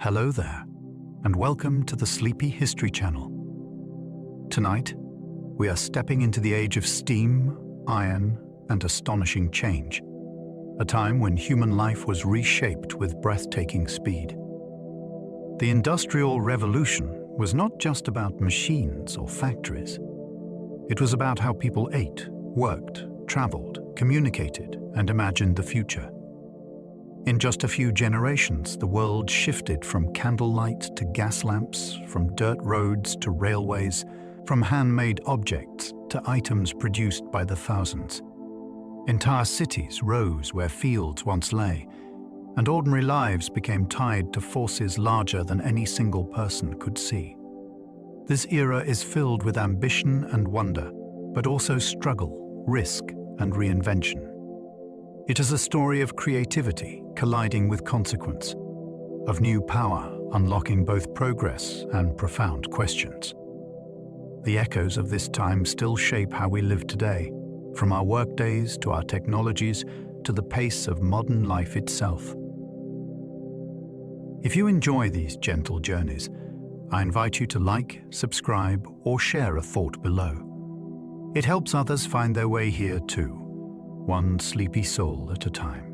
Hello there, and welcome to the Sleepy History Channel. Tonight, we are stepping into the age of steam, iron, and astonishing change, a time when human life was reshaped with breathtaking speed. The Industrial Revolution was not just about machines or factories. It was about how people ate, worked, traveled, communicated, and imagined the future. In just a few generations, the world shifted from candlelight to gas lamps, from dirt roads to railways, from handmade objects to items produced by the thousands. Entire cities rose where fields once lay, and ordinary lives became tied to forces larger than any single person could see. This era is filled with ambition and wonder, but also struggle, risk, and reinvention. It is a story of creativity colliding with consequence, of new power unlocking both progress and profound questions. The echoes of this time still shape how we live today, from our workdays to our technologies to the pace of modern life itself. If you enjoy these gentle journeys, I invite you to like, subscribe, or share a thought below. It helps others find their way here too, one sleepy soul at a time.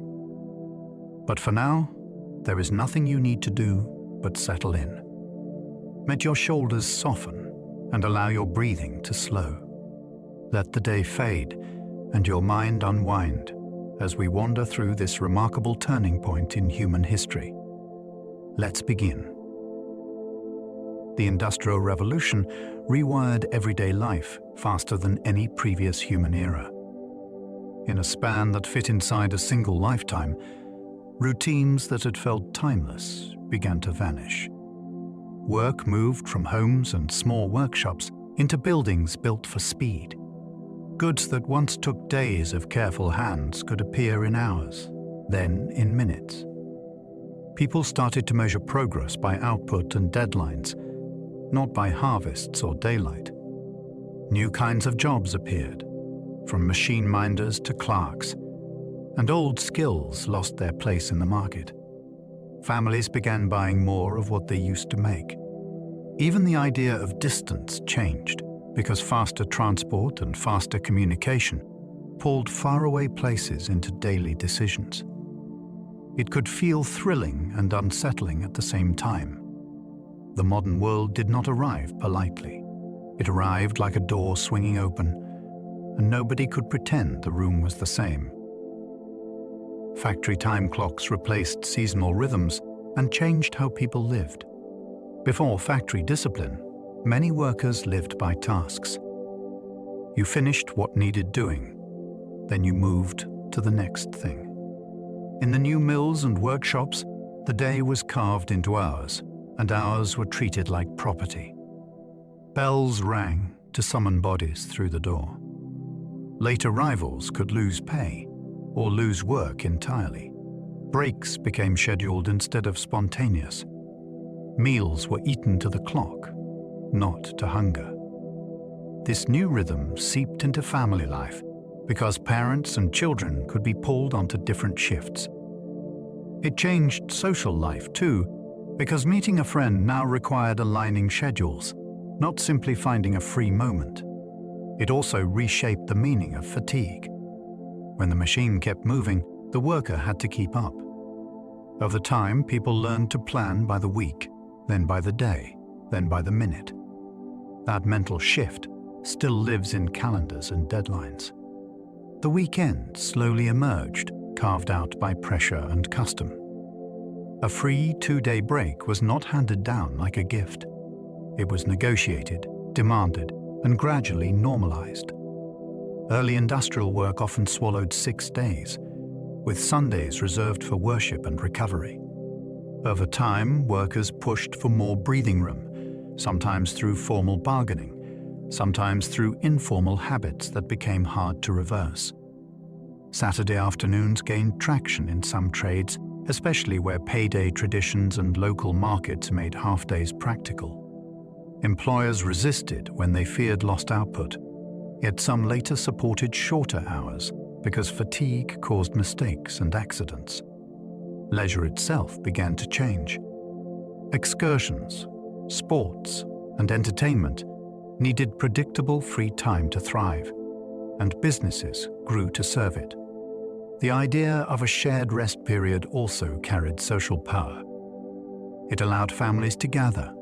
But for now, there is nothing you need to do but settle in. Let your shoulders soften and allow your breathing to slow. Let the day fade and your mind unwind as we wander through this remarkable turning point in human history. Let's begin. The Industrial Revolution rewired everyday life faster than any previous human era. In a span that fit inside a single lifetime, routines that had felt timeless began to vanish. Work moved from homes and small workshops into buildings built for speed. Goods that once took days of careful hands could appear in hours, then in minutes. People started to measure progress by output and deadlines, not by harvests or daylight. New kinds of jobs appeared, from machine minders to clerks, and old skills lost their place in the market. Families began buying more of what they used to make. Even the idea of distance changed, because faster transport and faster communication pulled faraway places into daily decisions. It could feel thrilling and unsettling at the same time. The modern world did not arrive politely. It arrived like a door swinging open, and nobody could pretend the room was the same. Factory time clocks replaced seasonal rhythms and changed how people lived. Before factory discipline, many workers lived by tasks. You finished what needed doing, then you moved to the next thing. In the new mills and workshops, the day was carved into hours, and hours were treated like property. Bells rang to summon bodies through the door. Late arrivals could lose pay or lose work entirely. Breaks became scheduled instead of spontaneous. Meals were eaten to the clock, not to hunger. This new rhythm seeped into family life because parents and children could be pulled onto different shifts. It changed social life too, because meeting a friend now required aligning schedules, not simply finding a free moment. It also reshaped the meaning of fatigue. When the machine kept moving, the worker had to keep up. Over time, people learned to plan by the week, then by the day, then by the minute. That mental shift still lives in calendars and deadlines. The weekend slowly emerged, carved out by pressure and custom. A free 2-day break was not handed down like a gift. It was negotiated, demanded, and gradually normalized. Early industrial work often swallowed 6 days, with Sundays reserved for worship and recovery. Over time, workers pushed for more breathing room, sometimes through formal bargaining, sometimes through informal habits that became hard to reverse. Saturday afternoons gained traction in some trades, especially where payday traditions and local markets made half-days practical. Employers resisted when they feared lost output, yet some later supported shorter hours because fatigue caused mistakes and accidents. Leisure itself began to change. Excursions, sports, and entertainment needed predictable free time to thrive, and businesses grew to serve it. The idea of a shared rest period also carried social power. It allowed families to gather,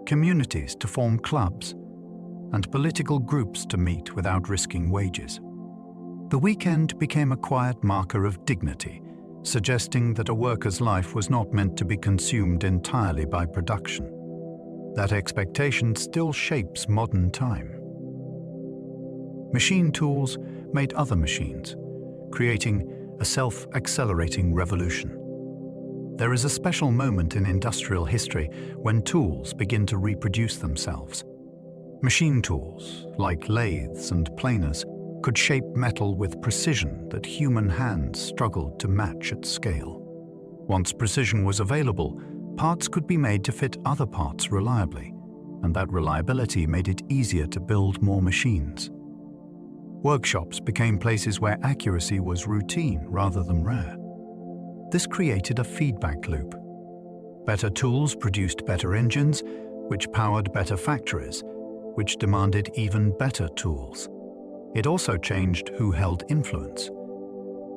communities to form clubs, and political groups to meet without risking wages. The weekend became a quiet marker of dignity, suggesting that a worker's life was not meant to be consumed entirely by production. That expectation still shapes modern time. Machine tools made other machines, creating a self-accelerating revolution. There is a special moment in industrial history when tools begin to reproduce themselves. Machine tools, like lathes and planers, could shape metal with precision that human hands struggled to match at scale. Once precision was available, parts could be made to fit other parts reliably, and that reliability made it easier to build more machines. Workshops became places where accuracy was routine rather than rare. This created a feedback loop. Better tools produced better engines, which powered better factories, which demanded even better tools. It also changed who held influence.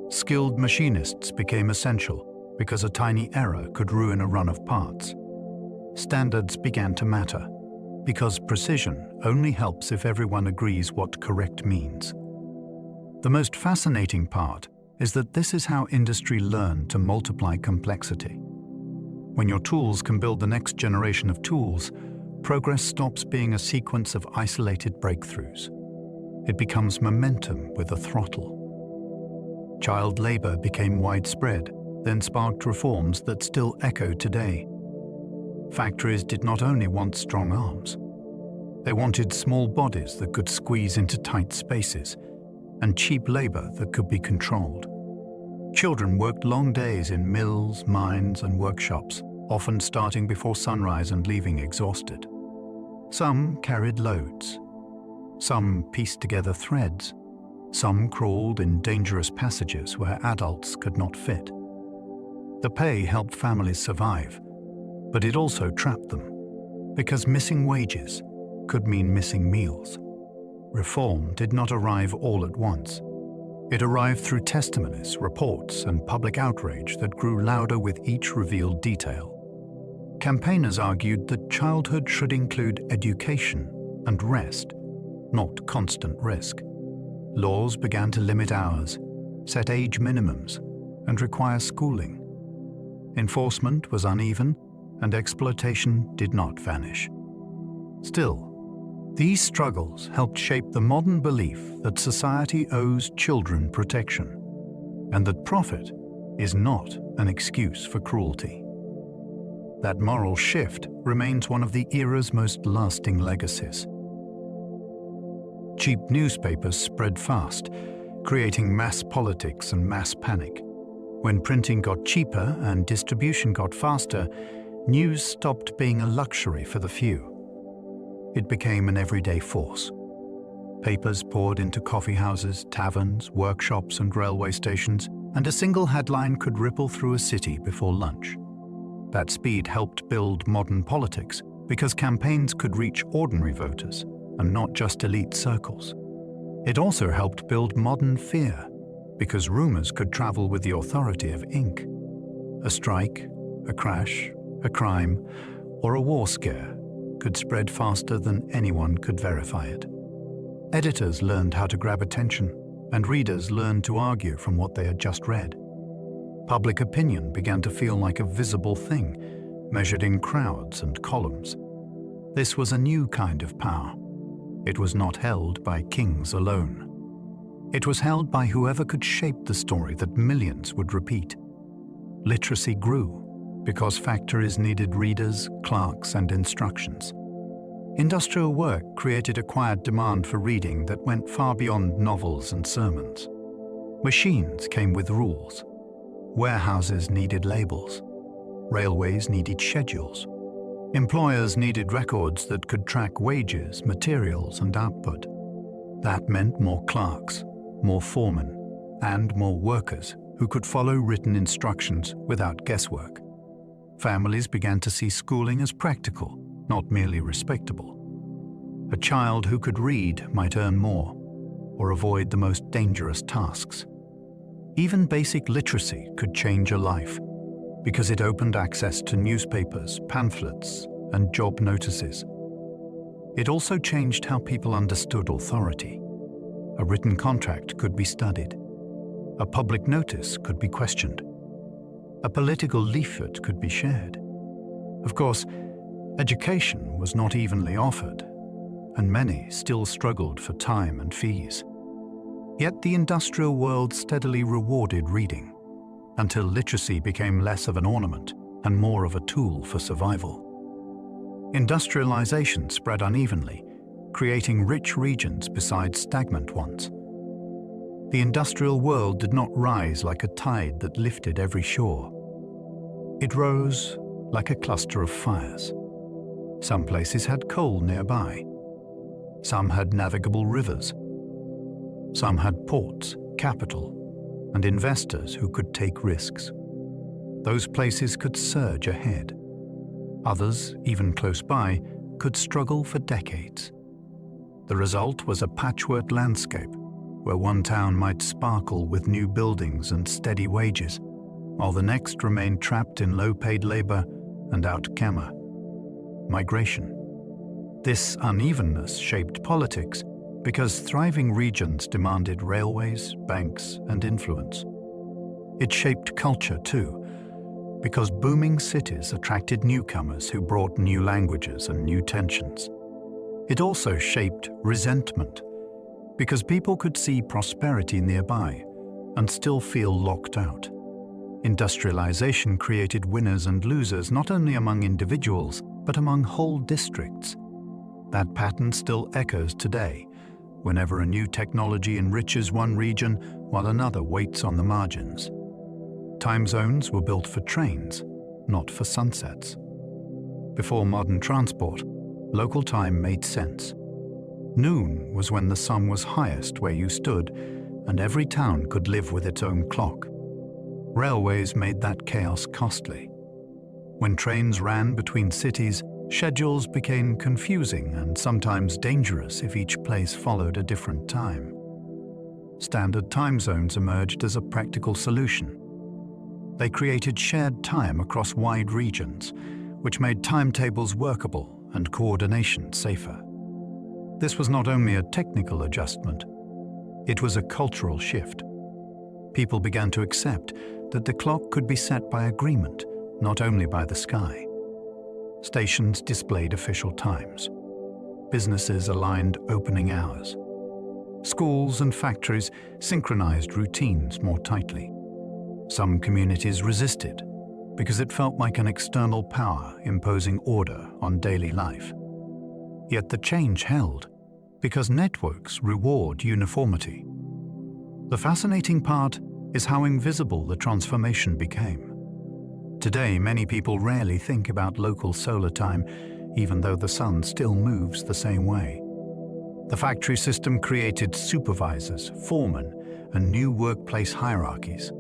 Skilled machinists became essential because a tiny error could ruin a run of parts. Standards began to matter because precision only helps if everyone agrees what correct means. The most fascinating part is that this is how industry learned to multiply complexity. When your tools can build the next generation of tools, progress stops being a sequence of isolated breakthroughs. It becomes momentum with a throttle. Child labor became widespread, then sparked reforms that still echo today. Factories did not only want strong arms. They wanted small bodies that could squeeze into tight spaces, and cheap labor that could be controlled. Children worked long days in mills, mines, and workshops, often starting before sunrise and leaving exhausted. Some carried loads. Some pieced together threads. Some crawled in dangerous passages where adults could not fit. The pay helped families survive, but it also trapped them, because missing wages could mean missing meals. Reform did not arrive all at once. It arrived through testimonies, reports, and public outrage that grew louder with each revealed detail. Campaigners argued that childhood should include education and rest, not constant risk. Laws began to limit hours, set age minimums, and require schooling. Enforcement was uneven, and exploitation did not vanish. Still, these struggles helped shape the modern belief that society owes children protection, and that profit is not an excuse for cruelty. That moral shift remains one of the era's most lasting legacies. Cheap newspapers spread fast, creating mass politics and mass panic. When printing got cheaper and distribution got faster, news stopped being a luxury for the few. It became an everyday force. Papers poured into coffee houses, taverns, workshops, and railway stations, and a single headline could ripple through a city before lunch. That speed helped build modern politics because campaigns could reach ordinary voters and not just elite circles. It also helped build modern fear because rumors could travel with the authority of ink. A strike, a crash, a crime, or a war scare could spread faster than anyone could verify it. Editors learned how to grab attention, and readers learned to argue from what they had just read. Public opinion began to feel like a visible thing, measured in crowds and columns. This was a new kind of power. It was not held by kings alone. It was held by whoever could shape the story that millions would repeat. Literacy grew because factories needed readers, clerks, and instructions. Industrial work created a quiet demand for reading that went far beyond novels and sermons. Machines came with rules. Warehouses needed labels. Railways needed schedules. Employers needed records that could track wages, materials, and output. That meant more clerks, more foremen, and more workers who could follow written instructions without guesswork. Families began to see schooling as practical, not merely respectable. A child who could read might earn more, or avoid the most dangerous tasks. Even basic literacy could change a life, because it opened access to newspapers, pamphlets, and job notices. It also changed how people understood authority. A written contract could be studied. A public notice could be questioned. A political leaflet could be shared. Of course, education was not evenly offered, and many still struggled for time and fees. Yet the industrial world steadily rewarded reading, until literacy became less of an ornament and more of a tool for survival. Industrialization spread unevenly, creating rich regions beside stagnant ones. The industrial world did not rise like a tide that lifted every shore. It rose like a cluster of fires. Some places had coal nearby. Some had navigable rivers. Some had ports, capital, and investors who could take risks. Those places could surge ahead. Others, even close by, could struggle for decades. The result was a patchwork landscape, where one town might sparkle with new buildings and steady wages, while the next remained trapped in low-paid labor and out-camera. Migration. This unevenness shaped politics because thriving regions demanded railways, banks, and influence. It shaped culture too, because booming cities attracted newcomers who brought new languages and new tensions. It also shaped resentment, because people could see prosperity nearby and still feel locked out. Industrialization created winners and losers not only among individuals, but among whole districts. That pattern still echoes today, whenever a new technology enriches one region while another waits on the margins. Time zones were built for trains, not for sunsets. Before modern transport, local time made sense. Noon was when the sun was highest where you stood, and every town could live with its own clock. Railways made that chaos costly. When trains ran between cities, schedules became confusing and sometimes dangerous if each place followed a different time. Standard time zones emerged as a practical solution. They created shared time across wide regions, which made timetables workable and coordination safer. This was not only a technical adjustment, it was a cultural shift. People began to accept that the clock could be set by agreement, not only by the sky. Stations displayed official times. Businesses aligned opening hours. Schools and factories synchronized routines more tightly. Some communities resisted because it felt like an external power imposing order on daily life. Yet the change held because networks reward uniformity. The fascinating part is how invisible the transformation became. Today, many people rarely think about local solar time, even though the sun still moves the same way. The factory system created supervisors, foremen, and new workplace hierarchies.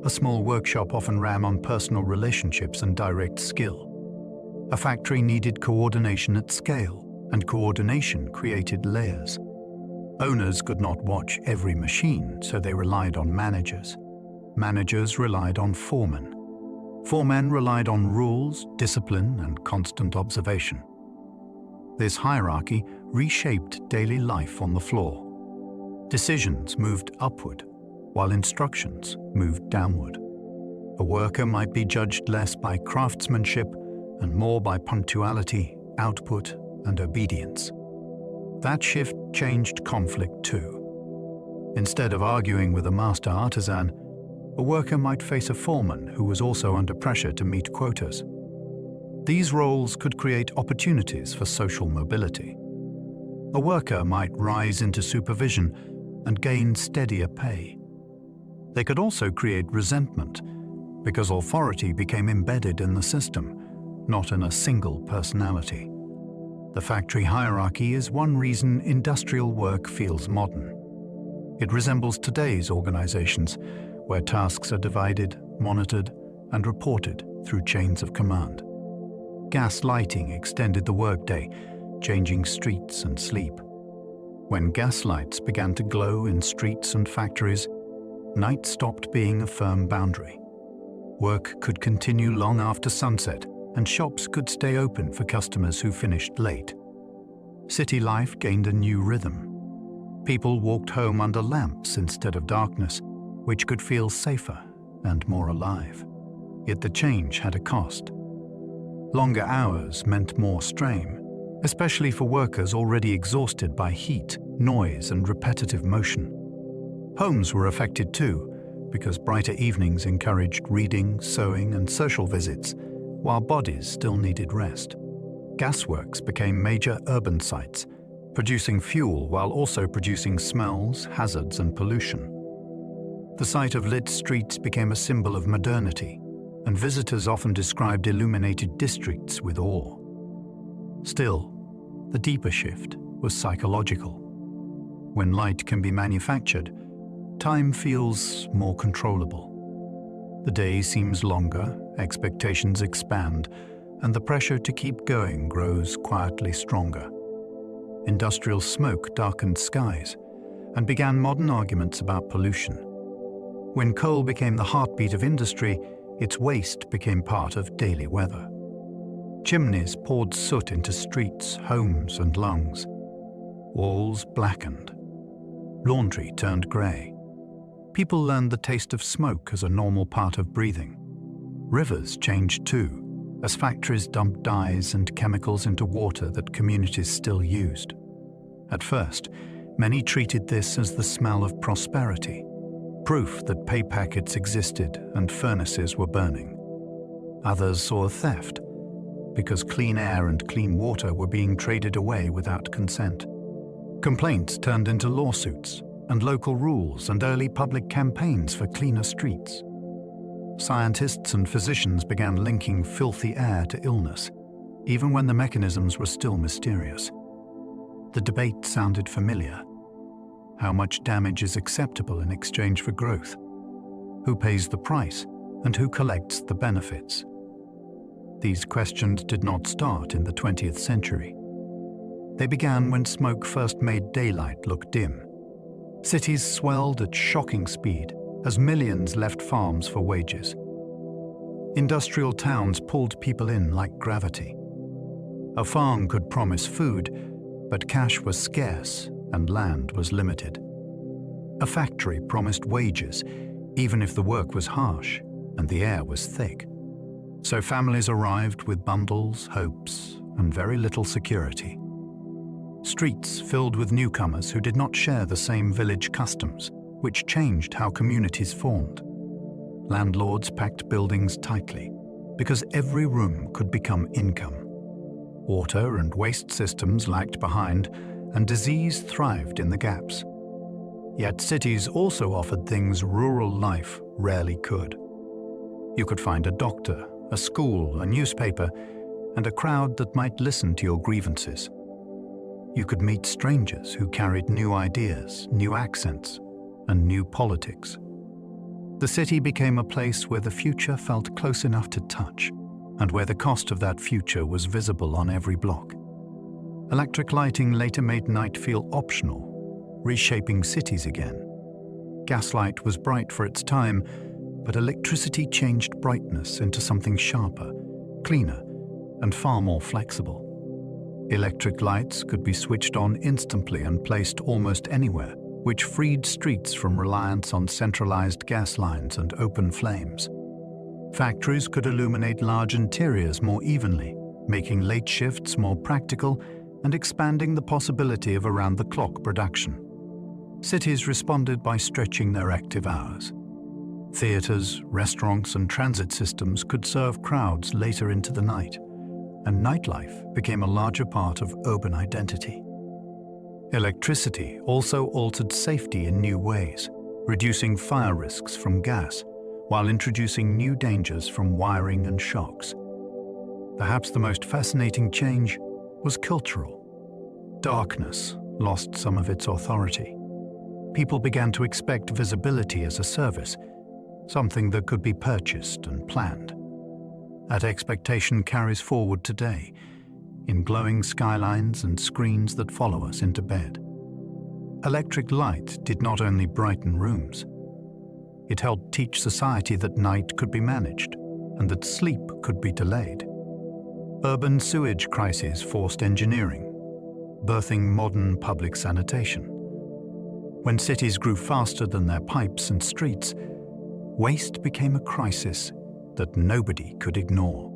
A small workshop often ran on personal relationships and direct skill. A factory needed coordination at scale, and coordination created layers. Owners could not watch every machine, so they relied on managers. Managers relied on foremen. Foremen relied on rules, discipline, and constant observation. This hierarchy reshaped daily life on the floor. Decisions moved upward, while instructions moved downward. A worker might be judged less by craftsmanship and more by punctuality, output, and obedience. That shift changed conflict too. Instead of arguing with a master artisan, a worker might face a foreman who was also under pressure to meet quotas. These roles could create opportunities for social mobility. A worker might rise into supervision and gain steadier pay. They could also create resentment because authority became embedded in the system, not in a single personality. The factory hierarchy is one reason industrial work feels modern. It resembles today's organizations, where tasks are divided, monitored, and reported through chains of command. Gas lighting extended the workday, changing streets and sleep. When gas lights began to glow in streets and factories, night stopped being a firm boundary. Work could continue long after sunset, and shops could stay open for customers who finished late. City life gained a new rhythm. People walked home under lamps instead of darkness, which could feel safer and more alive. Yet the change had a cost. Longer hours meant more strain, especially for workers already exhausted by heat, noise, and repetitive motion. Homes were affected too, because brighter evenings encouraged reading, sewing, and social visits, while bodies still needed rest. Gasworks became major urban sites, producing fuel while also producing smells, hazards, and pollution. The sight of lit streets became a symbol of modernity, and visitors often described illuminated districts with awe. Still, the deeper shift was psychological. When light can be manufactured, time feels more controllable. The day seems longer, expectations expand, and the pressure to keep going grows quietly stronger. Industrial smoke darkened skies and began modern arguments about pollution. When coal became the heartbeat of industry, its waste became part of daily weather. Chimneys poured soot into streets, homes, and lungs. Walls blackened. Laundry turned grey. People learned the taste of smoke as a normal part of breathing. Rivers changed too, as factories dumped dyes and chemicals into water that communities still used. At first, many treated this as the smell of prosperity, proof that pay packets existed and furnaces were burning. Others saw theft, because clean air and clean water were being traded away without consent. Complaints turned into lawsuits, and local rules and early public campaigns for cleaner streets. Scientists and physicians began linking filthy air to illness, even when the mechanisms were still mysterious. The debate sounded familiar. How much damage is acceptable in exchange for growth? Who pays the price, and who collects the benefits? These questions did not start in the 20th century. They began when smoke first made daylight look dim. Cities swelled at shocking speed as millions left farms for wages. Industrial towns pulled people in like gravity. A farm could promise food, but cash was scarce and land was limited. A factory promised wages, even if the work was harsh and the air was thick. So families arrived with bundles, hopes, and very little security. Streets filled with newcomers who did not share the same village customs, which changed how communities formed. Landlords packed buildings tightly, because every room could become income. Water and waste systems lagged behind, and disease thrived in the gaps. Yet cities also offered things rural life rarely could. You could find a doctor, a school, a newspaper, and a crowd that might listen to your grievances. You could meet strangers who carried new ideas, new accents, and new politics. The city became a place where the future felt close enough to touch, and where the cost of that future was visible on every block. Electric lighting later made night feel optional, reshaping cities again. Gaslight was bright for its time, but electricity changed brightness into something sharper, cleaner, and far more flexible. Electric lights could be switched on instantly and placed almost anywhere, which freed streets from reliance on centralized gas lines and open flames. Factories could illuminate large interiors more evenly, making late shifts more practical and expanding the possibility of around-the-clock production. Cities responded by stretching their active hours. Theaters, restaurants, and transit systems could serve crowds later into the night, and nightlife became a larger part of urban identity. Electricity also altered safety in new ways, reducing fire risks from gas, while introducing new dangers from wiring and shocks. Perhaps the most fascinating change was cultural. Darkness lost some of its authority. People began to expect visibility as a service, something that could be purchased and planned. That expectation carries forward today, in glowing skylines and screens that follow us into bed. Electric light did not only brighten rooms. It helped teach society that night could be managed and that sleep could be delayed. Urban sewage crises forced engineering, birthing modern public sanitation. When cities grew faster than their pipes and streets, waste became a crisis that nobody could ignore.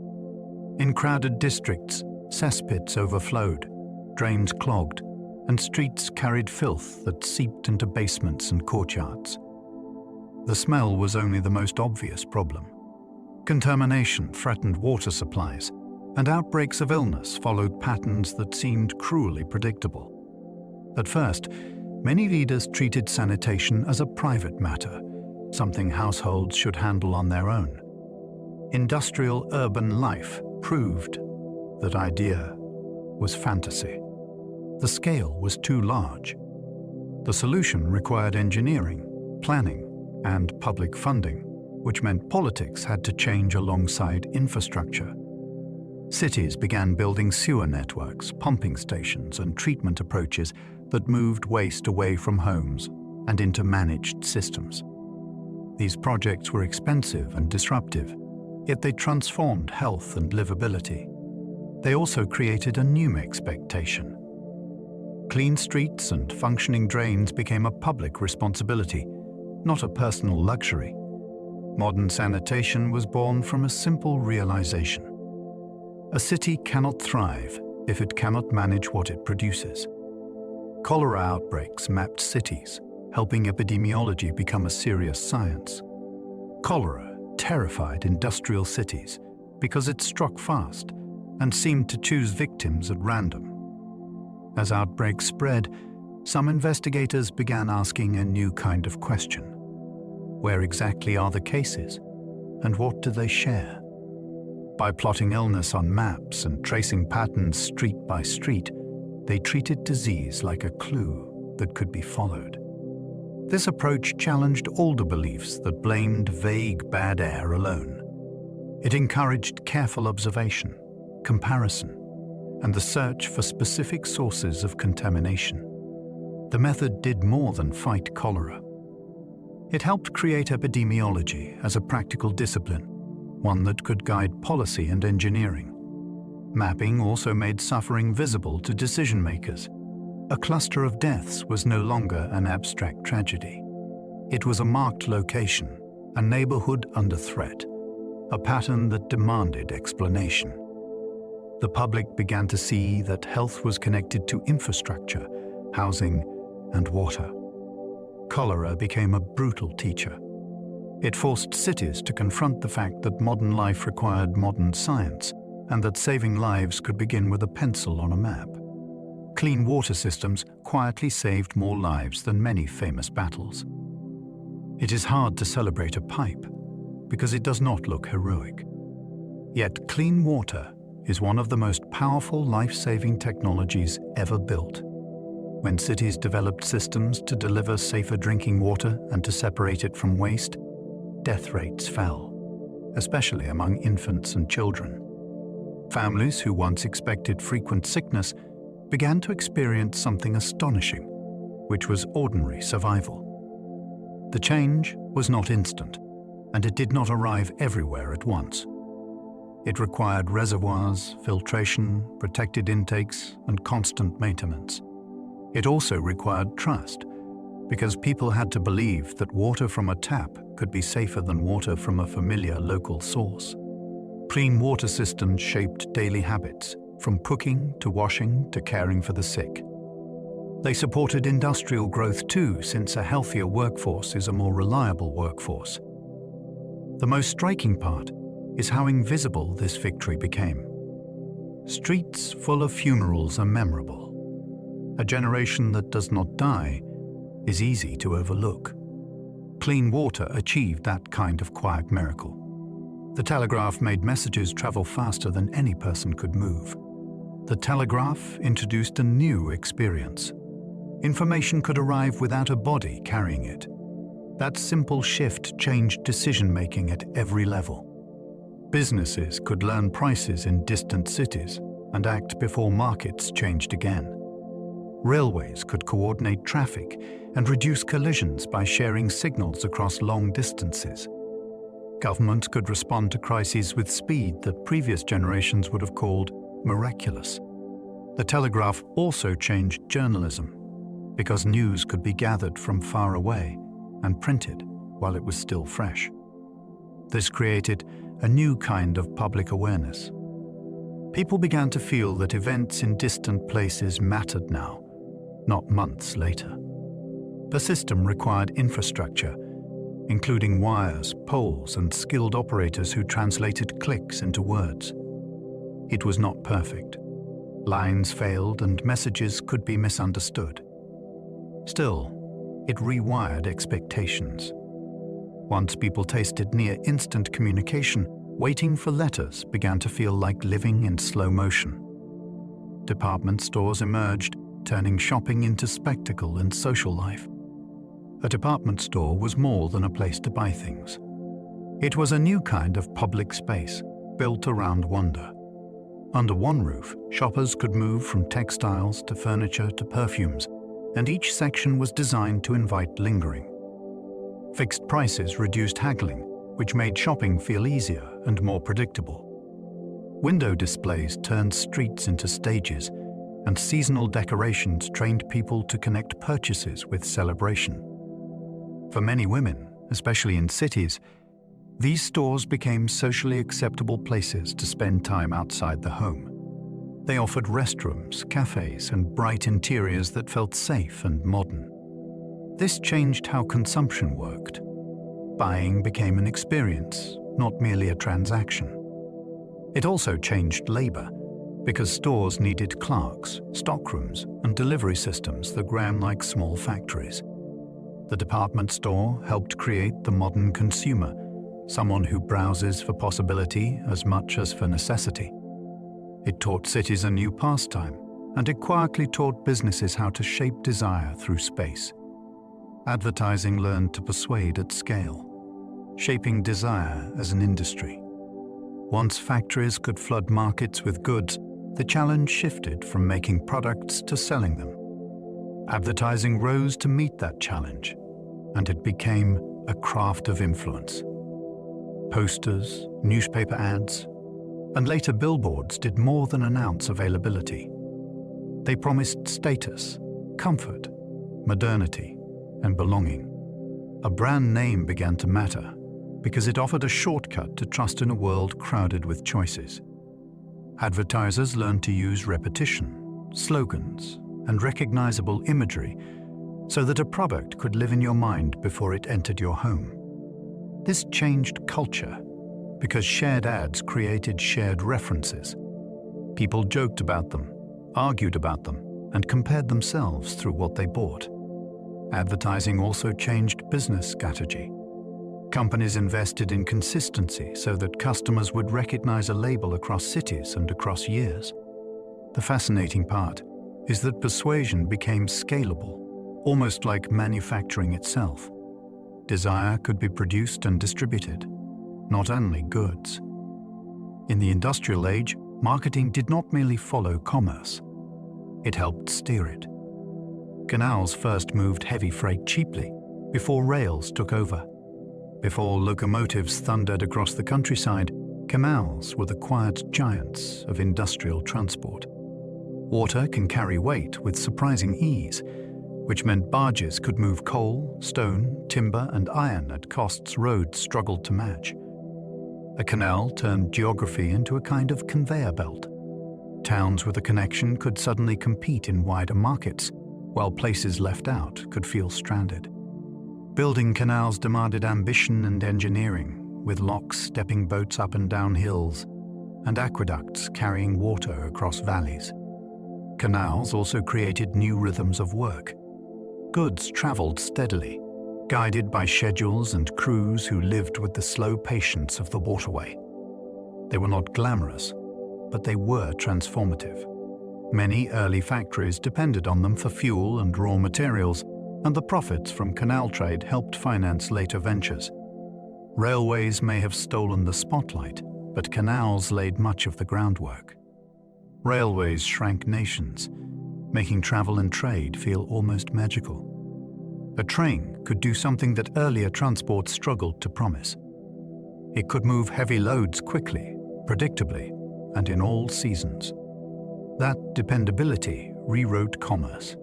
In crowded districts, cesspits overflowed, drains clogged, and streets carried filth that seeped into basements and courtyards. The smell was only the most obvious problem. Contamination threatened water supplies, and outbreaks of illness followed patterns that seemed cruelly predictable. At first, many leaders treated sanitation as a private matter, something households should handle on their own. Industrial urban life proved that idea was fantasy. The scale was too large. The solution required engineering, planning, and public funding, which meant politics had to change alongside infrastructure. Cities began building sewer networks, pumping stations, and treatment approaches that moved waste away from homes and into managed systems. These projects were expensive and disruptive, yet they transformed health and livability. They also created a new expectation. Clean streets and functioning drains became a public responsibility, not a personal luxury. Modern sanitation was born from a simple realization. A city cannot thrive if it cannot manage what it produces. Cholera outbreaks mapped cities, helping epidemiology become a serious science. Cholera terrified industrial cities because it struck fast and seemed to choose victims at random. As outbreaks spread, some investigators began asking a new kind of question. Where exactly are the cases, and what do they share? By plotting illness on maps and tracing patterns street by street, they treated disease like a clue that could be followed. This approach challenged older beliefs that blamed vague bad air alone. It encouraged careful observation, comparison, and the search for specific sources of contamination. The method did more than fight cholera. It helped create epidemiology as a practical discipline, one that could guide policy and engineering. Mapping also made suffering visible to decision-makers. A cluster of deaths was no longer an abstract tragedy. It was a marked location, a neighborhood under threat, a pattern that demanded explanation. The public began to see that health was connected to infrastructure, housing, and water. Cholera became a brutal teacher. It forced cities to confront the fact that modern life required modern science, and that saving lives could begin with a pencil on a map. Clean water systems quietly saved more lives than many famous battles. It is hard to celebrate a pipe because it does not look heroic. Yet clean water is one of the most powerful life-saving technologies ever built. When cities developed systems to deliver safer drinking water and to separate it from waste, death rates fell, especially among infants and children. Families who once expected frequent sickness began to experience something astonishing, which was ordinary survival. The change was not instant, and it did not arrive everywhere at once. It required reservoirs, filtration, protected intakes, and constant maintenance. It also required trust, because people had to believe that water from a tap could be safer than water from a familiar local source. Clean water systems shaped daily habits, from cooking to washing to caring for the sick. They supported industrial growth too, since a healthier workforce is a more reliable workforce. The most striking part is how invisible this victory became. Streets full of funerals are memorable. A generation that does not die is easy to overlook. Clean water achieved that kind of quiet miracle. The telegraph made messages travel faster than any person could move. The telegraph introduced a new experience. Information could arrive without a body carrying it. That simple shift changed decision-making at every level. Businesses could learn prices in distant cities and act before markets changed again. Railways could coordinate traffic and reduce collisions by sharing signals across long distances. Governments could respond to crises with speed that previous generations would have called miraculous. The telegraph also changed journalism, because news could be gathered from far away and printed while it was still fresh. This created a new kind of public awareness. People began to feel that events in distant places mattered now, not months later. The system required infrastructure, including wires, poles, and skilled operators who translated clicks into words. It was not perfect. Lines failed and messages could be misunderstood. Still, it rewired expectations. Once people tasted near-instant communication, waiting for letters began to feel like living in slow motion. Department stores emerged, turning shopping into spectacle and social life. A department store was more than a place to buy things. It was a new kind of public space, built around wonder. Under one roof, shoppers could move from textiles to furniture to perfumes, and each section was designed to invite lingering. Fixed prices reduced haggling, which made shopping feel easier and more predictable. Window displays turned streets into stages, and seasonal decorations trained people to connect purchases with celebration. For many women, especially in cities, these stores became socially acceptable places to spend time outside the home. They offered restrooms, cafes, and bright interiors that felt safe and modern. This changed how consumption worked. Buying became an experience, not merely a transaction. It also changed labor, because stores needed clerks, stockrooms, and delivery systems that ran like small factories. The department store helped create the modern consumer, someone who browses for possibility as much as for necessity. It taught cities a new pastime, and it quietly taught businesses how to shape desire through space. Advertising learned to persuade at scale, shaping desire as an industry. Once factories could flood markets with goods, the challenge shifted from making products to selling them. Advertising rose to meet that challenge, and it became a craft of influence. Posters, newspaper ads, and later billboards did more than announce availability. They promised status, comfort, modernity, and belonging. A brand name began to matter because it offered a shortcut to trust in a world crowded with choices. Advertisers learned to use repetition, slogans, and recognizable imagery so that a product could live in your mind before it entered your home. This changed culture because shared ads created shared references. People joked about them, argued about them, and compared themselves through what they bought. Advertising also changed business strategy. Companies invested in consistency so that customers would recognize a label across cities and across years. The fascinating part is that persuasion became scalable, almost like manufacturing itself. Desire could be produced and distributed, not only goods. In the industrial age, marketing did not merely follow commerce. It helped steer it. Canals first moved heavy freight cheaply, before rails took over. Before locomotives thundered across the countryside, canals were the quiet giants of industrial transport. Water can carry weight with surprising ease, which meant barges could move coal, stone, timber, and iron at costs roads struggled to match. A canal turned geography into a kind of conveyor belt. Towns with a connection could suddenly compete in wider markets, while places left out could feel stranded. Building canals demanded ambition and engineering, with locks stepping boats up and down hills, and aqueducts carrying water across valleys. Canals also created new rhythms of work. Goods traveled steadily, guided by schedules and crews who lived with the slow patience of the waterway. They were not glamorous, but they were transformative. Many early factories depended on them for fuel and raw materials, and the profits from canal trade helped finance later ventures. Railways may have stolen the spotlight, but canals laid much of the groundwork. Railways shrank nations, making travel and trade feel almost magical. A train could do something that earlier transport struggled to promise. It could move heavy loads quickly, predictably, and in all seasons. That dependability rewrote commerce.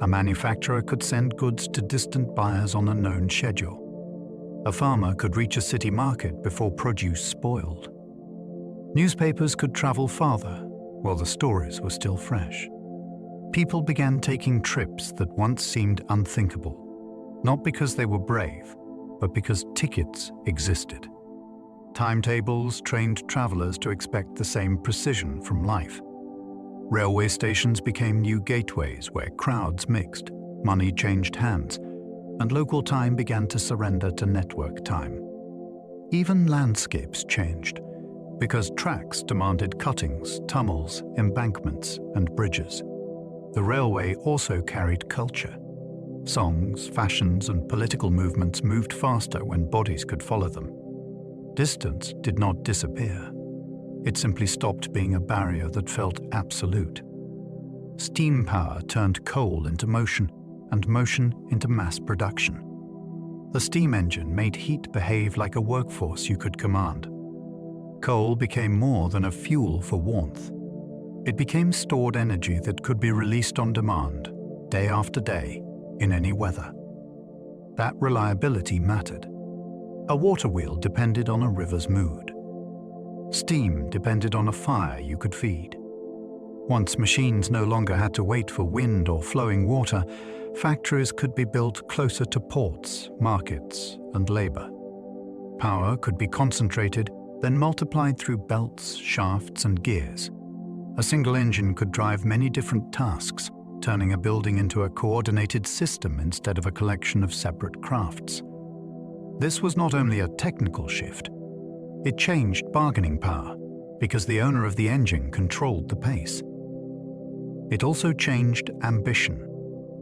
A manufacturer could send goods to distant buyers on a known schedule. A farmer could reach a city market before produce spoiled. Newspapers could travel farther while the stories were still fresh. People began taking trips that once seemed unthinkable, not because they were brave, but because tickets existed. Timetables trained travelers to expect the same precision from life. Railway stations became new gateways where crowds mixed, money changed hands, and local time began to surrender to network time. Even landscapes changed, because tracks demanded cuttings, tunnels, embankments, and bridges. The railway also carried culture. Songs, fashions, and political movements moved faster when bodies could follow them. Distance did not disappear. It simply stopped being a barrier that felt absolute. Steam power turned coal into motion, and motion into mass production. The steam engine made heat behave like a workforce you could command. Coal became more than a fuel for warmth. It became stored energy that could be released on demand, day after day, in any weather. That reliability mattered. A water wheel depended on a river's mood. Steam depended on a fire you could feed. Once machines no longer had to wait for wind or flowing water, factories could be built closer to ports, markets, and labor. Power could be concentrated, then multiplied through belts, shafts, and gears. A single engine could drive many different tasks, turning a building into a coordinated system instead of a collection of separate crafts. This was not only a technical shift, it changed bargaining power, because the owner of the engine controlled the pace. It also changed ambition,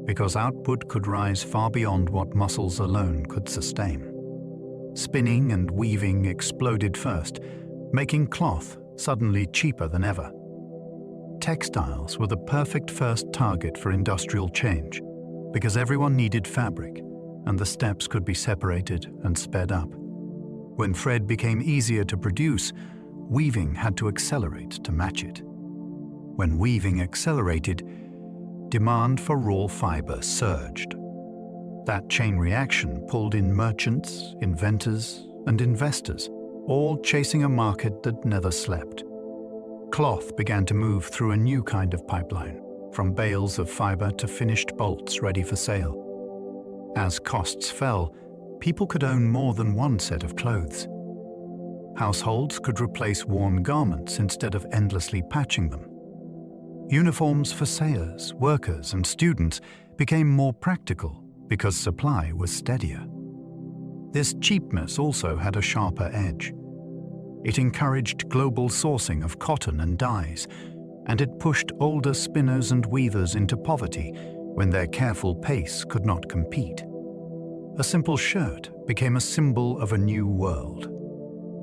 because output could rise far beyond what muscles alone could sustain. Spinning and weaving exploded first, making cloth suddenly cheaper than ever. Textiles were the perfect first target for industrial change, because everyone needed fabric, and the steps could be separated and sped up. When thread became easier to produce, weaving had to accelerate to match it. When weaving accelerated, demand for raw fiber surged. That chain reaction pulled in merchants, inventors, and investors, all chasing a market that never slept. Cloth began to move through a new kind of pipeline, from bales of fiber to finished bolts ready for sale. As costs fell, people could own more than one set of clothes. Households could replace worn garments instead of endlessly patching them. Uniforms for sailors, workers, and students became more practical because supply was steadier. This cheapness also had a sharper edge. It encouraged global sourcing of cotton and dyes, and it pushed older spinners and weavers into poverty when their careful pace could not compete. A simple shirt became a symbol of a new world.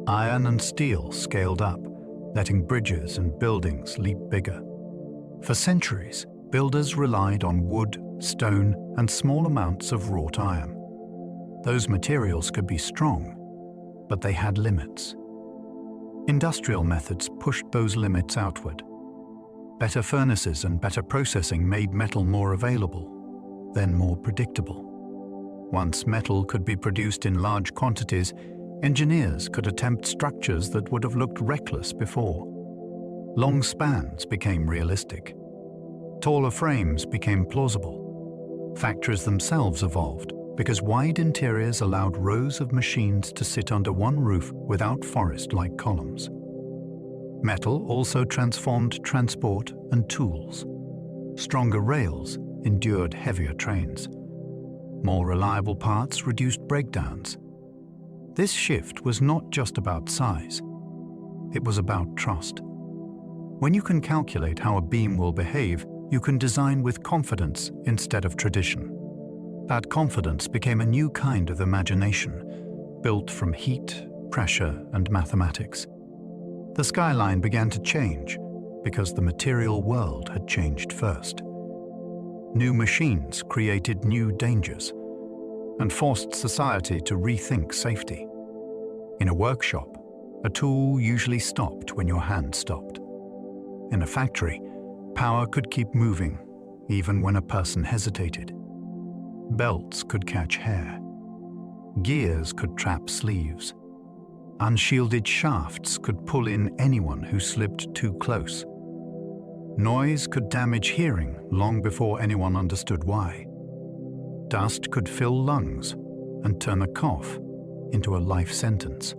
Iron and steel scaled up, letting bridges and buildings leap bigger. For centuries, builders relied on wood, stone, and small amounts of wrought iron. Those materials could be strong, but they had limits. Industrial methods pushed those limits outward. Better furnaces and better processing made metal more available, then more predictable. Once metal could be produced in large quantities, engineers could attempt structures that would have looked reckless before. Long spans became realistic. Taller frames became plausible. Factories themselves evolved because wide interiors allowed rows of machines to sit under one roof without forest-like columns. Metal also transformed transport and tools. Stronger rails endured heavier trains. More reliable parts reduced breakdowns. This shift was not just about size. It was about trust. When you can calculate how a beam will behave, you can design with confidence instead of tradition. That confidence became a new kind of imagination, built from heat, pressure, and mathematics. The skyline began to change because the material world had changed first. New machines created new dangers and forced society to rethink safety. In a workshop, a tool usually stopped when your hand stopped. In a factory, power could keep moving even when a person hesitated. Belts could catch hair. Gears could trap sleeves. Unshielded shafts could pull in anyone who slipped too close. Noise could damage hearing long before anyone understood why. Dust could fill lungs and turn a cough into a life sentence.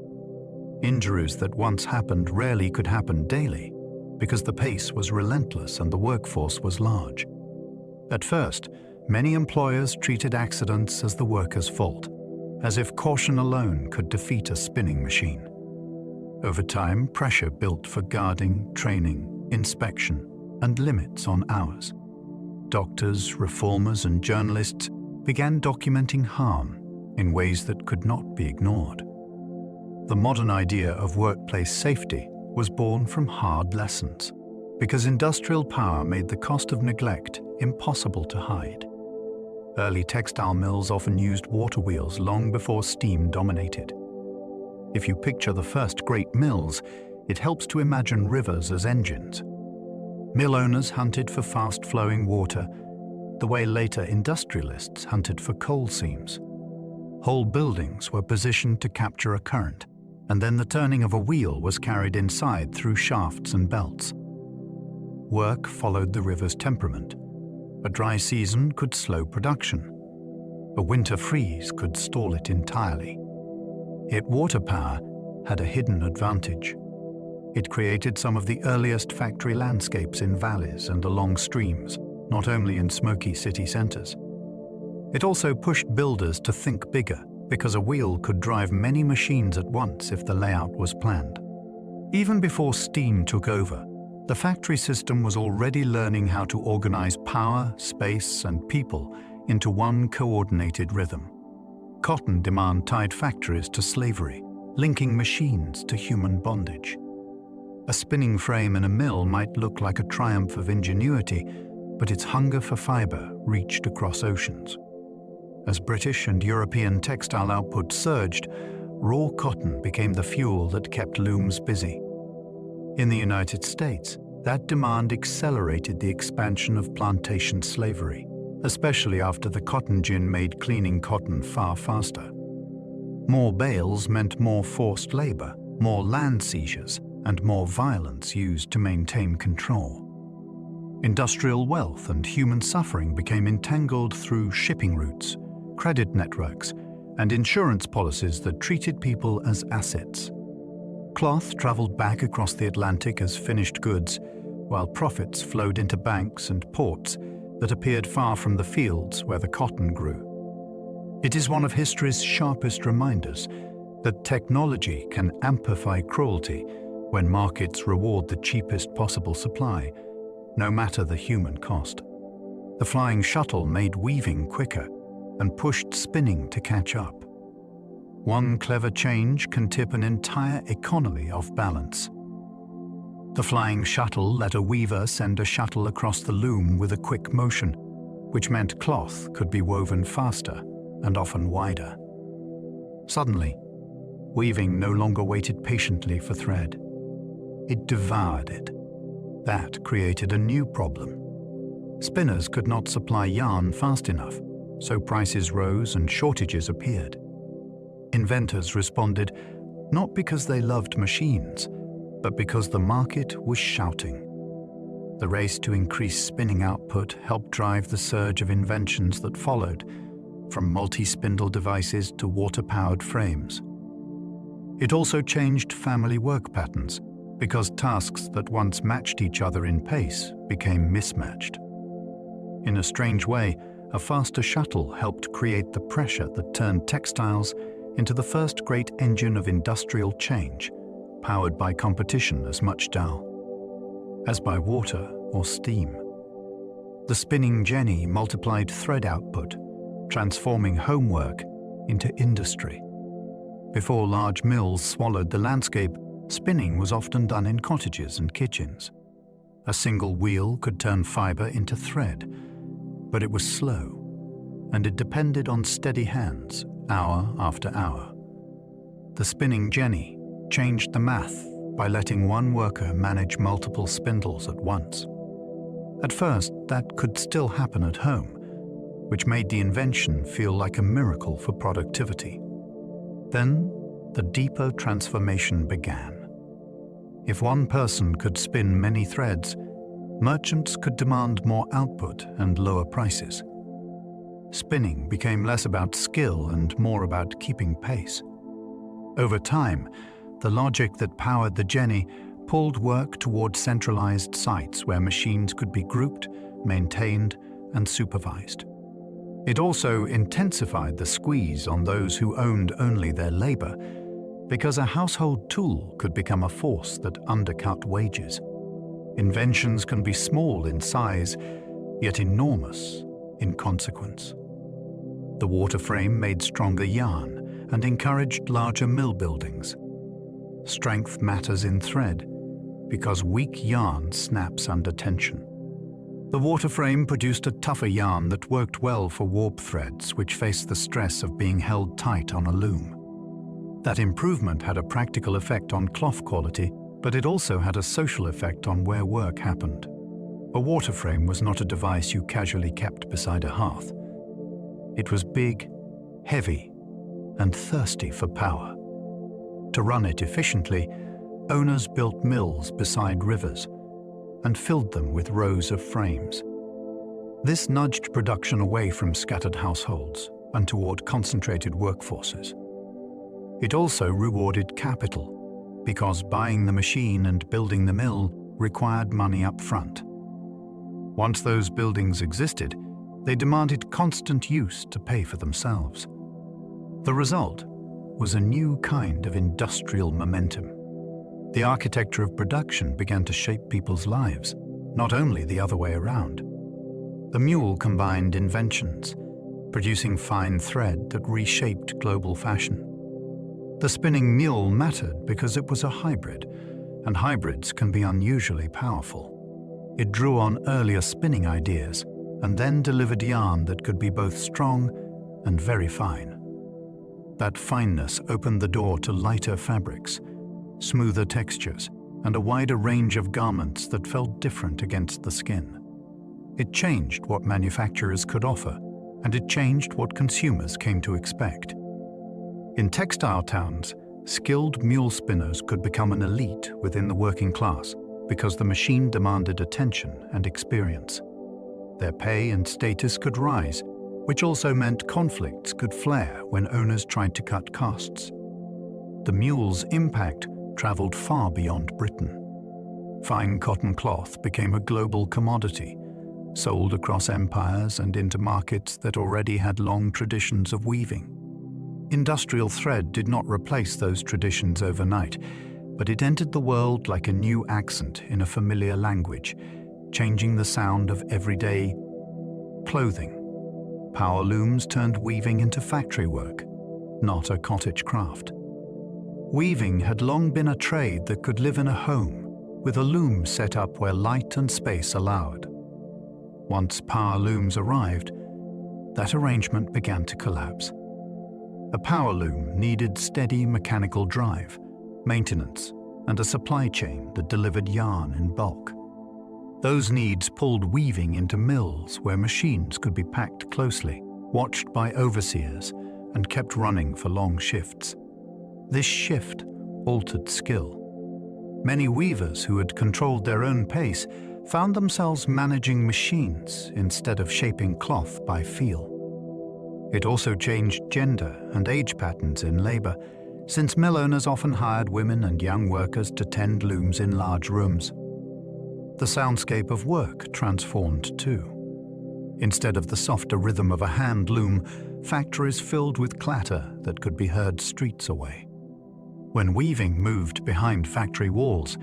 Injuries that once happened rarely could happen daily because the pace was relentless and the workforce was large. At first, many employers treated accidents as the worker's fault, as if caution alone could defeat a spinning machine. Over time, pressure built for guarding, training, inspection, and limits on hours. Doctors, reformers, and journalists began documenting harm in ways that could not be ignored. The modern idea of workplace safety was born from hard lessons, because industrial power made the cost of neglect impossible to hide. Early textile mills often used water wheels long before steam dominated. If you picture the first great mills, it helps to imagine rivers as engines. Mill owners hunted for fast-flowing water, the way later industrialists hunted for coal seams. Whole buildings were positioned to capture a current, and then the turning of a wheel was carried inside through shafts and belts. Work followed the river's temperament. A dry season could slow production. A winter freeze could stall it entirely. Yet water power had a hidden advantage. It created some of the earliest factory landscapes in valleys and along streams, not only in smoky city centers. It also pushed builders to think bigger, because a wheel could drive many machines at once if the layout was planned. Even before steam took over, the factory system was already learning how to organize power, space, and people into one coordinated rhythm. Cotton demand tied factories to slavery, linking machines to human bondage. A spinning frame in a mill might look like a triumph of ingenuity, but its hunger for fiber reached across oceans. As British and European textile output surged, raw cotton became the fuel that kept looms busy. In the United States, that demand accelerated the expansion of plantation slavery, especially after the cotton gin made cleaning cotton far faster. More bales meant more forced labor, more land seizures, and more violence used to maintain control. Industrial wealth and human suffering became entangled through shipping routes, credit networks, and insurance policies that treated people as assets. Cloth traveled back across the Atlantic as finished goods, while profits flowed into banks and ports that appeared far from the fields where the cotton grew. It is one of history's sharpest reminders that technology can amplify cruelty when markets reward the cheapest possible supply, no matter the human cost. The flying shuttle made weaving quicker and pushed spinning to catch up. One clever change can tip an entire economy off balance. The flying shuttle let a weaver send a shuttle across the loom with a quick motion, which meant cloth could be woven faster and often wider. Suddenly, weaving no longer waited patiently for thread. It devoured it. That created a new problem. Spinners could not supply yarn fast enough, so prices rose and shortages appeared. Inventors responded not because they loved machines, but because the market was shouting. The race to increase spinning output helped drive the surge of inventions that followed, from multi-spindle devices to water-powered frames. It also changed family work patterns, because tasks that once matched each other in pace became mismatched. In a strange way, a faster shuttle helped create the pressure that turned textiles into the first great engine of industrial change, powered by competition as much as by water or steam. The spinning jenny multiplied thread output, transforming homework into industry. Before large mills swallowed the landscape, Spinning was often done in cottages and kitchens. A single wheel could turn fiber into thread, but it was slow, and it depended on steady hands, hour after hour. The spinning jenny changed the math by letting one worker manage multiple spindles at once. At first, that could still happen at home, which made the invention feel like a miracle for productivity. Then, the deeper transformation began. If one person could spin many threads, merchants could demand more output and lower prices. Spinning became less about skill and more about keeping pace. Over time, the logic that powered the jenny pulled work toward centralized sites where machines could be grouped, maintained, and supervised. It also intensified the squeeze on those who owned only their labor, because a household tool could become a force that undercut wages. Inventions can be small in size, yet enormous in consequence. The water frame made stronger yarn and encouraged larger mill buildings. Strength matters in thread, because weak yarn snaps under tension. The water frame produced a tougher yarn that worked well for warp threads, which faced the stress of being held tight on a loom. That improvement had a practical effect on cloth quality, but it also had a social effect on where work happened. A water frame was not a device you casually kept beside a hearth. It was big, heavy, and thirsty for power. To run it efficiently, owners built mills beside rivers and filled them with rows of frames. This nudged production away from scattered households and toward concentrated workforces. It also rewarded capital, because buying the machine and building the mill required money up front. Once those buildings existed, they demanded constant use to pay for themselves. The result was a new kind of industrial momentum. The architecture of production began to shape people's lives, not only the other way around. The mule combined inventions, producing fine thread that reshaped global fashion. The spinning mule mattered because it was a hybrid, and hybrids can be unusually powerful. It drew on earlier spinning ideas and then delivered yarn that could be both strong and very fine. That fineness opened the door to lighter fabrics, smoother textures, and a wider range of garments that felt different against the skin. It changed what manufacturers could offer, and it changed what consumers came to expect. In textile towns, skilled mule spinners could become an elite within the working class because the machine demanded attention and experience. Their pay and status could rise, which also meant conflicts could flare when owners tried to cut costs. The mule's impact traveled far beyond Britain. Fine cotton cloth became a global commodity, sold across empires and into markets that already had long traditions of weaving. Industrial thread did not replace those traditions overnight, but it entered the world like a new accent in a familiar language, changing the sound of everyday clothing. Power looms turned weaving into factory work, not a cottage craft. Weaving had long been a trade that could live in a home, with a loom set up where light and space allowed. Once power looms arrived, that arrangement began to collapse. A power loom needed steady mechanical drive, maintenance, and a supply chain that delivered yarn in bulk. Those needs pulled weaving into mills where machines could be packed closely, watched by overseers, and kept running for long shifts. This shift altered skill. Many weavers who had controlled their own pace found themselves managing machines instead of shaping cloth by feel. It also changed gender and age patterns in labor, since mill owners often hired women and young workers to tend looms in large rooms. The soundscape of work transformed too. Instead of the softer rhythm of a hand loom, factories filled with clatter that could be heard streets away. When weaving moved behind factory walls,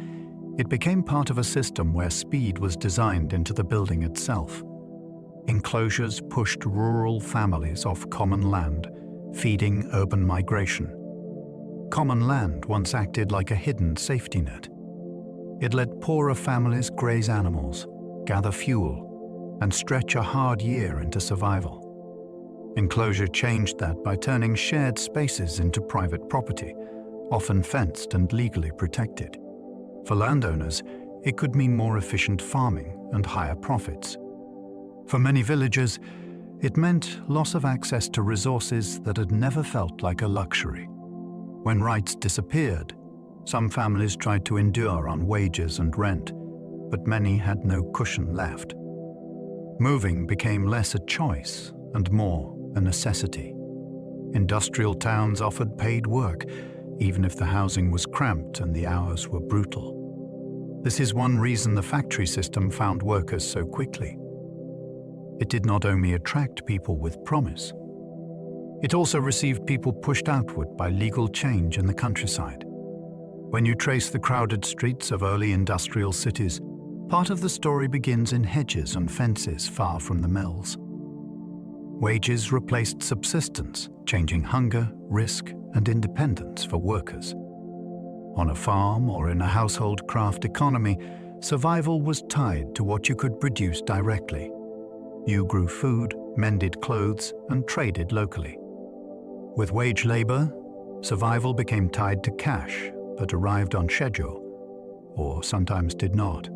it became part of a system where speed was designed into the building itself. Enclosures pushed rural families off common land, feeding urban migration. Common land once acted like a hidden safety net. It let poorer families graze animals, gather fuel, and stretch a hard year into survival. Enclosure changed that by turning shared spaces into private property, often fenced and legally protected. For landowners, it could mean more efficient farming and higher profits. For many villagers, it meant loss of access to resources that had never felt like a luxury. When rights disappeared, some families tried to endure on wages and rent, but many had no cushion left. Moving became less a choice and more a necessity. Industrial towns offered paid work, even if the housing was cramped and the hours were brutal. This is one reason the factory system found workers so quickly. It did not only attract people with promise, it also received people pushed outward by legal change in the countryside. When you trace the crowded streets of early industrial cities, part of the story begins in hedges and fences far from the mills. Wages replaced subsistence, changing hunger, risk, and independence for workers. On a farm or in a household craft economy, survival was tied to what you could produce directly. You grew food, mended clothes, and traded locally. With wage labor, survival became tied to cash that arrived on schedule, or sometimes did not.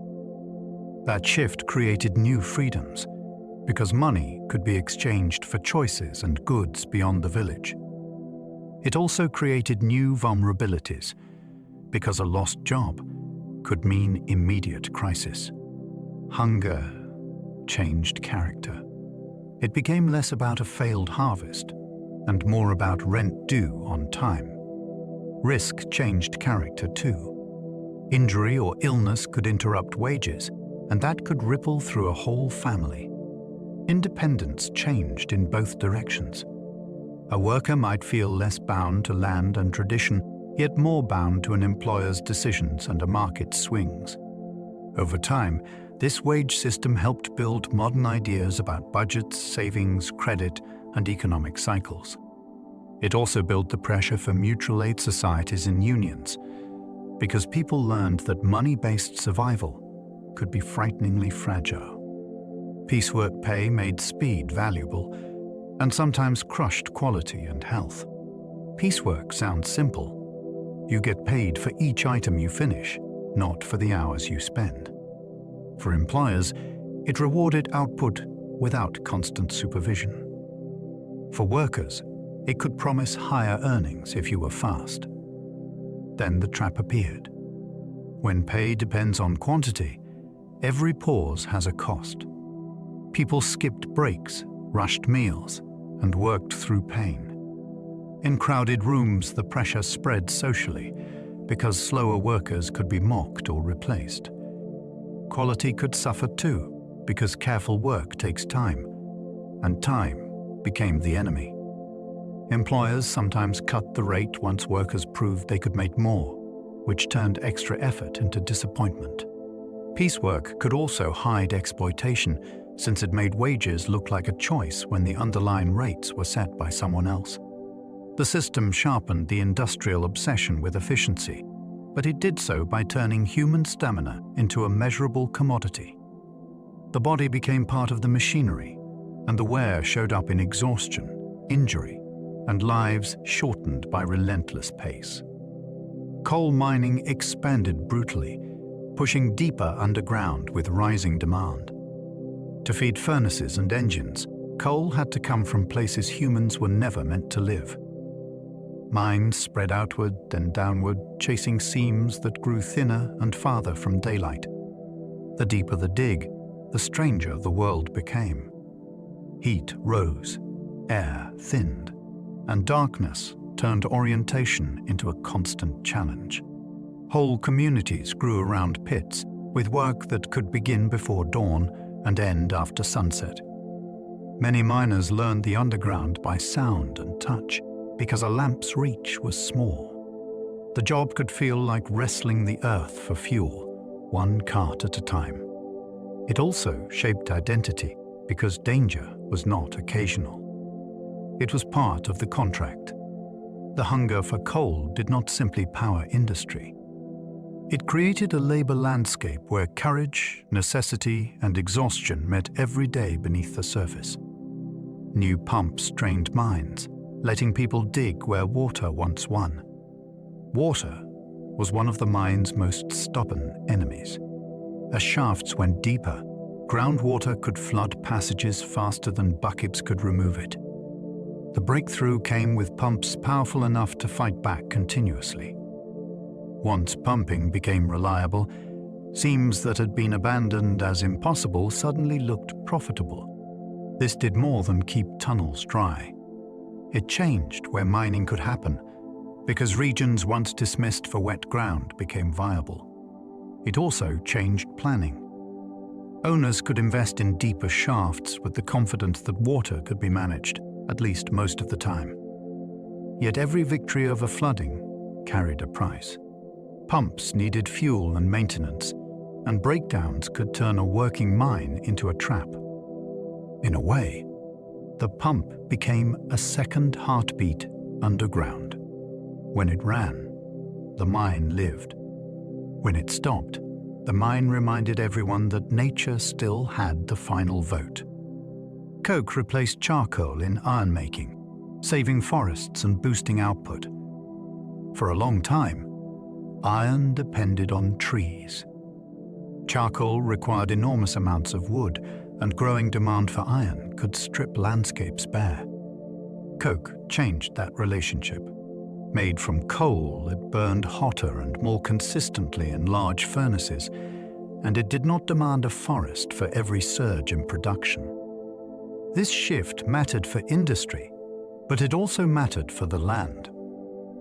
That shift created new freedoms, because money could be exchanged for choices and goods beyond the village. It also created new vulnerabilities, because a lost job could mean immediate crisis. Hunger changed character. It became less about a failed harvest and more about rent due on time. Risk changed character too. Injury or illness could interrupt wages, and that could ripple through a whole family. Independence changed in both directions. A worker might feel less bound to land and tradition, yet more bound to an employer's decisions and a market's swings. Over time, this wage system helped build modern ideas about budgets, savings, credit, and economic cycles. It also built the pressure for mutual aid societies and unions, because people learned that money-based survival could be frighteningly fragile. Piecework pay made speed valuable, and sometimes crushed quality and health. Piecework sounds simple. You get paid for each item you finish, not for the hours you spend. For employers, it rewarded output without constant supervision. For workers, it could promise higher earnings if you were fast. Then the trap appeared. When pay depends on quantity, every pause has a cost. People skipped breaks, rushed meals, and worked through pain. In crowded rooms, the pressure spread socially, because slower workers could be mocked or replaced. Quality could suffer too, because careful work takes time, and time became the enemy. Employers sometimes cut the rate once workers proved they could make more, which turned extra effort into disappointment. Piecework could also hide exploitation, since it made wages look like a choice when the underlying rates were set by someone else. The system sharpened the industrial obsession with efficiency, but it did so by turning human stamina into a measurable commodity. The body became part of the machinery, and the wear showed up in exhaustion, injury, and lives shortened by relentless pace. Coal mining expanded brutally, pushing deeper underground with rising demand. To feed furnaces and engines, coal had to come from places humans were never meant to live. Mines spread outward, then downward, chasing seams that grew thinner and farther from daylight. The deeper the dig, the stranger the world became. Heat rose, air thinned, and darkness turned orientation into a constant challenge. Whole communities grew around pits, with work that could begin before dawn and end after sunset. Many miners learned the underground by sound and touch, because a lamp's reach was small. The job could feel like wrestling the earth for fuel, one cart at a time. It also shaped identity, because danger was not occasional. It was part of the contract. The hunger for coal did not simply power industry. It created a labor landscape where courage, necessity, and exhaustion met every day beneath the surface. New pumps drained mines, letting people dig where water once won. Water was one of the mine's most stubborn enemies. As shafts went deeper, groundwater could flood passages faster than buckets could remove it. The breakthrough came with pumps powerful enough to fight back continuously. Once pumping became reliable, seams that had been abandoned as impossible suddenly looked profitable. This did more than keep tunnels dry. It changed where mining could happen, because regions once dismissed for wet ground became viable. It also changed planning. Owners could invest in deeper shafts with the confidence that water could be managed, at least most of the time. Yet every victory over flooding carried a price. Pumps needed fuel and maintenance, and breakdowns could turn a working mine into a trap. In a way, the pump became a second heartbeat underground. When it ran, the mine lived. When it stopped, the mine reminded everyone that nature still had the final vote. Coke replaced charcoal in iron making, saving forests and boosting output. For a long time, iron depended on trees. Charcoal required enormous amounts of wood, and growing demand for iron could strip landscapes bare. Coke changed that relationship. Made from coal, it burned hotter and more consistently in large furnaces, and it did not demand a forest for every surge in production. This shift mattered for industry, but it also mattered for the land.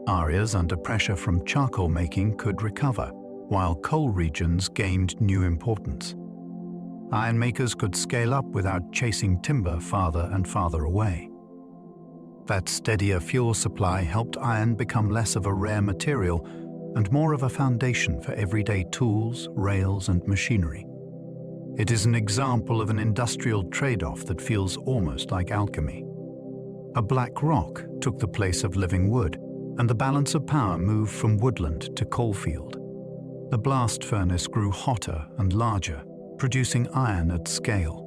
Areas under pressure from charcoal making could recover, while coal regions gained new importance. Ironmakers could scale up without chasing timber farther and farther away. That steadier fuel supply helped iron become less of a rare material and more of a foundation for everyday tools, rails, and machinery. It is an example of an industrial trade-off that feels almost like alchemy. A black rock took the place of living wood, and the balance of power moved from woodland to coalfield. The blast furnace grew hotter and larger, producing iron at scale.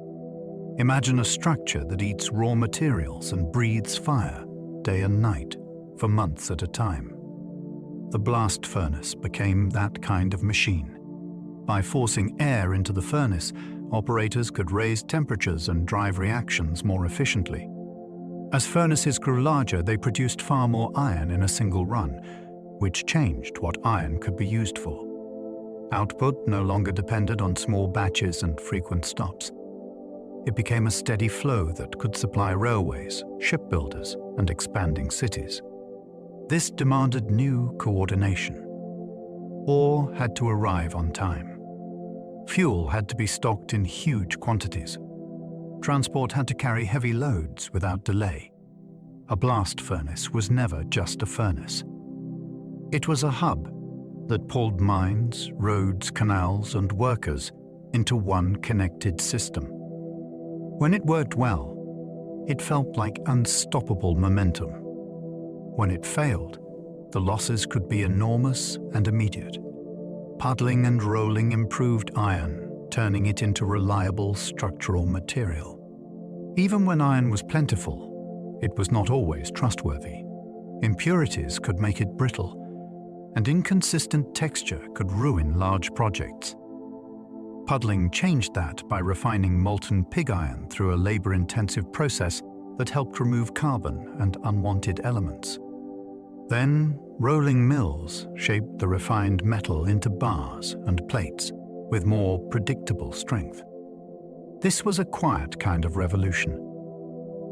Imagine a structure that eats raw materials and breathes fire day and night for months at a time. The blast furnace became that kind of machine. By forcing air into the furnace, operators could raise temperatures and drive reactions more efficiently. As furnaces grew larger, they produced far more iron in a single run, which changed what iron could be used for. Output no longer depended on small batches and frequent stops. It became a steady flow that could supply railways, shipbuilders, and expanding cities. This demanded new coordination. Ore had to arrive on time. Fuel had to be stocked in huge quantities. Transport had to carry heavy loads without delay. A blast furnace was never just a furnace. It was a hub that pulled mines, roads, canals, and workers into one connected system. When it worked well, it felt like unstoppable momentum. When it failed, the losses could be enormous and immediate. Puddling and rolling improved iron, turning it into reliable structural material. Even when iron was plentiful, it was not always trustworthy. Impurities could make it brittle, and inconsistent texture could ruin large projects. Puddling changed that by refining molten pig iron through a labor-intensive process that helped remove carbon and unwanted elements. Then, rolling mills shaped the refined metal into bars and plates with more predictable strength. This was a quiet kind of revolution.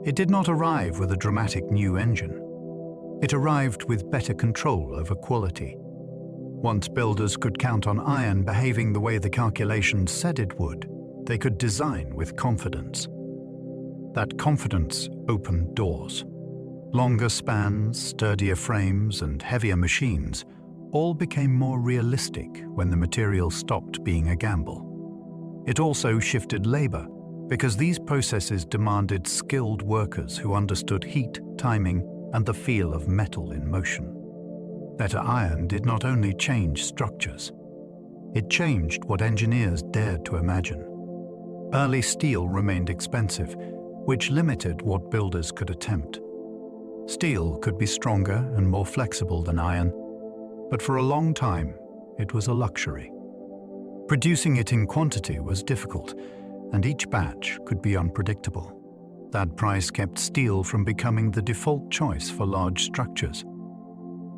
It did not arrive with a dramatic new engine. It arrived with better control over quality. Once builders could count on iron behaving the way the calculations said it would, they could design with confidence. That confidence opened doors. Longer spans, sturdier frames, and heavier machines all became more realistic when the material stopped being a gamble. It also shifted labor, because these processes demanded skilled workers who understood heat, timing, and the feel of metal in motion. Better iron did not only change structures, it changed what engineers dared to imagine. Early steel remained expensive, which limited what builders could attempt. Steel could be stronger and more flexible than iron, but for a long time, it was a luxury. Producing it in quantity was difficult, and each batch could be unpredictable. That price kept steel from becoming the default choice for large structures.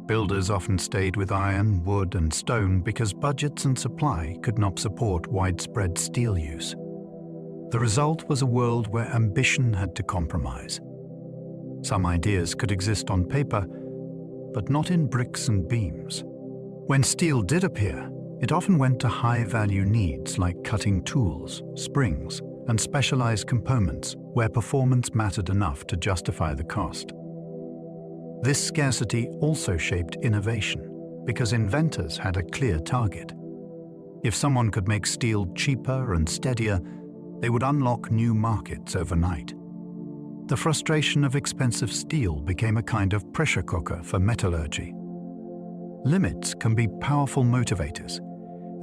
Builders often stayed with iron, wood, and stone because budgets and supply could not support widespread steel use. The result was a world where ambition had to compromise. Some ideas could exist on paper, but not in bricks and beams. When steel did appear, it often went to high-value needs like cutting tools, springs, and specialized components where performance mattered enough to justify the cost. This scarcity also shaped innovation because inventors had a clear target. If someone could make steel cheaper and steadier, they would unlock new markets overnight. The frustration of expensive steel became a kind of pressure cooker for metallurgy. Limits can be powerful motivators,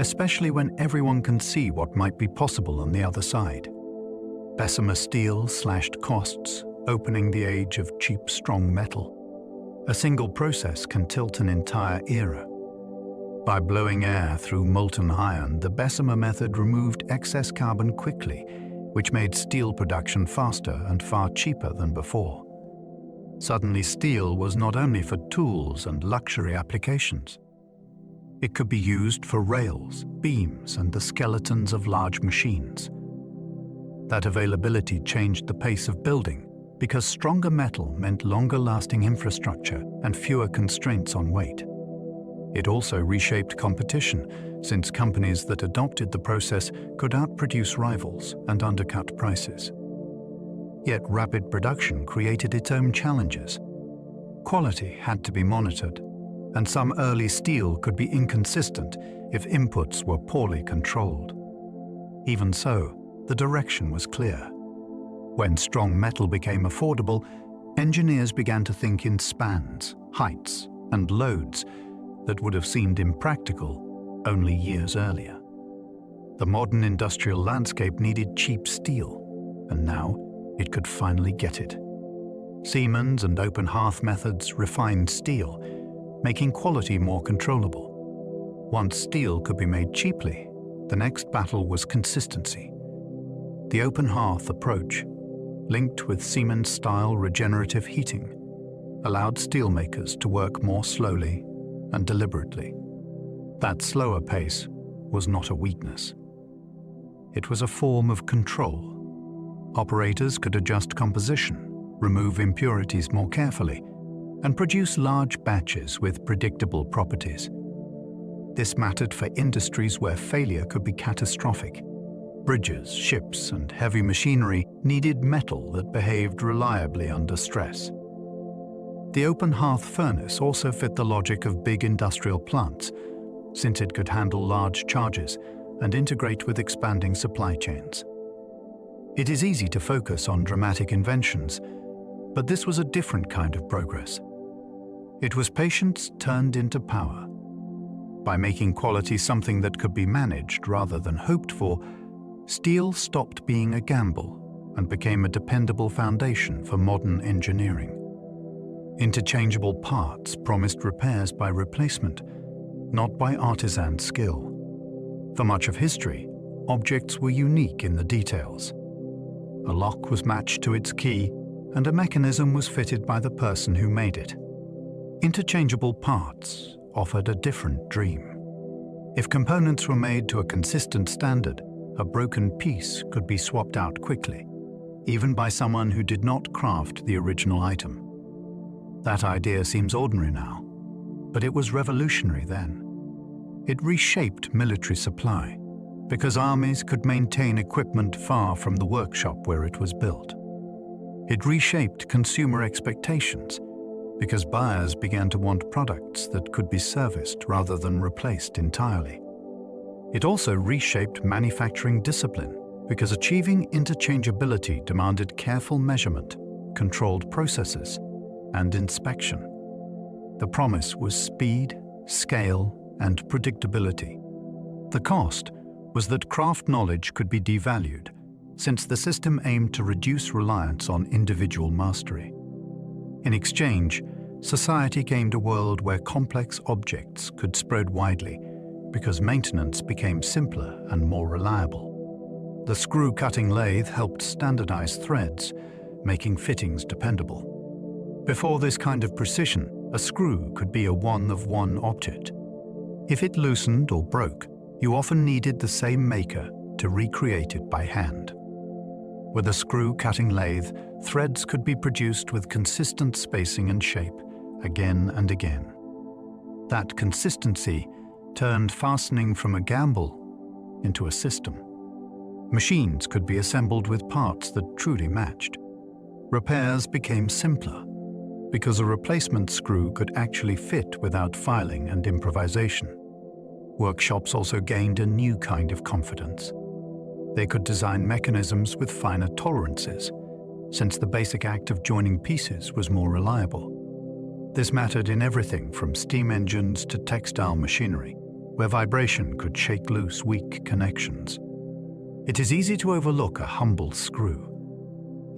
especially when everyone can see what might be possible on the other side. Bessemer steel slashed costs, opening the age of cheap, strong metal. A single process can tilt an entire era. By blowing air through molten iron, the Bessemer method removed excess carbon quickly, which made steel production faster and far cheaper than before. Suddenly, steel was not only for tools and luxury applications. It could be used for rails, beams, and the skeletons of large machines. That availability changed the pace of building because stronger metal meant longer-lasting infrastructure and fewer constraints on weight. It also reshaped competition, since companies that adopted the process could outproduce rivals and undercut prices. Yet rapid production created its own challenges. Quality had to be monitored, and some early steel could be inconsistent if inputs were poorly controlled. Even so, the direction was clear. When strong metal became affordable, engineers began to think in spans, heights, and loads that would have seemed impractical only years earlier. The modern industrial landscape needed cheap steel, and now it could finally get it. Siemens and open hearth methods refined steel, making quality more controllable. Once steel could be made cheaply, the next battle was consistency. The open hearth approach, linked with Siemens-style regenerative heating, allowed steelmakers to work more slowly and deliberately. That slower pace was not a weakness. It was a form of control. Operators could adjust composition, remove impurities more carefully, and produce large batches with predictable properties. This mattered for industries where failure could be catastrophic. Bridges, ships, and heavy machinery needed metal that behaved reliably under stress. The open hearth furnace also fit the logic of big industrial plants, since it could handle large charges and integrate with expanding supply chains. It is easy to focus on dramatic inventions, but this was a different kind of progress. It was patience turned into power. By making quality something that could be managed rather than hoped for, steel stopped being a gamble and became a dependable foundation for modern engineering. Interchangeable parts promised repairs by replacement, not by artisan skill. For much of history, objects were unique in the details. A lock was matched to its key, and a mechanism was fitted by the person who made it. Interchangeable parts offered a different dream. If components were made to a consistent standard, a broken piece could be swapped out quickly, even by someone who did not craft the original item. That idea seems ordinary now, but it was revolutionary then. It reshaped military supply, because armies could maintain equipment far from the workshop where it was built. It reshaped consumer expectations, because buyers began to want products that could be serviced rather than replaced entirely. It also reshaped manufacturing discipline, because achieving interchangeability demanded careful measurement, controlled processes, and inspection. The promise was speed, scale, and predictability. The cost was that craft knowledge could be devalued, since the system aimed to reduce reliance on individual mastery. In exchange, society gained a world where complex objects could spread widely because maintenance became simpler and more reliable. The screw-cutting lathe helped standardize threads, making fittings dependable. Before this kind of precision, a screw could be a one-of-one object. If it loosened or broke, you often needed the same maker to recreate it by hand. With a screw-cutting lathe, threads could be produced with consistent spacing and shape, again and again. That consistency turned fastening from a gamble into a system. Machines could be assembled with parts that truly matched. Repairs became simpler because a replacement screw could actually fit without filing and improvisation. Workshops also gained a new kind of confidence. They could design mechanisms with finer tolerances, since the basic act of joining pieces was more reliable. This mattered in everything from steam engines to textile machinery, where vibration could shake loose weak connections. It is easy to overlook a humble screw.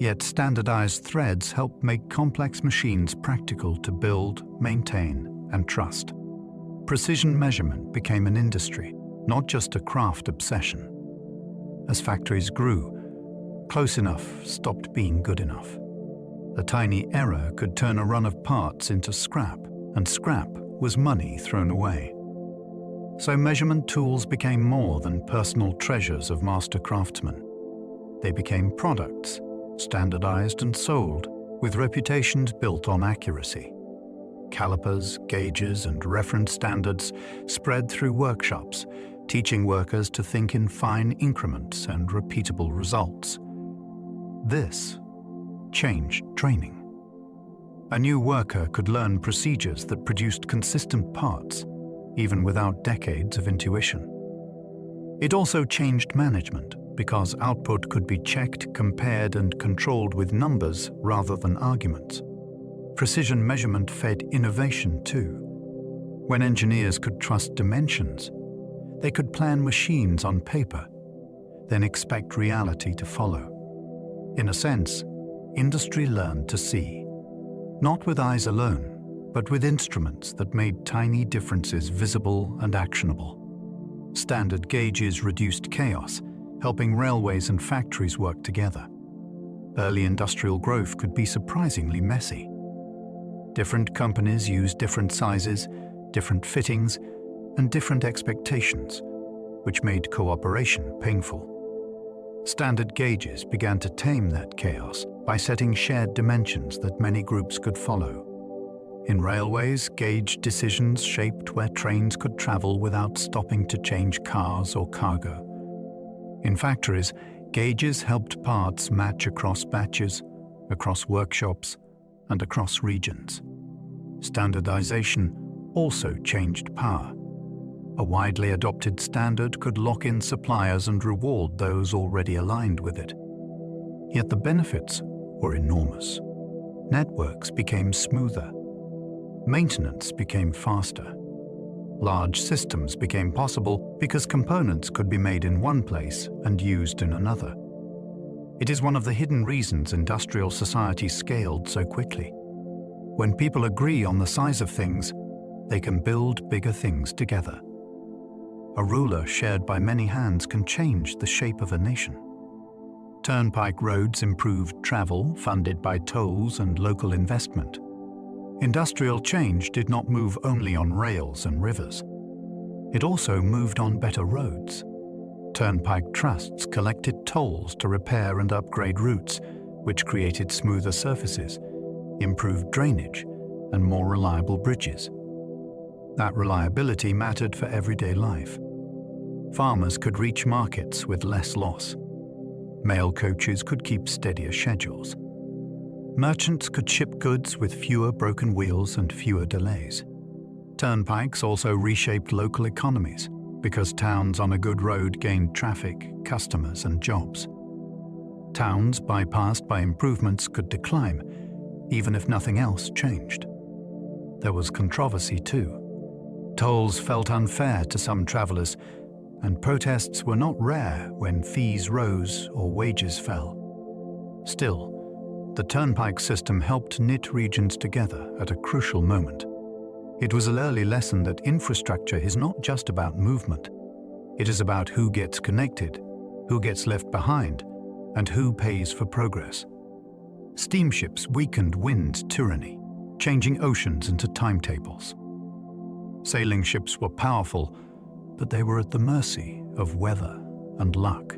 Yet standardized threads help make complex machines practical to build, maintain, and trust. Precision measurement became an industry, not just a craft obsession. As factories grew, close enough stopped being good enough. A tiny error could turn a run of parts into scrap, and scrap was money thrown away. So measurement tools became more than personal treasures of master craftsmen. They became products, standardized and sold, with reputations built on accuracy. Calipers, gauges, and reference standards spread through workshops, teaching workers to think in fine increments and repeatable results. This changed training. A new worker could learn procedures that produced consistent parts, even without decades of intuition. It also changed management, because output could be checked, compared, and controlled with numbers rather than arguments. Precision measurement fed innovation too. When engineers could trust dimensions, they could plan machines on paper, then expect reality to follow. In a sense, industry learned to see, not with eyes alone, but with instruments that made tiny differences visible and actionable. Standard gauges reduced chaos, helping railways and factories work together. Early industrial growth could be surprisingly messy. Different companies used different sizes, different fittings, and different expectations, which made cooperation painful. Standard gauges began to tame that chaos by setting shared dimensions that many groups could follow. In railways, gauge decisions shaped where trains could travel without stopping to change cars or cargo. In factories, gauges helped parts match across batches, across workshops, and across regions. Standardization also changed power. A widely adopted standard could lock in suppliers and reward those already aligned with it. Yet the benefits were enormous. Networks became smoother. Maintenance became faster. Large systems became possible because components could be made in one place and used in another. It is one of the hidden reasons industrial society scaled so quickly. When people agree on the size of things, they can build bigger things together. A ruler shared by many hands can change the shape of a nation. Turnpike roads improved travel, funded by tolls and local investment. Industrial change did not move only on rails and rivers. It also moved on better roads. Turnpike trusts collected tolls to repair and upgrade routes, which created smoother surfaces, improved drainage, and more reliable bridges. That reliability mattered for everyday life. Farmers could reach markets with less loss. Mail coaches could keep steadier schedules. Merchants could ship goods with fewer broken wheels and fewer delays. Turnpikes also reshaped local economies because towns on a good road gained traffic, customers, and jobs. Towns bypassed by improvements could decline even if nothing else changed. There was controversy too. Tolls felt unfair to some travelers, and protests were not rare when fees rose or wages fell. Still, the Turnpike system helped knit regions together at a crucial moment. It was an early lesson that infrastructure is not just about movement. It is about who gets connected, who gets left behind, and who pays for progress. Steamships weakened wind tyranny, changing oceans into timetables. Sailing ships were powerful, but they were at the mercy of weather and luck.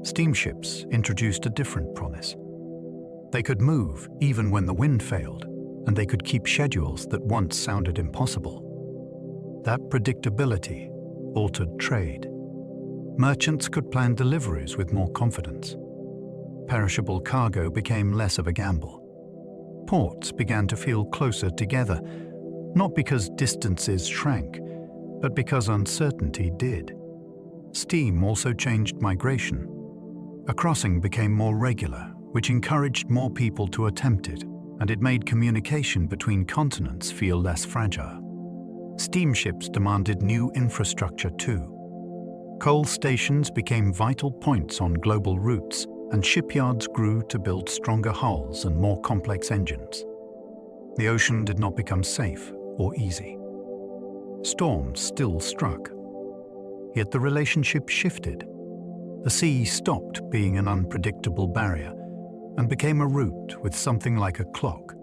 Steamships introduced a different promise. They could move even when the wind failed, and they could keep schedules that once sounded impossible. That predictability altered trade. Merchants could plan deliveries with more confidence. Perishable cargo became less of a gamble. Ports began to feel closer together, not because distances shrank, but because uncertainty did. Steam also changed migration. A crossing became more regular, which encouraged more people to attempt it, and it made communication between continents feel less fragile. Steamships demanded new infrastructure too. Coal stations became vital points on global routes, and shipyards grew to build stronger hulls and more complex engines. The ocean did not become safe or easy. Storms still struck. Yet the relationship shifted. The sea stopped being an unpredictable barrier and became a route with something like a clock.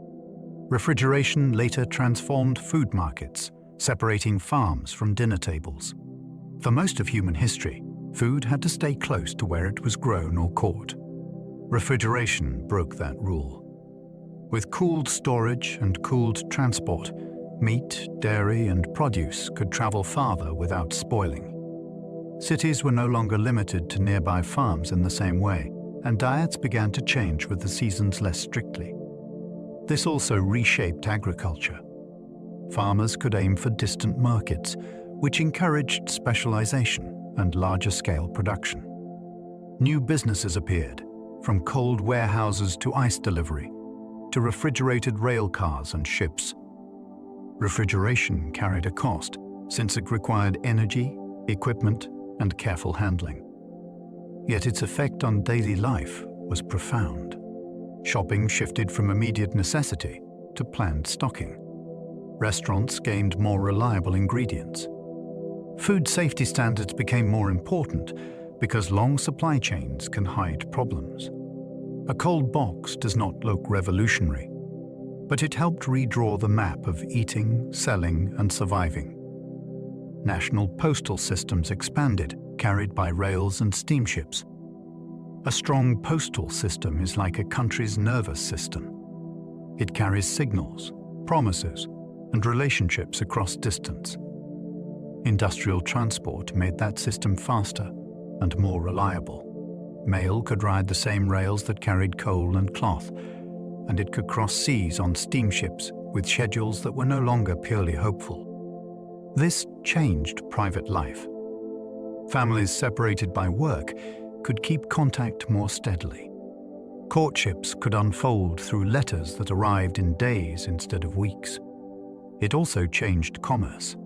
Refrigeration later transformed food markets, separating farms from dinner tables. For most of human history, food had to stay close to where it was grown or caught. Refrigeration broke that rule. With cooled storage and cooled transport, meat, dairy, and produce could travel farther without spoiling. Cities were no longer limited to nearby farms in the same way, and diets began to change with the seasons less strictly. This also reshaped agriculture. Farmers could aim for distant markets, which encouraged specialization and larger-scale production. New businesses appeared, from cold warehouses to ice delivery, to refrigerated rail cars and ships. Refrigeration carried a cost, since it required energy, equipment, and careful handling. Yet its effect on daily life was profound. Shopping shifted from immediate necessity to planned stocking. Restaurants gained more reliable ingredients. Food safety standards became more important because long supply chains can hide problems. A cold box does not look revolutionary, but it helped redraw the map of eating, selling, and surviving. National postal systems expanded, carried by rails and steamships. A strong postal system is like a country's nervous system. It carries signals, promises, and relationships across distance. Industrial transport made that system faster and more reliable. Mail could ride the same rails that carried coal and cloth, and it could cross seas on steamships with schedules that were no longer purely hopeful. This changed private life. Families separated by work could keep contact more steadily. Courtships could unfold through letters that arrived in days instead of weeks. It also changed commerce.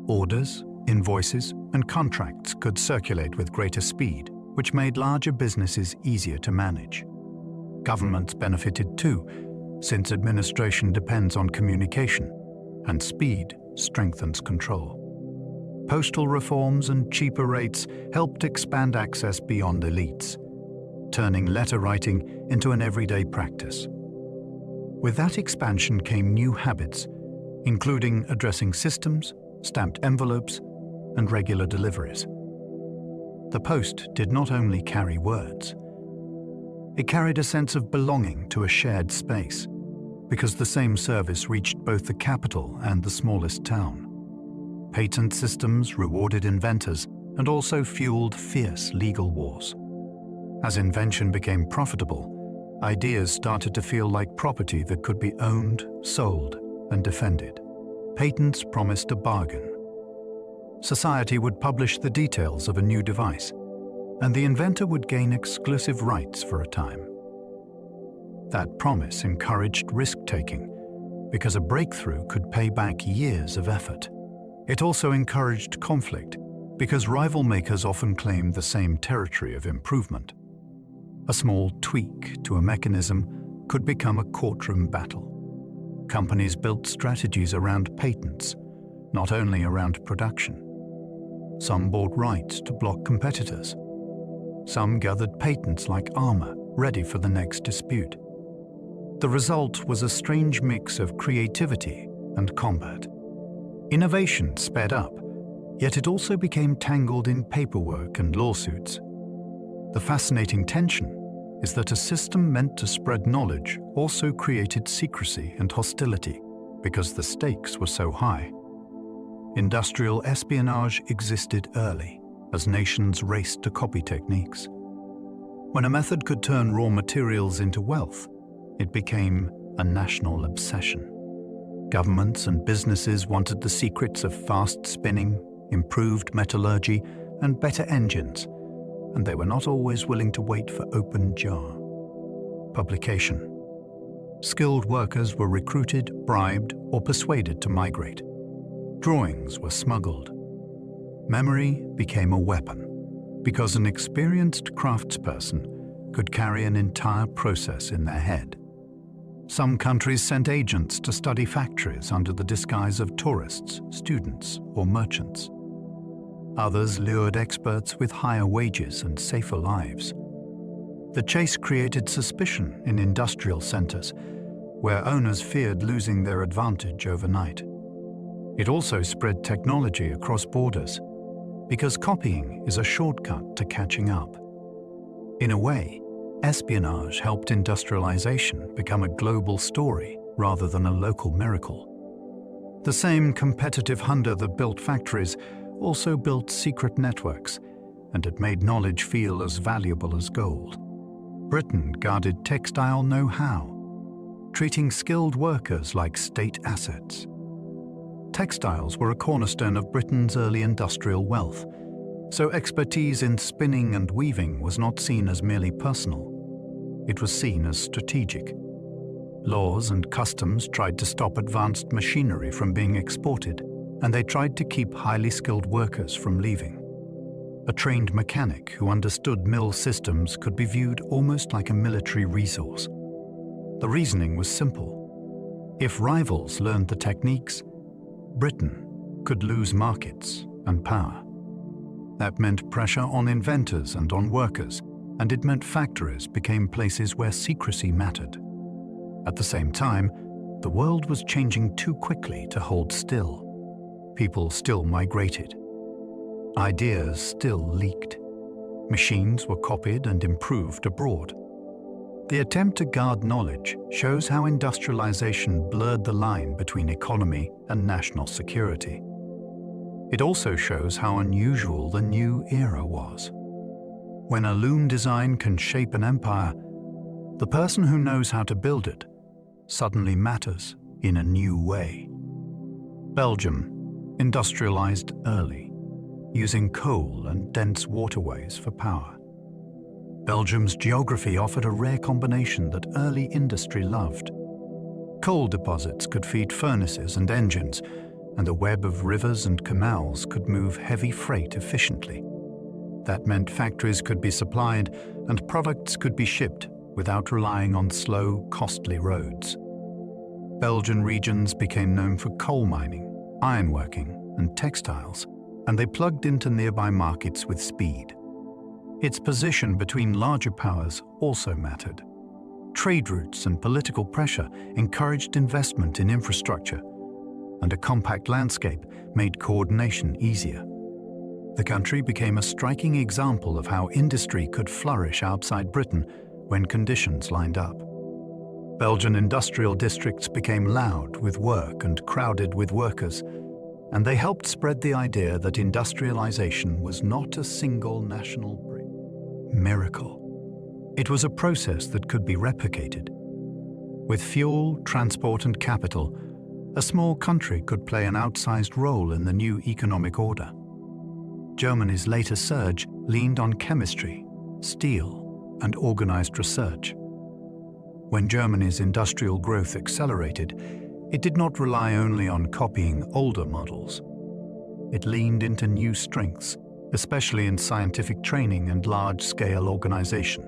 Orders, invoices, and contracts could circulate with greater speed, which made larger businesses easier to manage. Governments benefited too, since administration depends on communication, and speed strengthens control. Postal reforms and cheaper rates helped expand access beyond elites, turning letter writing into an everyday practice. With that expansion came new habits, including addressing systems, stamped envelopes, and regular deliveries. The post did not only carry words. It carried a sense of belonging to a shared space, because the same service reached both the capital and the smallest town. Patent systems rewarded inventors and also fueled fierce legal wars. As invention became profitable, ideas started to feel like property that could be owned, sold, and defended. Patents promised a bargain. Society would publish the details of a new device, and the inventor would gain exclusive rights for a time. That promise encouraged risk-taking because a breakthrough could pay back years of effort. It also encouraged conflict because rival makers often claimed the same territory of improvement. A small tweak to a mechanism could become a courtroom battle. Companies built strategies around patents, not only around production. Some bought rights to block competitors. Some gathered patents like armor, ready for the next dispute. The result was a strange mix of creativity and combat. Innovation sped up, yet it also became tangled in paperwork and lawsuits. The fascinating tension is that a system meant to spread knowledge also created secrecy and hostility because the stakes were so high. Industrial espionage existed early as nations raced to copy techniques. When a method could turn raw materials into wealth, it became a national obsession. Governments and businesses wanted the secrets of fast spinning, improved metallurgy, and better engines, and they were not always willing to wait for open jar. Publication. Skilled workers were recruited, bribed, or persuaded to migrate. Drawings were smuggled. Memory became a weapon, because an experienced craftsperson could carry an entire process in their head. Some countries sent agents to study factories under the disguise of tourists, students, or merchants. Others lured experts with higher wages and safer lives. The chase created suspicion in industrial centers, where owners feared losing their advantage overnight. It also spread technology across borders, because copying is a shortcut to catching up. In a way, espionage helped industrialization become a global story rather than a local miracle. The same competitive hunger that built factories also built secret networks, and it made knowledge feel as valuable as gold. Britain guarded textile know-how, treating skilled workers like state assets. Textiles were a cornerstone of Britain's early industrial wealth, so expertise in spinning and weaving was not seen as merely personal. It was seen as strategic. Laws and customs tried to stop advanced machinery from being exported, and they tried to keep highly skilled workers from leaving. A trained mechanic who understood mill systems could be viewed almost like a military resource. The reasoning was simple. If rivals learned the techniques, Britain could lose markets and power. That meant pressure on inventors and on workers, and it meant factories became places where secrecy mattered. At the same time, the world was changing too quickly to hold still. People still migrated. Ideas still leaked. Machines were copied and improved abroad. The attempt to guard knowledge shows how industrialization blurred the line between economy and national security. It also shows how unusual the new era was. When a loom design can shape an empire, the person who knows how to build it suddenly matters in a new way. Belgium industrialized early, using coal and dense waterways for power. Belgium's geography offered a rare combination that early industry loved. Coal deposits could feed furnaces and engines, and a web of rivers and canals could move heavy freight efficiently. That meant factories could be supplied and products could be shipped without relying on slow, costly roads. Belgian regions became known for coal mining, ironworking, and textiles, and they plugged into nearby markets with speed. Its position between larger powers also mattered. Trade routes and political pressure encouraged investment in infrastructure, and a compact landscape made coordination easier. The country became a striking example of how industry could flourish outside Britain when conditions lined up. Belgian industrial districts became loud with work and crowded with workers, and they helped spread the idea that industrialization was not a single national miracle. It was a process that could be replicated. With fuel, transport, and capital, a small country could play an outsized role in the new economic order. Germany's later surge leaned on chemistry, steel, and organized research. When Germany's industrial growth accelerated, it did not rely only on copying older models. It leaned into new strengths, especially in scientific training and large-scale organization.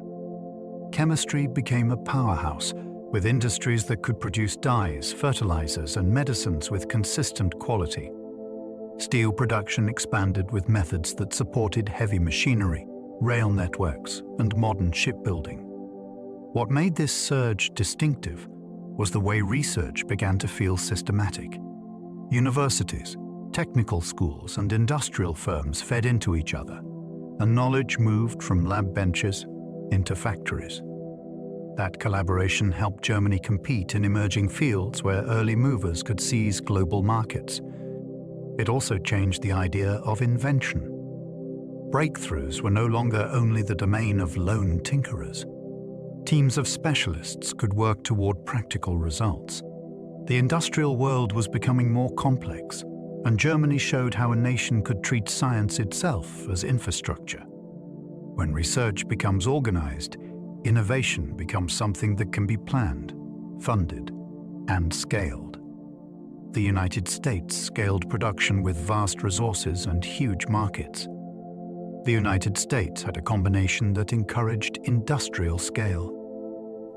Chemistry became a powerhouse, with industries that could produce dyes, fertilizers, and medicines with consistent quality. Steel production expanded with methods that supported heavy machinery, rail networks, and modern shipbuilding. What made this surge distinctive was the way research began to feel systematic. Universities, technical schools, and industrial firms fed into each other, and knowledge moved from lab benches into factories. That collaboration helped Germany compete in emerging fields where early movers could seize global markets. It also changed the idea of invention. Breakthroughs were no longer only the domain of lone tinkerers. Teams of specialists could work toward practical results. The industrial world was becoming more complex, and Germany showed how a nation could treat science itself as infrastructure. When research becomes organized, innovation becomes something that can be planned, funded, and scaled. The United States scaled production with vast resources and huge markets. The United States had a combination that encouraged industrial scale.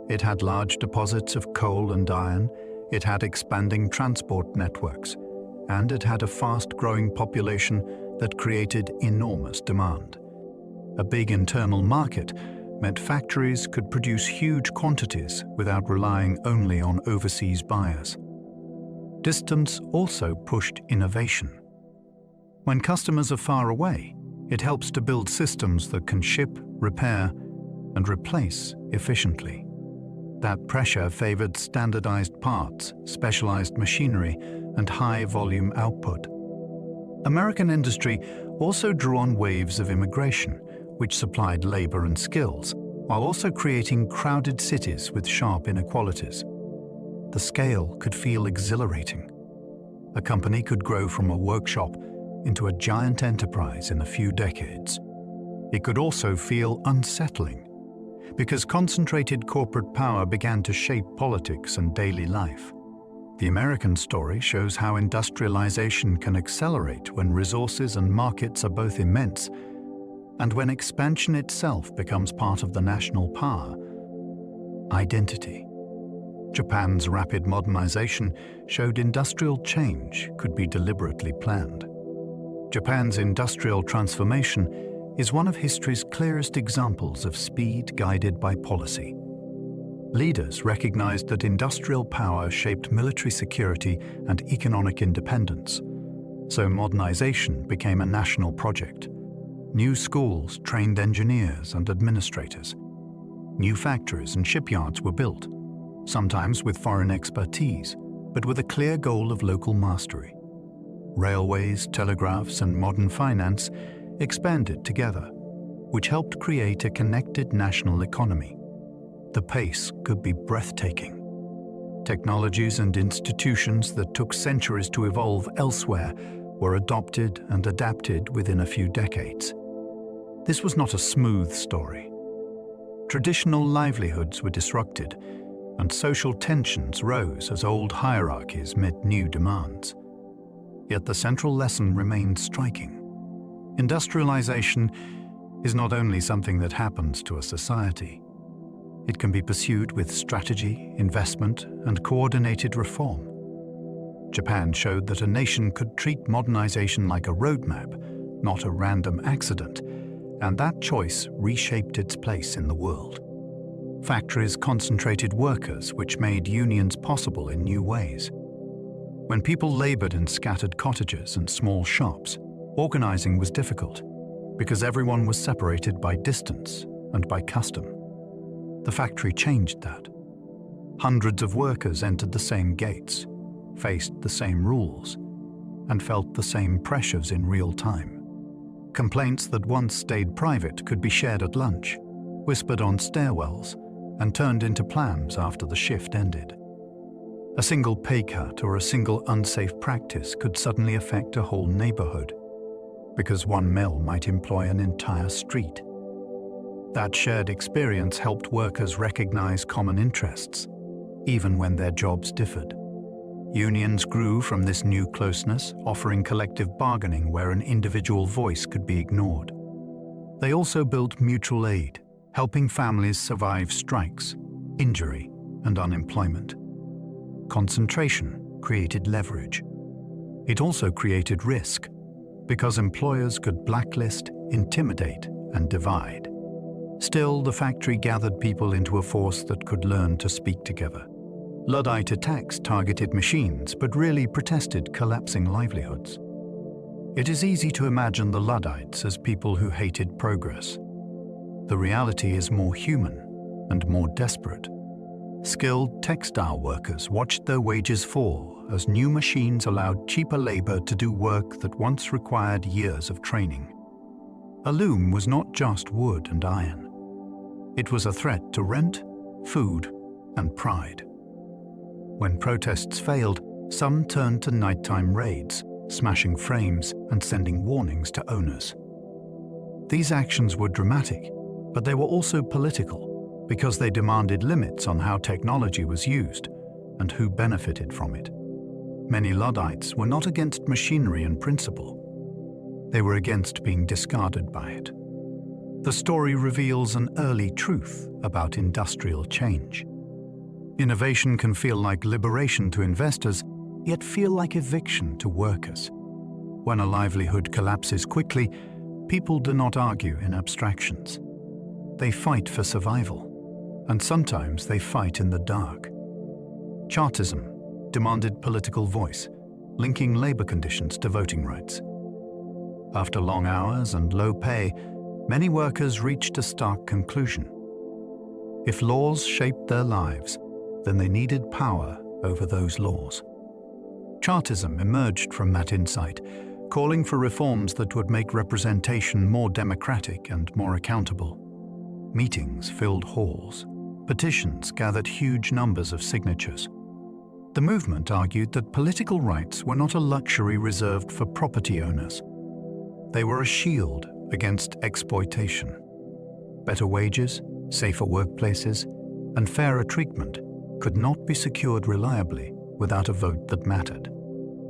It had large deposits of coal and iron, it had expanding transport networks, and it had a fast-growing population that created enormous demand. A big internal market meant factories could produce huge quantities without relying only on overseas buyers. Distance also pushed innovation. When customers are far away, it helps to build systems that can ship, repair, and replace efficiently. That pressure favored standardized parts, specialized machinery, and high-volume output. American industry also drew on waves of immigration, which supplied labor and skills, while also creating crowded cities with sharp inequalities. The scale could feel exhilarating. A company could grow from a workshop into a giant enterprise in a few decades. It could also feel unsettling, because concentrated corporate power began to shape politics and daily life. The American story shows how industrialization can accelerate when resources and markets are both immense, and when expansion itself becomes part of the national power. Identity. Japan's rapid modernization showed industrial change could be deliberately planned. Japan's industrial transformation is one of history's clearest examples of speed guided by policy. Leaders recognized that industrial power shaped military security and economic independence, so modernization became a national project. New schools trained engineers and administrators. New factories and shipyards were built, sometimes with foreign expertise, but with a clear goal of local mastery. Railways, telegraphs, and modern finance expanded together, which helped create a connected national economy. The pace could be breathtaking. Technologies and institutions that took centuries to evolve elsewhere were adopted and adapted within a few decades. This was not a smooth story. Traditional livelihoods were disrupted, and social tensions rose as old hierarchies met new demands. Yet the central lesson remained striking. Industrialization is not only something that happens to a society. It can be pursued with strategy, investment, and coordinated reform. Japan showed that a nation could treat modernization like a roadmap, not a random accident, and that choice reshaped its place in the world. Factories concentrated workers, which made unions possible in new ways. When people labored in scattered cottages and small shops, organizing was difficult because everyone was separated by distance and by custom. The factory changed that. Hundreds of workers entered the same gates, faced the same rules, and felt the same pressures in real time. Complaints that once stayed private could be shared at lunch, whispered on stairwells, and turned into plans after the shift ended. A single pay cut or a single unsafe practice could suddenly affect a whole neighborhood, because one mill might employ an entire street. That shared experience helped workers recognize common interests, even when their jobs differed. Unions grew from this new closeness, offering collective bargaining where an individual voice could be ignored. They also built mutual aid, helping families survive strikes, injury, and unemployment. Concentration created leverage. It also created risk, because employers could blacklist, intimidate, and divide. Still, the factory gathered people into a force that could learn to speak together. Luddite attacks targeted machines, but really protested collapsing livelihoods. It is easy to imagine the Luddites as people who hated progress. The reality is more human and more desperate. Skilled textile workers watched their wages fall as new machines allowed cheaper labor to do work that once required years of training. A loom was not just wood and iron. It was a threat to rent, food, and pride. When protests failed, some turned to nighttime raids, smashing frames and sending warnings to owners. These actions were dramatic, but they were also political, because they demanded limits on how technology was used and who benefited from it. Many Luddites were not against machinery in principle. They were against being discarded by it. The story reveals an early truth about industrial change. Innovation can feel like liberation to investors, yet feel like eviction to workers. When a livelihood collapses quickly, people do not argue in abstractions. They fight for survival, and sometimes they fight in the dark. Chartism demanded political voice, linking labor conditions to voting rights. After long hours and low pay, many workers reached a stark conclusion. If laws shaped their lives, then they needed power over those laws. Chartism emerged from that insight, calling for reforms that would make representation more democratic and more accountable. Meetings filled halls. Petitions gathered huge numbers of signatures. The movement argued that political rights were not a luxury reserved for property owners. They were a shield against exploitation. Better wages, safer workplaces, and fairer treatment could not be secured reliably without a vote that mattered.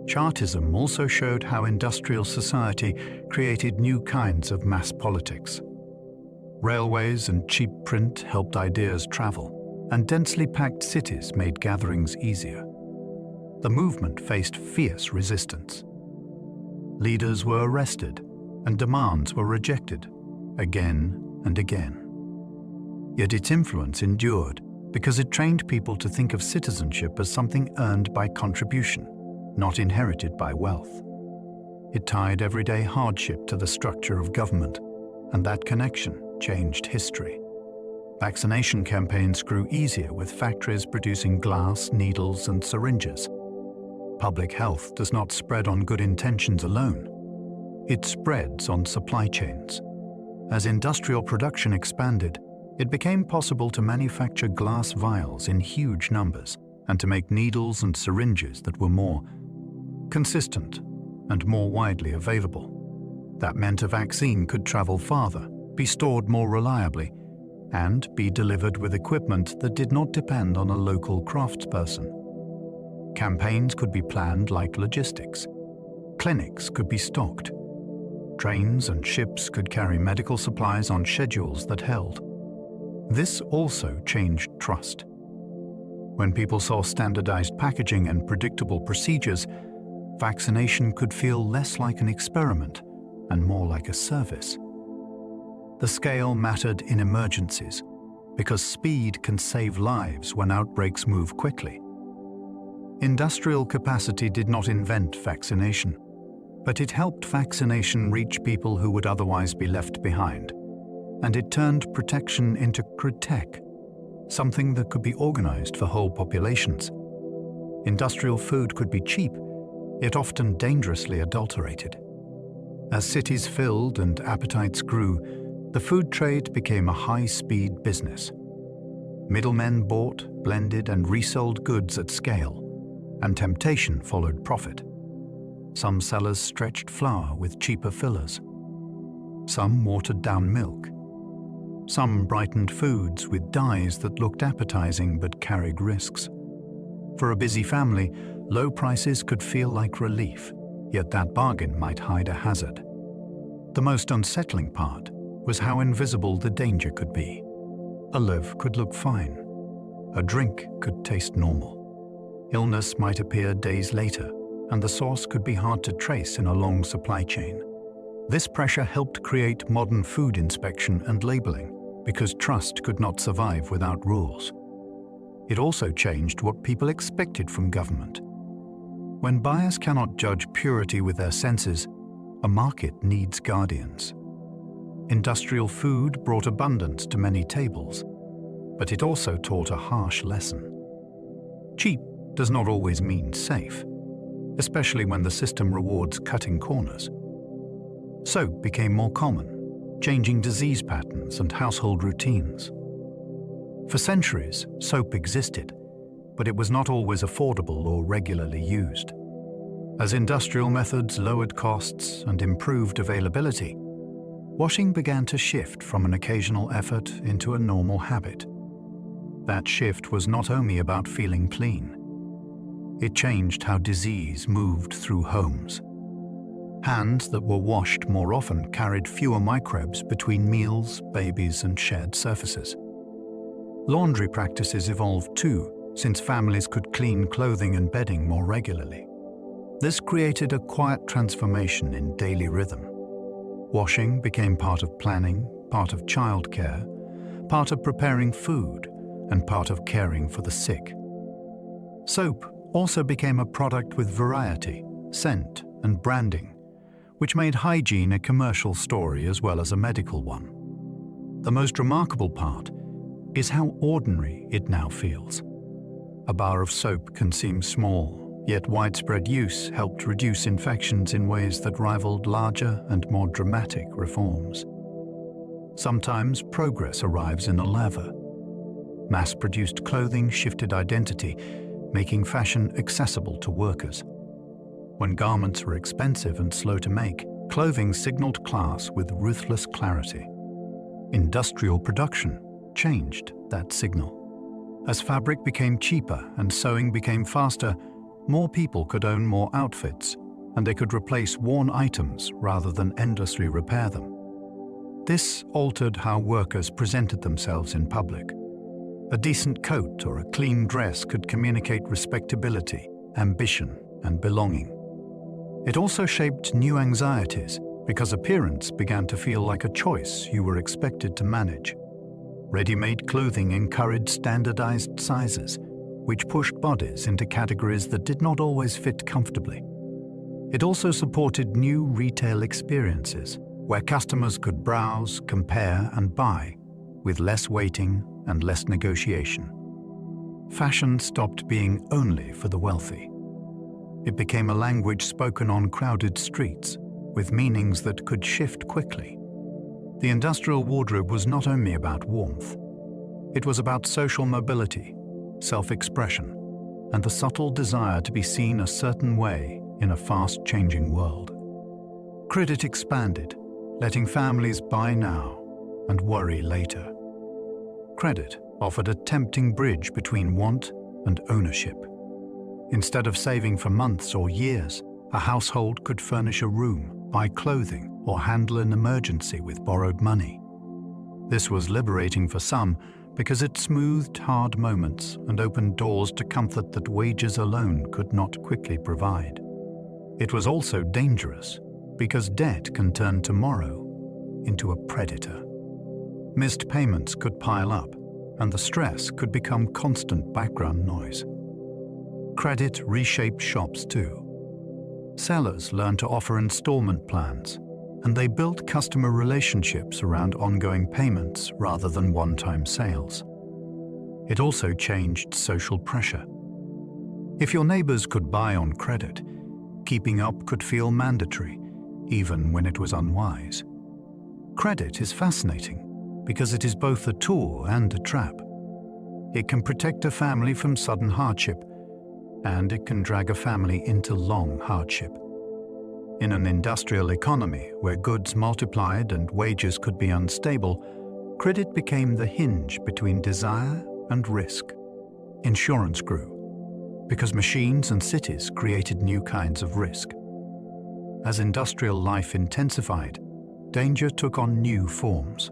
Chartism also showed how industrial society created new kinds of mass politics. Railways and cheap print helped ideas travel, and densely packed cities made gatherings easier. The movement faced fierce resistance. Leaders were arrested, and demands were rejected, again and again. Yet its influence endured, because it trained people to think of citizenship as something earned by contribution, not inherited by wealth. It tied everyday hardship to the structure of government, and that connection changed history. Vaccination campaigns grew easier with factories producing glass, needles, and syringes. Public health does not spread on good intentions alone. It spreads on supply chains. As industrial production expanded, it became possible to manufacture glass vials in huge numbers and to make needles and syringes that were more consistent and more widely available. That meant a vaccine could travel farther, be stored more reliably, and be delivered with equipment that did not depend on a local craftsperson. Campaigns could be planned like logistics. Clinics could be stocked. Trains and ships could carry medical supplies on schedules that held. This also changed trust. When people saw standardized packaging and predictable procedures, vaccination could feel less like an experiment and more like a service. The scale mattered in emergencies, because speed can save lives when outbreaks move quickly. Industrial capacity did not invent vaccination, but it helped vaccination reach people who would otherwise be left behind. And it turned protection into critique, something that could be organized for whole populations. Industrial food could be cheap, yet often dangerously adulterated. As cities filled and appetites grew, the food trade became a high-speed business. Middlemen bought, blended, and resold goods at scale, and temptation followed profit. Some sellers stretched flour with cheaper fillers. Some watered down milk. Some brightened foods with dyes that looked appetizing but carried risks. For a busy family, low prices could feel like relief, yet that bargain might hide a hazard. The most unsettling part was how invisible the danger could be. A loaf could look fine. A drink could taste normal. Illness might appear days later, and the source could be hard to trace in a long supply chain. This pressure helped create modern food inspection and labeling, because trust could not survive without rules. It also changed what people expected from government. When buyers cannot judge purity with their senses, a market needs guardians. Industrial food brought abundance to many tables, but it also taught a harsh lesson. Cheap does not always mean safe, especially when the system rewards cutting corners. Soap became more common, changing disease patterns and household routines. For centuries, soap existed, but it was not always affordable or regularly used. As industrial methods lowered costs and improved availability, washing began to shift from an occasional effort into a normal habit. That shift was not only about feeling clean. It changed how disease moved through homes. Hands that were washed more often carried fewer microbes between meals, babies, and shared surfaces. Laundry practices evolved too, since families could clean clothing and bedding more regularly. This created a quiet transformation in daily rhythm. Washing became part of planning, part of childcare, part of preparing food, and part of caring for the sick. Soap also became a product with variety, scent, and branding, which made hygiene a commercial story as well as a medical one. The most remarkable part is how ordinary it now feels. A bar of soap can seem small, yet widespread use helped reduce infections in ways that rivaled larger and more dramatic reforms. Sometimes progress arrives in a lever. Mass-produced clothing shifted identity, making fashion accessible to workers. When garments were expensive and slow to make, clothing signaled class with ruthless clarity. Industrial production changed that signal. As fabric became cheaper and sewing became faster, more people could own more outfits, and they could replace worn items rather than endlessly repair them. This altered how workers presented themselves in public. A decent coat or a clean dress could communicate respectability, ambition, and belonging. It also shaped new anxieties because appearance began to feel like a choice you were expected to manage. Ready-made clothing encouraged standardized sizes, which pushed bodies into categories that did not always fit comfortably. It also supported new retail experiences, where customers could browse, compare, and buy, with less waiting and less negotiation. Fashion stopped being only for the wealthy. It became a language spoken on crowded streets, with meanings that could shift quickly. The industrial wardrobe was not only about warmth. It was about social mobility, self-expression, and the subtle desire to be seen a certain way in a fast-changing world. Credit expanded, letting families buy now and worry later. Credit offered a tempting bridge between want and ownership. Instead of saving for months or years, a household could furnish a room, buy clothing, or handle an emergency with borrowed money. This was liberating for some because it smoothed hard moments and opened doors to comfort that wages alone could not quickly provide. It was also dangerous because debt can turn tomorrow into a predator. Missed payments could pile up, and the stress could become constant background noise. Credit reshaped shops too. Sellers learned to offer installment plans, and they built customer relationships around ongoing payments rather than one-time sales. It also changed social pressure. If your neighbors could buy on credit, keeping up could feel mandatory, even when it was unwise. Credit is fascinating because it is both a tool and a trap. It can protect a family from sudden hardship, and it can drag a family into long hardship. In an industrial economy where goods multiplied and wages could be unstable, credit became the hinge between desire and risk. Insurance grew, because machines and cities created new kinds of risk. As industrial life intensified, danger took on new forms.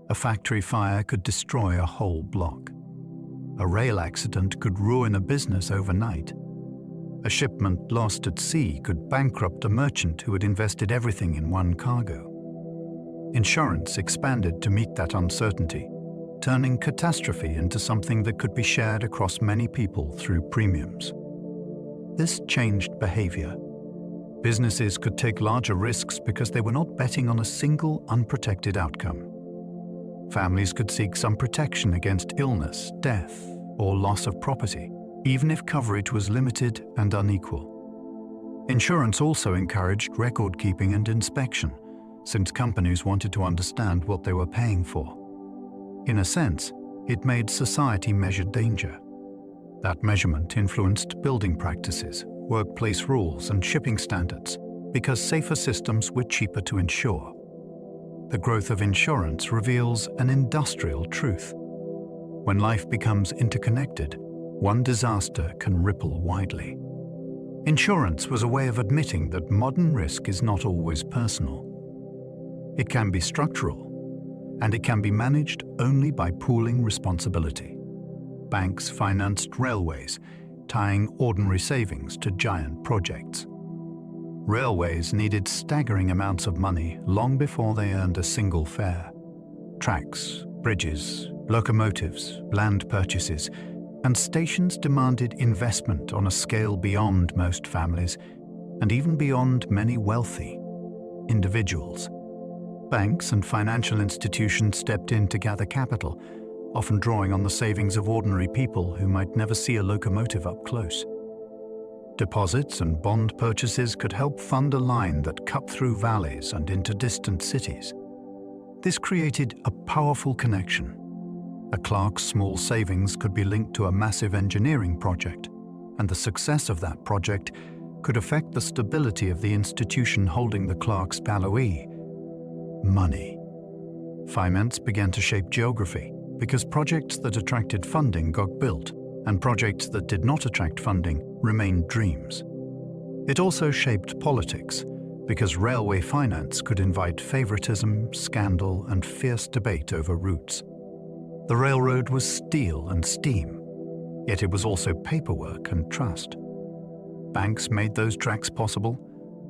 A factory fire could destroy a whole block. A rail accident could ruin a business overnight. A shipment lost at sea could bankrupt a merchant who had invested everything in one cargo. Insurance expanded to meet that uncertainty, turning catastrophe into something that could be shared across many people through premiums. This changed behavior. Businesses could take larger risks because they were not betting on a single unprotected outcome. Families could seek some protection against illness, death, or loss of property, even if coverage was limited and unequal. Insurance also encouraged record-keeping and inspection, since companies wanted to understand what they were paying for. In a sense, it made society measure danger. That measurement influenced building practices, workplace rules, and shipping standards, because safer systems were cheaper to insure. The growth of insurance reveals an industrial truth. When life becomes interconnected, one disaster can ripple widely. Insurance was a way of admitting that modern risk is not always personal. It can be structural, and it can be managed only by pooling responsibility. Banks financed railways, tying ordinary savings to giant projects. Railways needed staggering amounts of money long before they earned a single fare. Tracks, bridges, locomotives, land purchases, and stations demanded investment on a scale beyond most families, and even beyond many wealthy individuals. Banks and financial institutions stepped in to gather capital, often drawing on the savings of ordinary people who might never see a locomotive up close. Deposits and bond purchases could help fund a line that cut through valleys and into distant cities. This created a powerful connection. A clerk's small savings could be linked to a massive engineering project, and the success of that project could affect the stability of the institution holding the clerk's palloy. Money. Finance began to shape geography because projects that attracted funding got built, and projects that did not attract funding remained dreams. It also shaped politics because railway finance could invite favoritism, scandal, and fierce debate over routes. The railroad was steel and steam, yet it was also paperwork and trust. Banks made those tracks possible,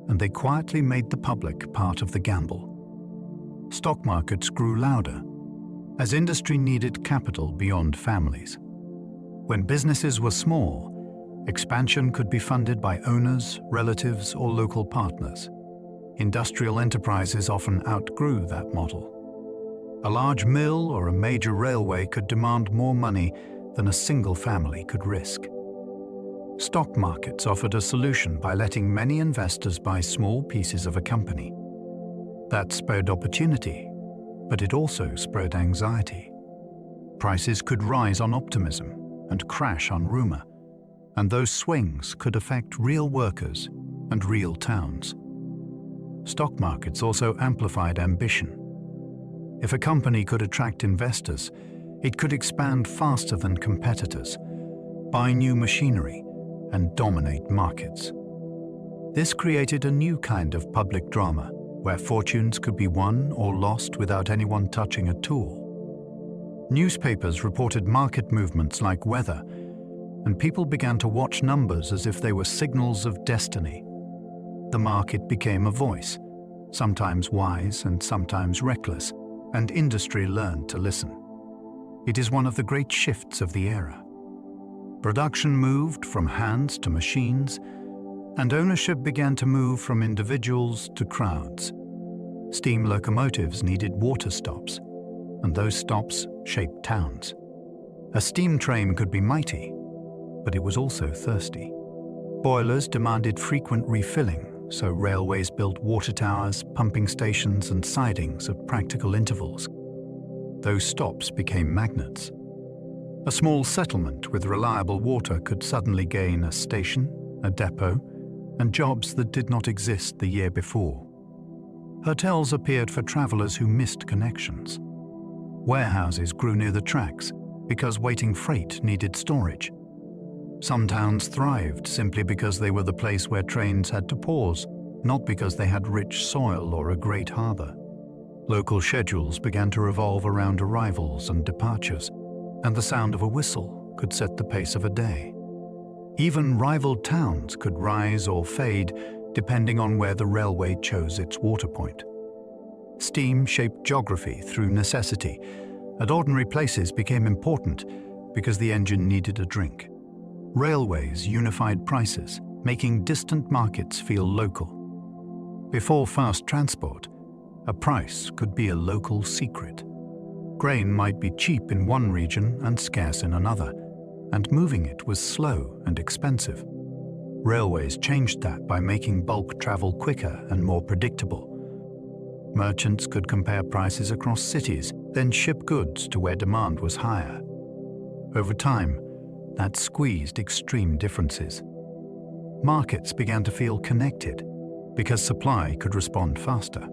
and they quietly made the public part of the gamble. Stock markets grew louder, as industry needed capital beyond families. When businesses were small, expansion could be funded by owners, relatives, or local partners. Industrial enterprises often outgrew that model. A large mill or a major railway could demand more money than a single family could risk. Stock markets offered a solution by letting many investors buy small pieces of a company. That spurred opportunity, but it also spread anxiety. Prices could rise on optimism and crash on rumor, and those swings could affect real workers and real towns. Stock markets also amplified ambition. If a company could attract investors, it could expand faster than competitors, buy new machinery, and dominate markets. This created a new kind of public drama, where fortunes could be won or lost without anyone touching a tool. Newspapers reported market movements like weather, and people began to watch numbers as if they were signals of destiny. The market became a voice, sometimes wise and sometimes reckless, and industry learned to listen. It is one of the great shifts of the era. Production moved from hands to machines, and ownership began to move from individuals to crowds. Steam locomotives needed water stops, and those stops shaped towns. A steam train could be mighty, but it was also thirsty. Boilers demanded frequent refilling, so railways built water towers, pumping stations, and sidings at practical intervals. Those stops became magnets. A small settlement with reliable water could suddenly gain a station, a depot, and jobs that did not exist the year before. Hotels appeared for travelers who missed connections. Warehouses grew near the tracks because waiting freight needed storage. Some towns thrived simply because they were the place where trains had to pause, not because they had rich soil or a great harbor. Local schedules began to revolve around arrivals and departures, and the sound of a whistle could set the pace of a day. Even rival towns could rise or fade depending on where the railway chose its water point. Steam shaped geography through necessity, and ordinary places became important because the engine needed a drink. Railways unified prices, making distant markets feel local. Before fast transport, a price could be a local secret. Grain might be cheap in one region and scarce in another, and moving it was slow and expensive. Railways changed that by making bulk travel quicker and more predictable. Merchants could compare prices across cities, then ship goods to where demand was higher. Over time, that squeezed extreme differences. Markets began to feel connected because supply could respond faster.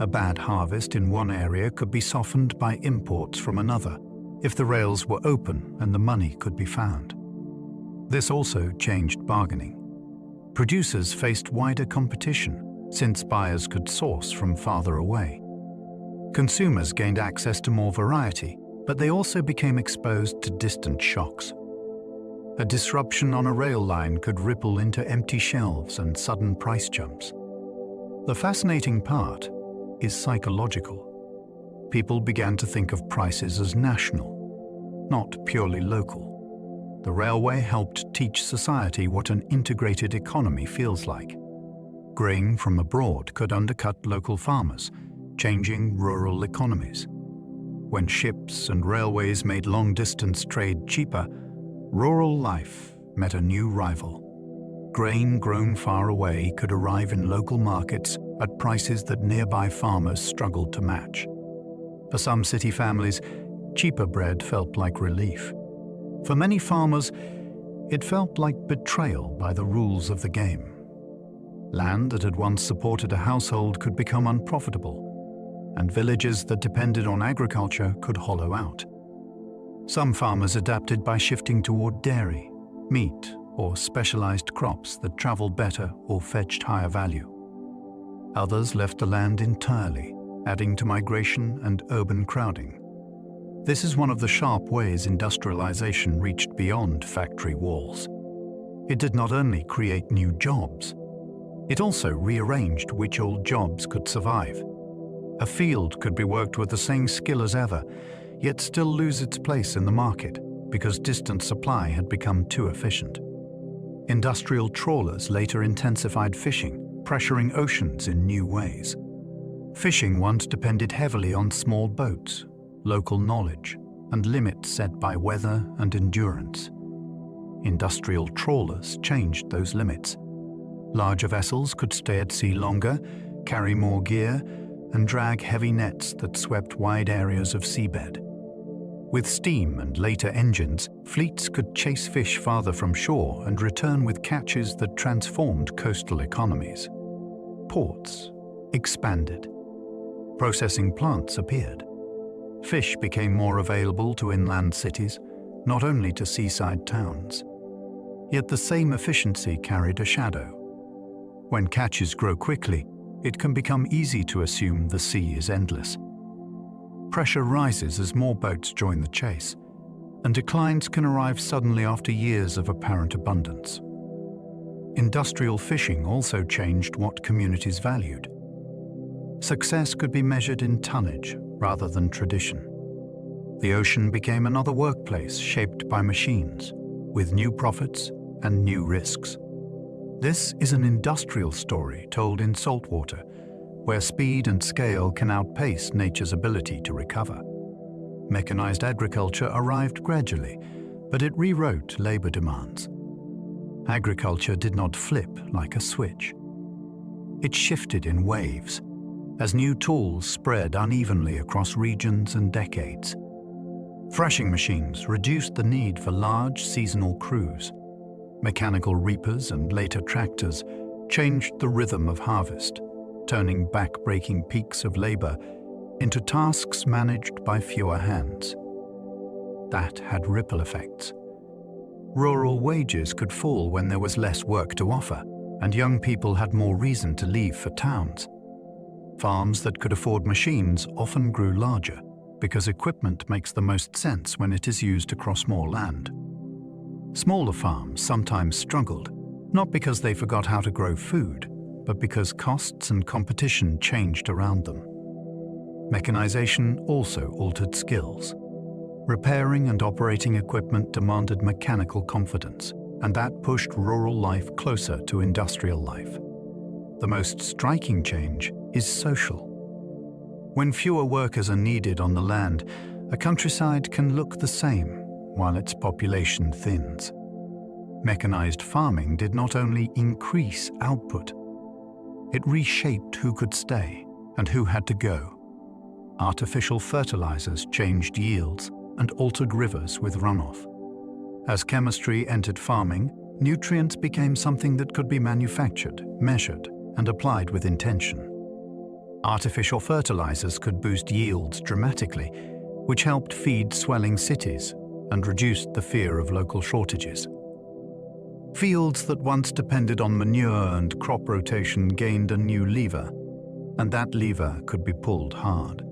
A bad harvest in one area could be softened by imports from another if the rails were open and the money could be found. This also changed bargaining. Producers faced wider competition since buyers could source from farther away. Consumers gained access to more variety, but they also became exposed to distant shocks. A disruption on a rail line could ripple into empty shelves and sudden price jumps. The fascinating part is psychological. People began to think of prices as national, not purely local. The railway helped teach society what an integrated economy feels like. Grain from abroad could undercut local farmers, changing rural economies. When ships and railways made long-distance trade cheaper, rural life met a new rival. Grain grown far away could arrive in local markets at prices that nearby farmers struggled to match. For some city families, cheaper bread felt like relief. For many farmers, it felt like betrayal by the rules of the game. Land that had once supported a household could become unprofitable, and villages that depended on agriculture could hollow out. Some farmers adapted by shifting toward dairy, meat, or specialized crops that traveled better or fetched higher value. Others left the land entirely, adding to migration and urban crowding. This is one of the sharp ways industrialization reached beyond factory walls. It did not only create new jobs, it also rearranged which old jobs could survive. A field could be worked with the same skill as ever, yet still lose its place in the market because distant supply had become too efficient. Industrial trawlers later intensified fishing, pressuring oceans in new ways. Fishing once depended heavily on small boats, local knowledge, and limits set by weather and endurance. Industrial trawlers changed those limits. Larger vessels could stay at sea longer, carry more gear, and drag heavy nets that swept wide areas of seabed. With steam and later engines, fleets could chase fish farther from shore and return with catches that transformed coastal economies. Ports expanded. Processing plants appeared. Fish became more available to inland cities, not only to seaside towns. Yet the same efficiency carried a shadow. When catches grow quickly, it can become easy to assume the sea is endless. Pressure rises as more boats join the chase, and declines can arrive suddenly after years of apparent abundance. Industrial fishing also changed what communities valued. Success could be measured in tonnage rather than tradition. The ocean became another workplace shaped by machines, with new profits and new risks. This is an industrial story told in saltwater, where speed and scale can outpace nature's ability to recover. Mechanized agriculture arrived gradually, but it rewrote labor demands. Agriculture did not flip like a switch. It shifted in waves, as new tools spread unevenly across regions and decades. Threshing machines reduced the need for large seasonal crews. Mechanical reapers and later tractors changed the rhythm of harvest, turning back-breaking peaks of labor into tasks managed by fewer hands. That had ripple effects. Rural wages could fall when there was less work to offer, and young people had more reason to leave for towns. Farms that could afford machines often grew larger, because equipment makes the most sense when it is used across more land. Smaller farms sometimes struggled, not because they forgot how to grow food, but because costs and competition changed around them. Mechanization also altered skills. Repairing and operating equipment demanded mechanical confidence, and that pushed rural life closer to industrial life. The most striking change is social. When fewer workers are needed on the land, a countryside can look the same while its population thins. Mechanized farming did not only increase output, it reshaped who could stay and who had to go. Artificial fertilizers changed yields and altered rivers with runoff. As chemistry entered farming, nutrients became something that could be manufactured, measured, and applied with intention. Artificial fertilizers could boost yields dramatically, which helped feed swelling cities and reduced the fear of local shortages. Fields that once depended on manure and crop rotation gained a new lever, and that lever could be pulled hard.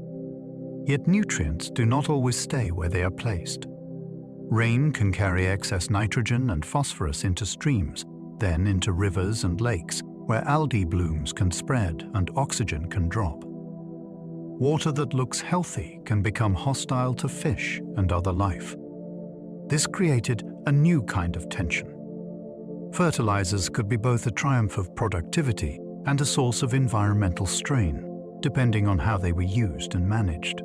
Yet nutrients do not always stay where they are placed. Rain can carry excess nitrogen and phosphorus into streams, then into rivers and lakes, where algae blooms can spread and oxygen can drop. Water that looks healthy can become hostile to fish and other life. This created a new kind of tension. Fertilizers could be both a triumph of productivity and a source of environmental strain, depending on how they were used and managed.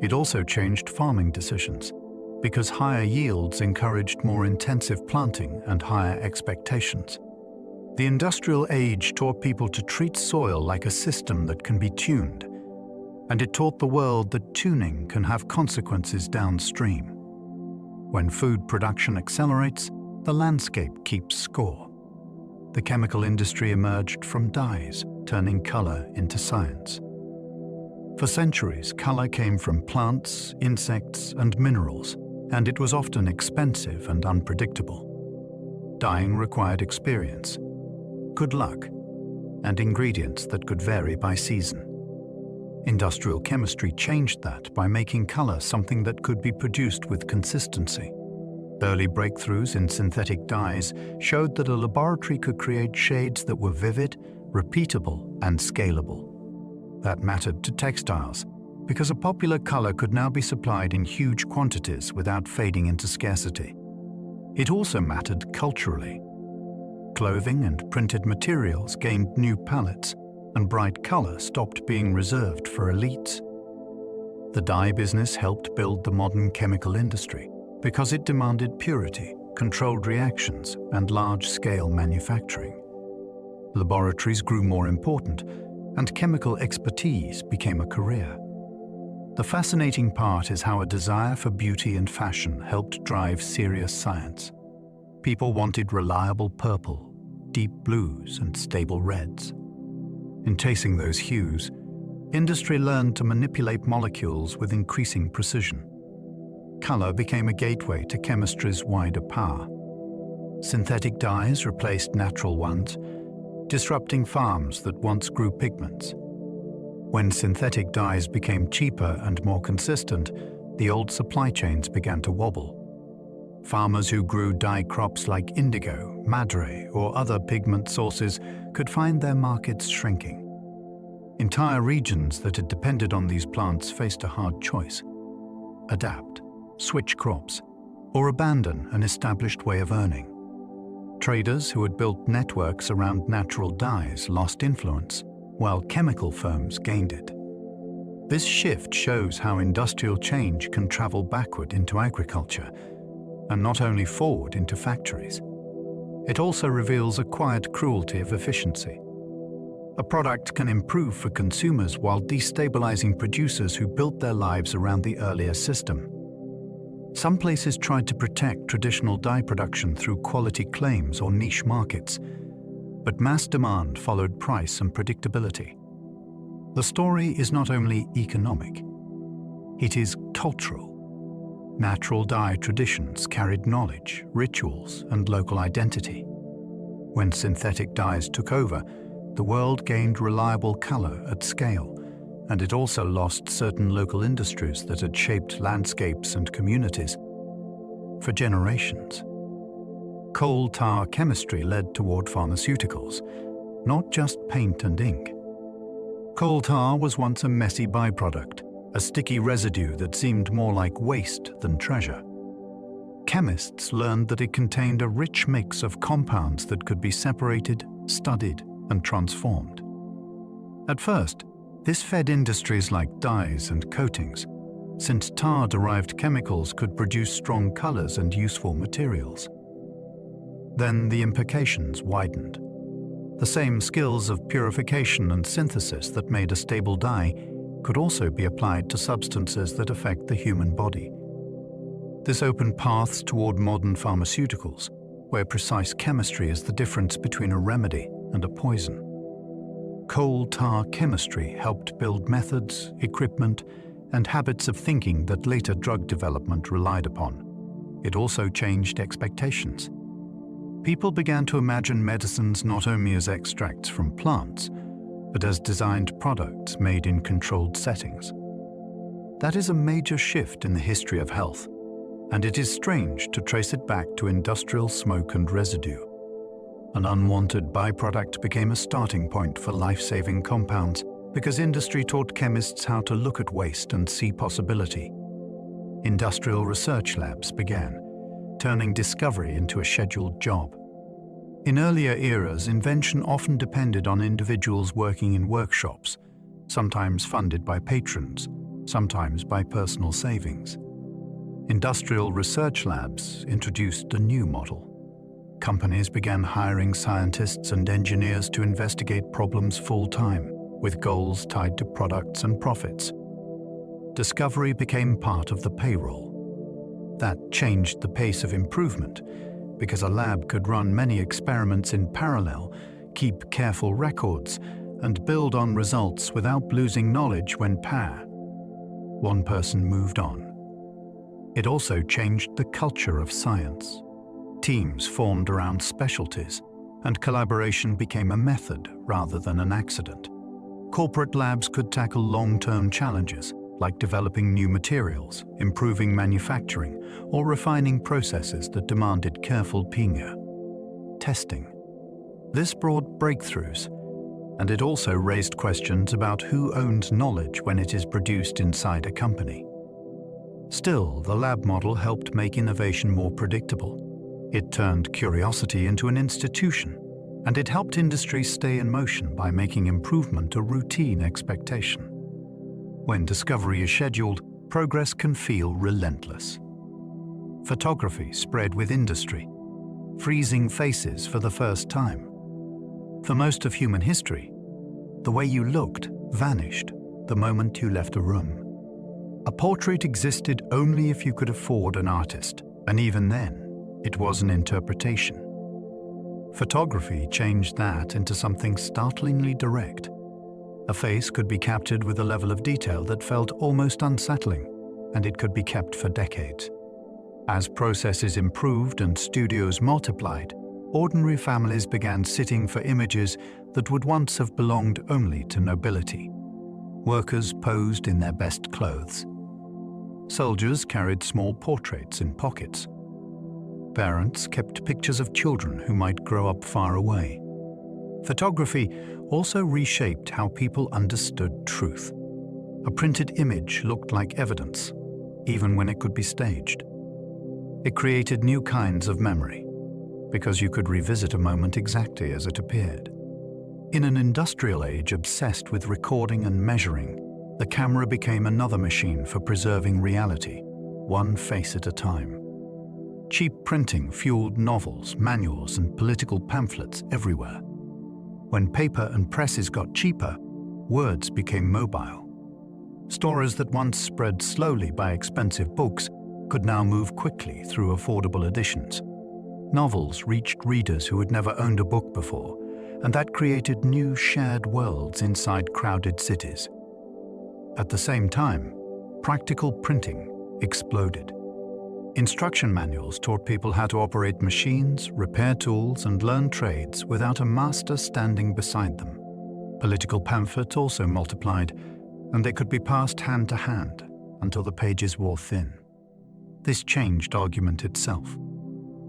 It also changed farming decisions, because higher yields encouraged more intensive planting and higher expectations. The industrial age taught people to treat soil like a system that can be tuned, and it taught the world that tuning can have consequences downstream. When food production accelerates, the landscape keeps score. The chemical industry emerged from dyes, turning color into science. For centuries, color came from plants, insects, and minerals, and it was often expensive and unpredictable. Dyeing required experience, good luck, and ingredients that could vary by season. Industrial chemistry changed that by making color something that could be produced with consistency. Early breakthroughs in synthetic dyes showed that a laboratory could create shades that were vivid, repeatable, and scalable. That mattered to textiles, because a popular color could now be supplied in huge quantities without fading into scarcity. It also mattered culturally. Clothing and printed materials gained new palettes, and bright color stopped being reserved for elites. The dye business helped build the modern chemical industry, because it demanded purity, controlled reactions, and large-scale manufacturing. Laboratories grew more important, and chemical expertise became a career. The fascinating part is how a desire for beauty and fashion helped drive serious science. People wanted reliable purple, deep blues, and stable reds. In chasing those hues, industry learned to manipulate molecules with increasing precision. Color became a gateway to chemistry's wider power. Synthetic dyes replaced natural ones, disrupting farms that once grew pigments. When synthetic dyes became cheaper and more consistent, the old supply chains began to wobble. Farmers who grew dye crops like indigo, madre, or other pigment sources could find their markets shrinking. Entire regions that had depended on these plants faced a hard choice: adapt, switch crops, or abandon an established way of earning. Traders who had built networks around natural dyes lost influence, while chemical firms gained it. This shift shows how industrial change can travel backward into agriculture, and not only forward into factories. It also reveals a quiet cruelty of efficiency. A product can improve for consumers while destabilizing producers who built their lives around the earlier system. Some places tried to protect traditional dye production through quality claims or niche markets, but mass demand followed price and predictability. The story is not only economic, it is cultural. Natural dye traditions carried knowledge, rituals, and local identity. When synthetic dyes took over, the world gained reliable color at scale, and it also lost certain local industries that had shaped landscapes and communities for generations. Coal tar chemistry led toward pharmaceuticals, not just paint and ink. Coal tar was once a messy byproduct, a sticky residue that seemed more like waste than treasure. Chemists learned that it contained a rich mix of compounds that could be separated, studied, and transformed. At first, this fed industries like dyes and coatings, since tar-derived chemicals could produce strong colors and useful materials. Then the implications widened. The same skills of purification and synthesis that made a stable dye could also be applied to substances that affect the human body. This opened paths toward modern pharmaceuticals, where precise chemistry is the difference between a remedy and a poison. Coal tar chemistry helped build methods, equipment, and habits of thinking that later drug development relied upon. It also changed expectations. People began to imagine medicines not only as extracts from plants, but as designed products made in controlled settings. That is a major shift in the history of health, and it is strange to trace it back to industrial smoke and residue. An unwanted byproduct became a starting point for life-saving compounds because industry taught chemists how to look at waste and see possibility. Industrial research labs began, turning discovery into a scheduled job. In earlier eras, invention often depended on individuals working in workshops, sometimes funded by patrons, sometimes by personal savings. Industrial research labs introduced a new model. Companies began hiring scientists and engineers to investigate problems full-time, with goals tied to products and profits. Discovery became part of the payroll. That changed the pace of improvement, because a lab could run many experiments in parallel, keep careful records, and build on results without losing knowledge when one person moved on. It also changed the culture of science. Teams formed around specialties, and collaboration became a method rather than an accident. Corporate labs could tackle long-term challenges, like developing new materials, improving manufacturing, or refining processes that demanded careful testing. This brought breakthroughs, and it also raised questions about who owns knowledge when it is produced inside a company. Still, the lab model helped make innovation more predictable. It turned curiosity into an institution, and it helped industry stay in motion by making improvement a routine expectation. When discovery is scheduled, progress can feel relentless. Photography spread with industry, freezing faces for the first time. For most of human history, the way you looked vanished the moment you left a room. A portrait existed only if you could afford an artist, and even then, it was an interpretation. Photography changed that into something startlingly direct. A face could be captured with a level of detail that felt almost unsettling, and it could be kept for decades. As processes improved and studios multiplied, ordinary families began sitting for images that would once have belonged only to nobility. Workers posed in their best clothes. Soldiers carried small portraits in pockets. Parents kept pictures of children who might grow up far away. Photography also reshaped how people understood truth. A printed image looked like evidence, even when it could be staged. It created new kinds of memory, because you could revisit a moment exactly as it appeared. In an industrial age obsessed with recording and measuring, the camera became another machine for preserving reality, one face at a time. Cheap printing fueled novels, manuals, and political pamphlets everywhere. When paper and presses got cheaper, words became mobile. Stories that once spread slowly by expensive books could now move quickly through affordable editions. Novels reached readers who had never owned a book before, and that created new shared worlds inside crowded cities. At the same time, practical printing exploded. Instruction manuals taught people how to operate machines, repair tools, and learn trades without a master standing beside them. Political pamphlets also multiplied, and they could be passed hand to hand until the pages wore thin. This changed argument itself.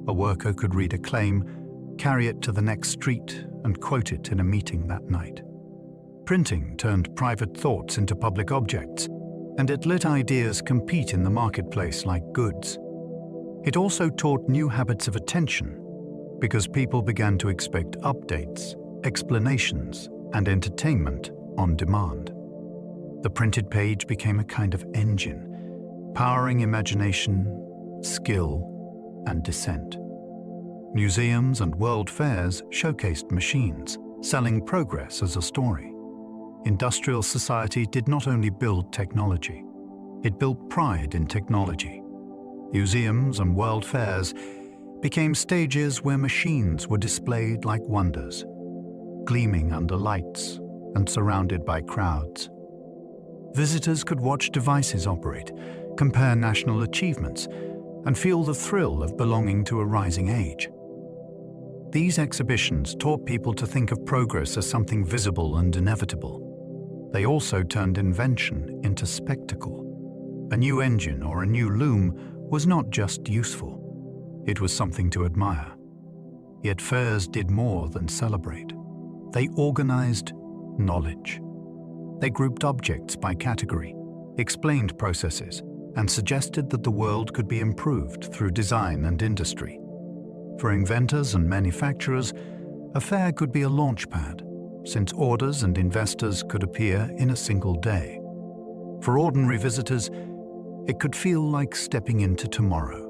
A worker could read a claim, carry it to the next street, and quote it in a meeting that night. Printing turned private thoughts into public objects, and it let ideas compete in the marketplace like goods. It also taught new habits of attention, because people began to expect updates, explanations, and entertainment on demand. The printed page became a kind of engine, powering imagination, skill, and dissent. Museums and world fairs showcased machines, selling progress as a story. Industrial society did not only build technology, it built pride in technology. Museums and world fairs became stages where machines were displayed like wonders, gleaming under lights and surrounded by crowds. Visitors could watch devices operate, compare national achievements, and feel the thrill of belonging to a rising age. These exhibitions taught people to think of progress as something visible and inevitable. They also turned invention into spectacle. A new engine or a new loom was not just useful, it was something to admire. Yet fairs did more than celebrate. They organized knowledge. They grouped objects by category, explained processes, and suggested that the world could be improved through design and industry. For inventors and manufacturers, a fair could be a launchpad, since orders and investors could appear in a single day. For ordinary visitors, it could feel like stepping into tomorrow.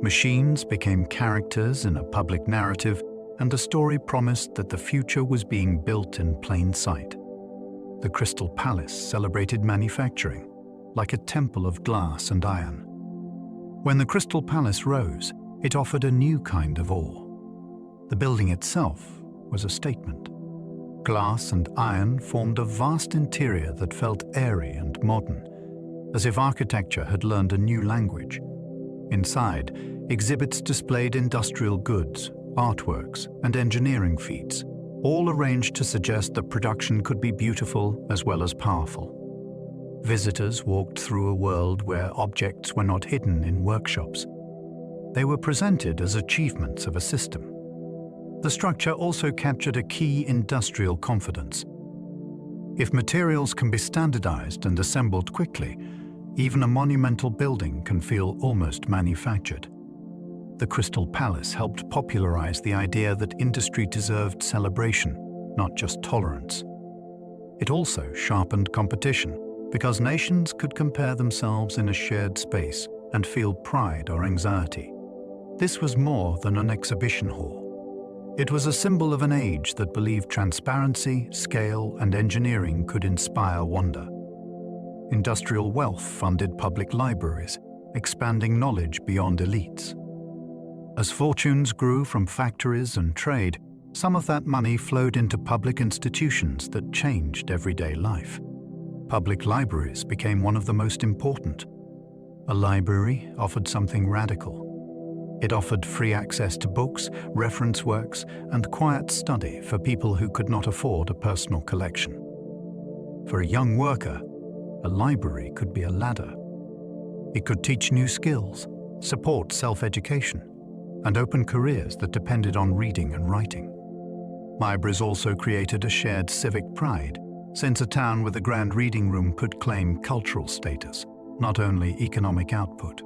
Machines became characters in a public narrative, and the story promised that the future was being built in plain sight. The Crystal Palace celebrated manufacturing, like a temple of glass and iron. When the Crystal Palace rose, it offered a new kind of awe. The building itself was a statement. Glass and iron formed a vast interior that felt airy and modern, as if architecture had learned a new language. Inside, exhibits displayed industrial goods, artworks, and engineering feats, all arranged to suggest that production could be beautiful as well as powerful. Visitors walked through a world where objects were not hidden in workshops. They were presented as achievements of a system. The structure also captured a key industrial confidence. If materials can be standardized and assembled quickly, even a monumental building can feel almost manufactured. The Crystal Palace helped popularize the idea that industry deserved celebration, not just tolerance. It also sharpened competition, because nations could compare themselves in a shared space and feel pride or anxiety. This was more than an exhibition hall. It was a symbol of an age that believed transparency, scale, and engineering could inspire wonder. Industrial wealth funded public libraries, expanding knowledge beyond elites. As fortunes grew from factories and trade, some of that money flowed into public institutions that changed everyday life. Public libraries became one of the most important. A library offered something radical. It offered free access to books, reference works, and quiet study for people who could not afford a personal collection. For a young worker, a library could be a ladder. It could teach new skills, support self-education, and open careers that depended on reading and writing. Libraries also created a shared civic pride, since a town with a grand reading room could claim cultural status, not only economic output.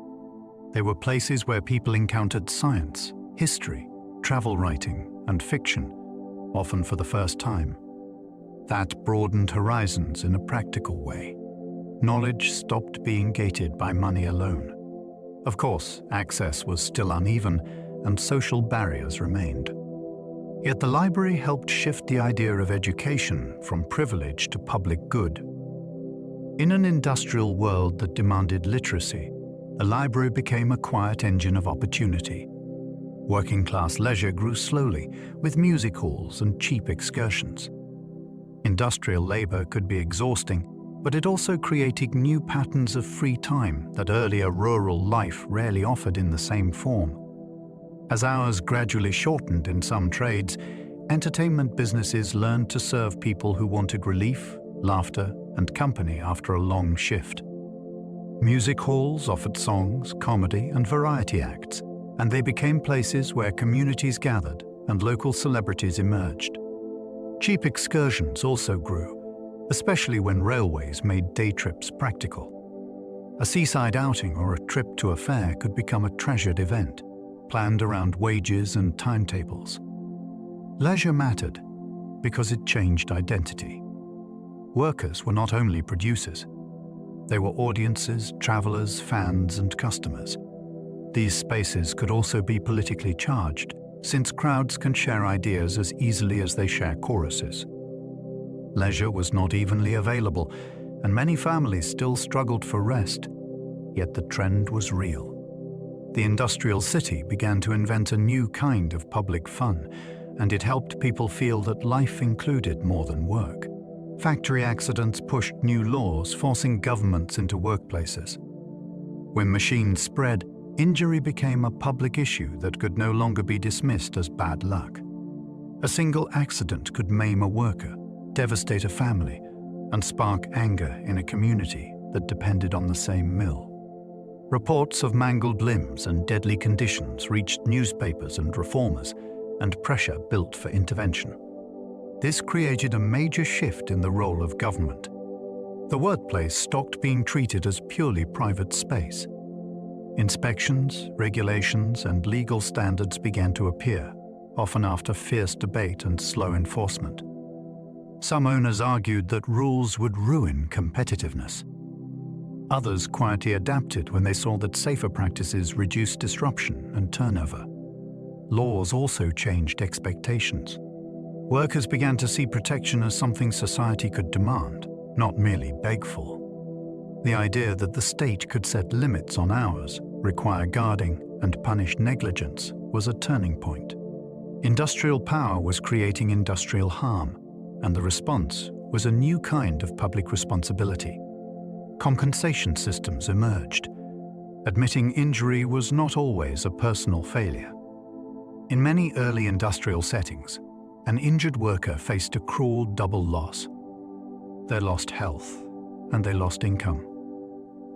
They were places where people encountered science, history, travel writing, and fiction, often for the first time. That broadened horizons in a practical way. Knowledge stopped being gated by money alone. Of course, access was still uneven, and social barriers remained. Yet the library helped shift the idea of education from privilege to public good. In an industrial world that demanded literacy, the library became a quiet engine of opportunity. Working-class leisure grew slowly, with music halls and cheap excursions. Industrial labor could be exhausting, but it also created new patterns of free time that earlier rural life rarely offered in the same form. As hours gradually shortened in some trades, entertainment businesses learned to serve people who wanted relief, laughter, and company after a long shift. Music halls offered songs, comedy, and variety acts, and they became places where communities gathered and local celebrities emerged. Cheap excursions also grew, especially when railways made day trips practical. A seaside outing or a trip to a fair could become a treasured event, planned around wages and timetables. Leisure mattered because it changed identity. Workers were not only producers. They were audiences, travelers, fans, and customers. These spaces could also be politically charged, since crowds can share ideas as easily as they share choruses. Leisure was not evenly available, and many families still struggled for rest, yet the trend was real. The industrial city began to invent a new kind of public fun, and it helped people feel that life included more than work. Factory accidents pushed new laws, forcing governments into workplaces. When machines spread, injury became a public issue that could no longer be dismissed as bad luck. A single accident could maim a worker, devastate a family, and spark anger in a community that depended on the same mill. Reports of mangled limbs and deadly conditions reached newspapers and reformers, and pressure built for intervention. This created a major shift in the role of government. The workplace stopped being treated as purely private space. Inspections, regulations, and legal standards began to appear, often after fierce debate and slow enforcement. Some owners argued that rules would ruin competitiveness. Others quietly adapted when they saw that safer practices reduced disruption and turnover. Laws also changed expectations. Workers began to see protection as something society could demand, not merely beg for. The idea that the state could set limits on hours, require guarding, and punish negligence was a turning point. Industrial power was creating industrial harm, and the response was a new kind of public responsibility. Compensation systems emerged. Admitting injury was not always a personal failure. In many early industrial settings, an injured worker faced a cruel double loss. They lost health, and they lost income.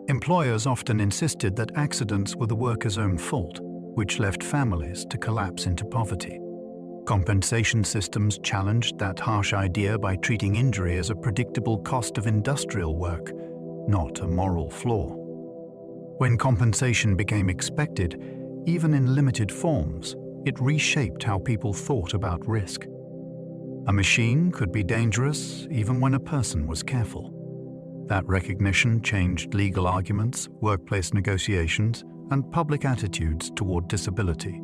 Employers often insisted that accidents were the worker's own fault, which left families to collapse into poverty. Compensation systems challenged that harsh idea by treating injury as a predictable cost of industrial work, not a moral flaw. When compensation became expected, even in limited forms, it reshaped how people thought about risk. A machine could be dangerous even when a person was careful. That recognition changed legal arguments, workplace negotiations, and public attitudes toward disability.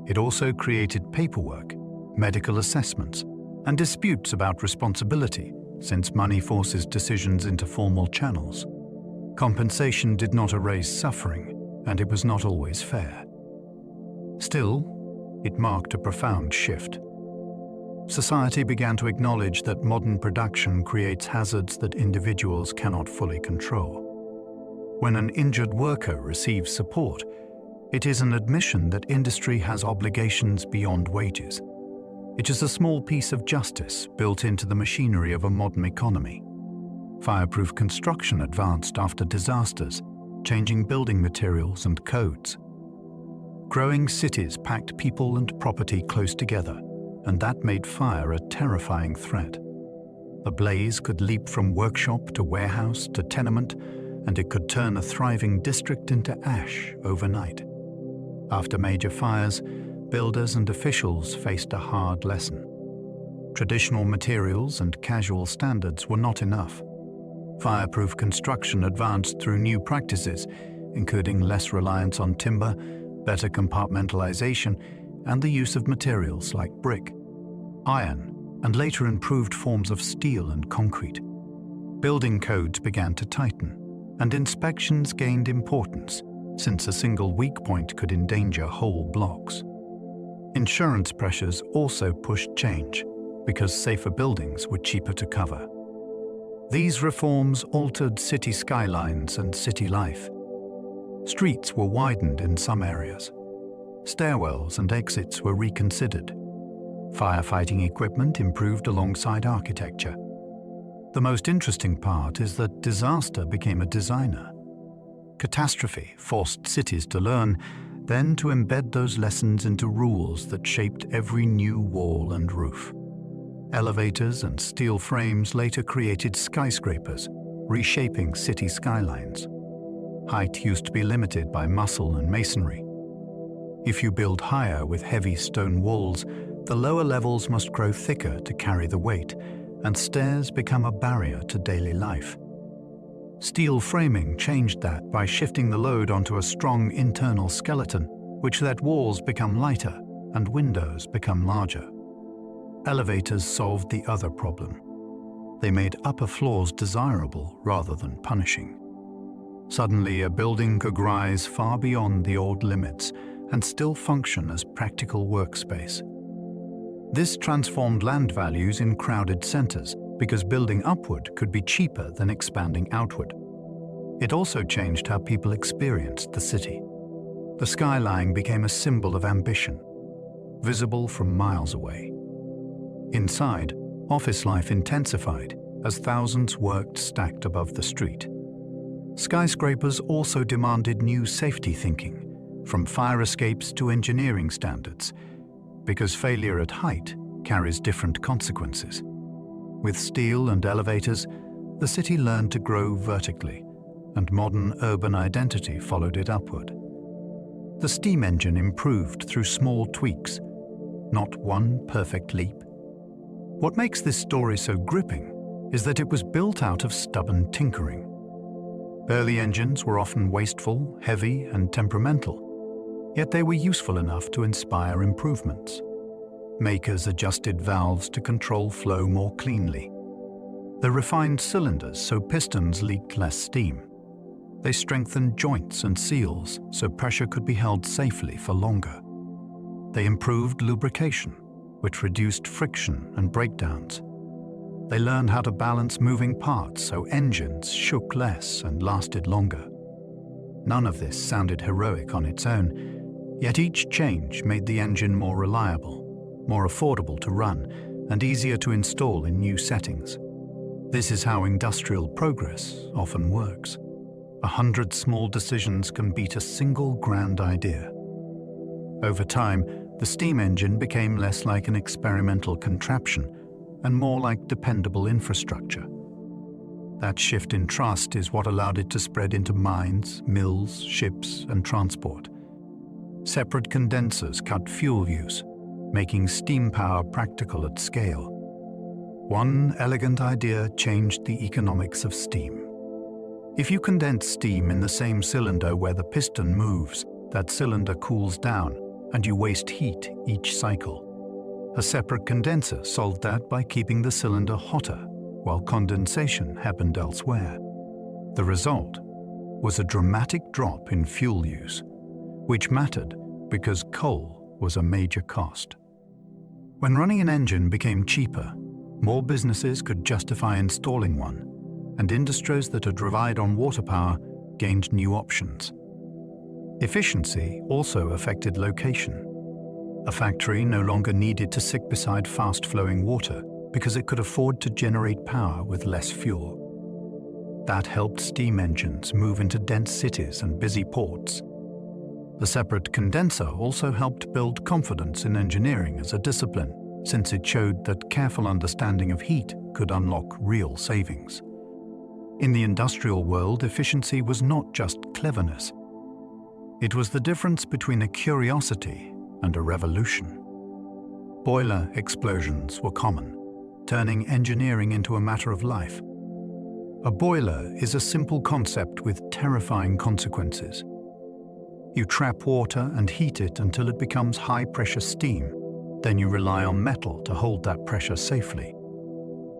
It also created paperwork, medical assessments, and disputes about responsibility, since money forces decisions into formal channels. Compensation did not erase suffering, and it was not always fair. Still, it marked a profound shift. Society began to acknowledge that modern production creates hazards that individuals cannot fully control. When an injured worker receives support, it is an admission that industry has obligations beyond wages. It is a small piece of justice built into the machinery of a modern economy. Fireproof construction advanced after disasters, changing building materials and codes. Growing cities packed people and property close together, and that made fire a terrifying threat. A blaze could leap from workshop to warehouse to tenement, and it could turn a thriving district into ash overnight. After major fires, builders and officials faced a hard lesson. Traditional materials and casual standards were not enough. Fireproof construction advanced through new practices, including less reliance on timber, better compartmentalization, and the use of materials like brick, iron, and later improved forms of steel and concrete. Building codes began to tighten, and inspections gained importance, since a single weak point could endanger whole blocks. Insurance pressures also pushed change because safer buildings were cheaper to cover. These reforms altered city skylines and city life. Streets were widened in some areas. Stairwells and exits were reconsidered. Firefighting equipment improved alongside architecture. The most interesting part is that disaster became a designer. Catastrophe forced cities to learn, then to embed those lessons into rules that shaped every new wall and roof. Elevators and steel frames later created skyscrapers, reshaping city skylines. Height used to be limited by muscle and masonry. If you build higher with heavy stone walls, the lower levels must grow thicker to carry the weight, and stairs become a barrier to daily life. Steel framing changed that by shifting the load onto a strong internal skeleton, which let walls become lighter and windows become larger. Elevators solved the other problem. They made upper floors desirable rather than punishing. Suddenly, a building could rise far beyond the old limits and still function as practical workspace. This transformed land values in crowded centers because building upward could be cheaper than expanding outward. It also changed how people experienced the city. The skyline became a symbol of ambition, visible from miles away. Inside, office life intensified as thousands worked stacked above the street. Skyscrapers also demanded new safety thinking, from fire escapes to engineering standards, because failure at height carries different consequences. With steel and elevators, the city learned to grow vertically, and modern urban identity followed it upward. The steam engine improved through small tweaks, not one perfect leap. What makes this story so gripping is that it was built out of stubborn tinkering. Early engines were often wasteful, heavy, and temperamental, yet they were useful enough to inspire improvements. Makers adjusted valves to control flow more cleanly. They refined cylinders so pistons leaked less steam. They strengthened joints and seals so pressure could be held safely for longer. They improved lubrication, which reduced friction and breakdowns. They learned how to balance moving parts so engines shook less and lasted longer. None of this sounded heroic on its own, yet each change made the engine more reliable, more affordable to run, and easier to install in new settings. This is how industrial progress often works. 100 small decisions can beat a single grand idea. Over time, the steam engine became less like an experimental contraption and more like dependable infrastructure. That shift in trust is what allowed it to spread into mines, mills, ships, and transport. Separate condensers cut fuel use, making steam power practical at scale. One elegant idea changed the economics of steam. If you condense steam in the same cylinder where the piston moves, that cylinder cools down, and you waste heat each cycle. A separate condenser solved that by keeping the cylinder hotter, while condensation happened elsewhere. The result was a dramatic drop in fuel use, which mattered because coal was a major cost. When running an engine became cheaper, more businesses could justify installing one, and industries that had relied on water power gained new options. Efficiency also affected location. A factory no longer needed to sit beside fast-flowing water because it could afford to generate power with less fuel. That helped steam engines move into dense cities and busy ports. The separate condenser also helped build confidence in engineering as a discipline, since it showed that careful understanding of heat could unlock real savings. In the industrial world, efficiency was not just cleverness. It was the difference between a curiosity and a revolution. Boiler explosions were common, turning engineering into a matter of life. A boiler is a simple concept with terrifying consequences. You trap water and heat it until it becomes high-pressure steam. Then you rely on metal to hold that pressure safely.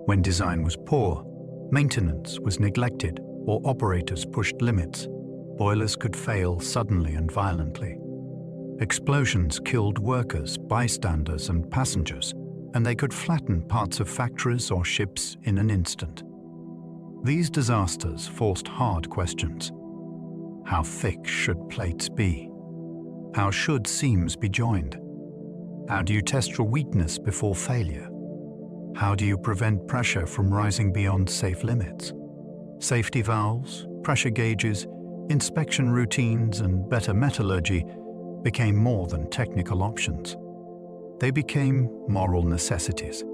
When design was poor, maintenance was neglected, or operators pushed limits, boilers could fail suddenly and violently. Explosions killed workers, bystanders, and passengers, and they could flatten parts of factories or ships in an instant. These disasters forced hard questions. How thick should plates be? How should seams be joined? How do you test for weakness before failure? How do you prevent pressure from rising beyond safe limits? Safety valves, pressure gauges, inspection routines, and better metallurgy became more than technical options. They became moral necessities.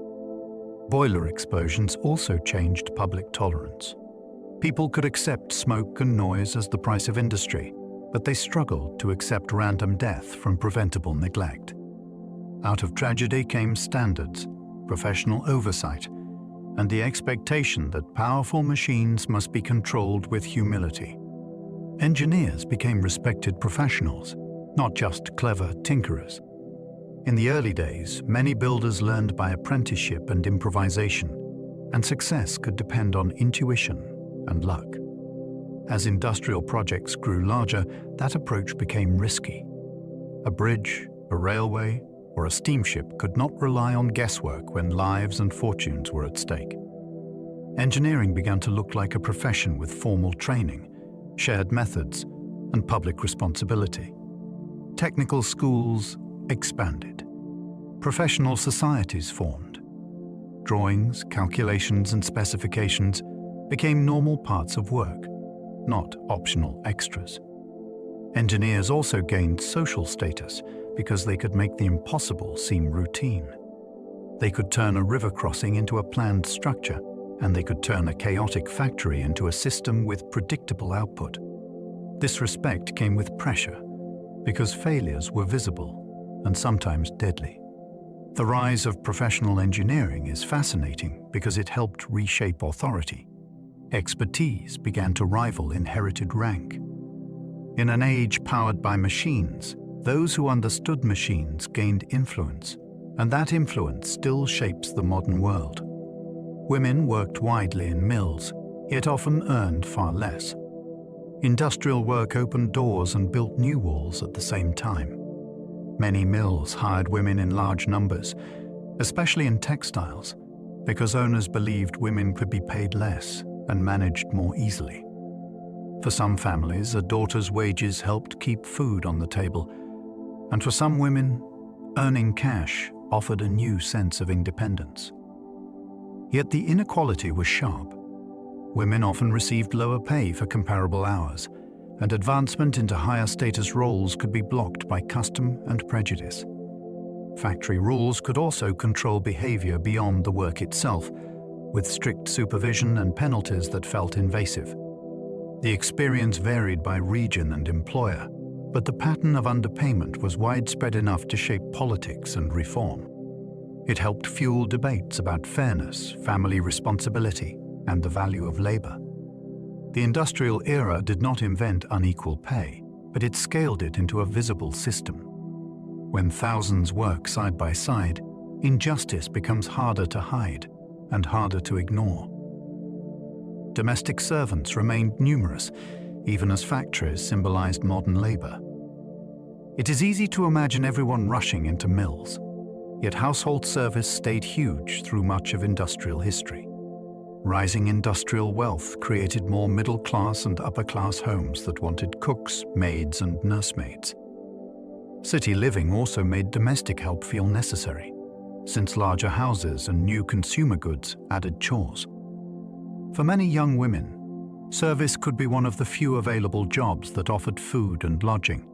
Boiler explosions also changed public tolerance. People could accept smoke and noise as the price of industry, but they struggled to accept random death from preventable neglect. Out of tragedy came standards, professional oversight, and the expectation that powerful machines must be controlled with humility. Engineers became respected professionals, not just clever tinkerers. In the early days, many builders learned by apprenticeship and improvisation, and success could depend on intuition and luck. As industrial projects grew larger, that approach became risky. A bridge, a railway, or a steamship could not rely on guesswork when lives and fortunes were at stake. Engineering began to look like a profession with formal training, shared methods, and public responsibility. Technical schools expanded. Professional societies formed. Drawings, calculations, and specifications became normal parts of work, not optional extras. Engineers also gained social status because they could make the impossible seem routine. They could turn a river crossing into a planned structure, and they could turn a chaotic factory into a system with predictable output. This respect came with pressure, because failures were visible and sometimes deadly. The rise of professional engineering is fascinating because it helped reshape authority. Expertise began to rival inherited rank. In an age powered by machines, those who understood machines gained influence, and that influence still shapes the modern world. Women worked widely in mills, yet often earned far less. Industrial work opened doors and built new walls at the same time. Many mills hired women in large numbers, especially in textiles, because owners believed women could be paid less and managed more easily. For some families, a daughter's wages helped keep food on the table, and for some women, earning cash offered a new sense of independence. Yet the inequality was sharp. Women often received lower pay for comparable hours, and advancement into higher status roles could be blocked by custom and prejudice. Factory rules could also control behavior beyond the work itself, with strict supervision and penalties that felt invasive. The experience varied by region and employer, but the pattern of underpayment was widespread enough to shape politics and reform. It helped fuel debates about fairness, family responsibility, and the value of labor. The industrial era did not invent unequal pay, but it scaled it into a visible system. When thousands work side by side, injustice becomes harder to hide and harder to ignore. Domestic servants remained numerous, even as factories symbolized modern labor. It is easy to imagine everyone rushing into mills, yet household service stayed huge through much of industrial history. Rising industrial wealth created more middle-class and upper-class homes that wanted cooks, maids, and nursemaids. City living also made domestic help feel necessary, since larger houses and new consumer goods added chores. For many young women, service could be one of the few available jobs that offered food and lodging,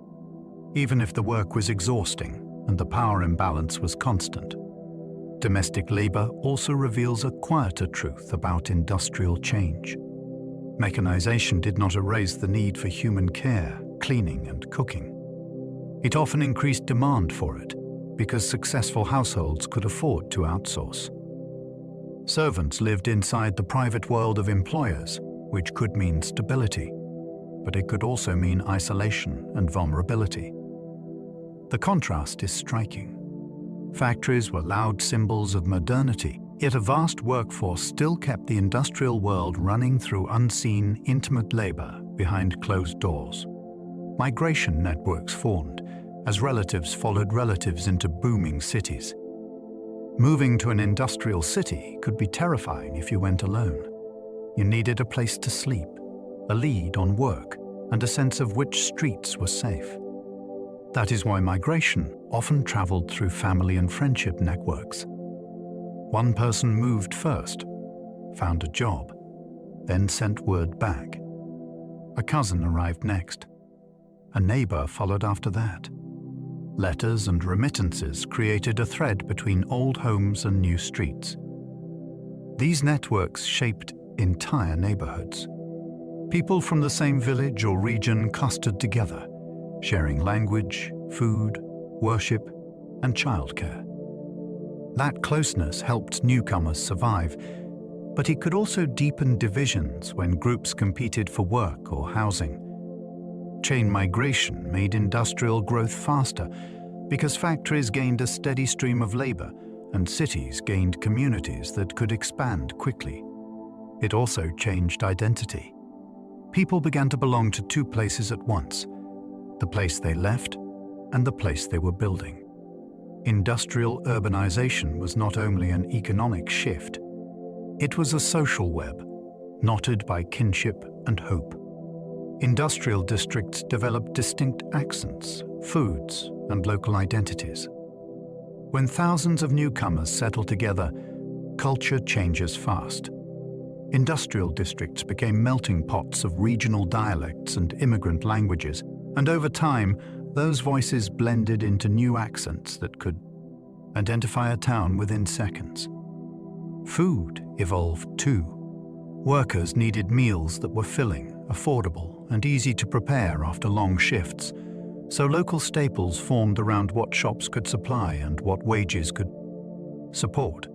even if the work was exhausting and the power imbalance was constant. Domestic labor also reveals a quieter truth about industrial change. Mechanization did not erase the need for human care, cleaning, and cooking. It often increased demand for it because successful households could afford to outsource. Servants lived inside the private world of employers, which could mean stability, but it could also mean isolation and vulnerability. The contrast is striking. Factories were loud symbols of modernity, yet a vast workforce still kept the industrial world running through unseen, intimate labor behind closed doors. Migration networks formed, as relatives followed relatives into booming cities. Moving to an industrial city could be terrifying if you went alone. You needed a place to sleep, a lead on work, and a sense of which streets were safe. That is why migration often traveled through family and friendship networks. One person moved first, found a job, then sent word back. A cousin arrived next. A neighbor followed after that. Letters and remittances created a thread between old homes and new streets. These networks shaped entire neighborhoods. People from the same village or region clustered together, sharing language, food, worship, and childcare. That closeness helped newcomers survive, but it could also deepen divisions when groups competed for work or housing. Chain migration made industrial growth faster because factories gained a steady stream of labor and cities gained communities that could expand quickly. It also changed identity. People began to belong to two places at once, the place they left and the place they were building. Industrial urbanization was not only an economic shift, it was a social web, knotted by kinship and hope. Industrial districts developed distinct accents, foods, and local identities. When thousands of newcomers settle together, culture changes fast. Industrial districts became melting pots of regional dialects and immigrant languages, and over time, those voices blended into new accents that could identify a town within seconds. Food evolved too. Workers needed meals that were filling, affordable, and easy to prepare after long shifts, so local staples formed around what shops could supply and what wages could support.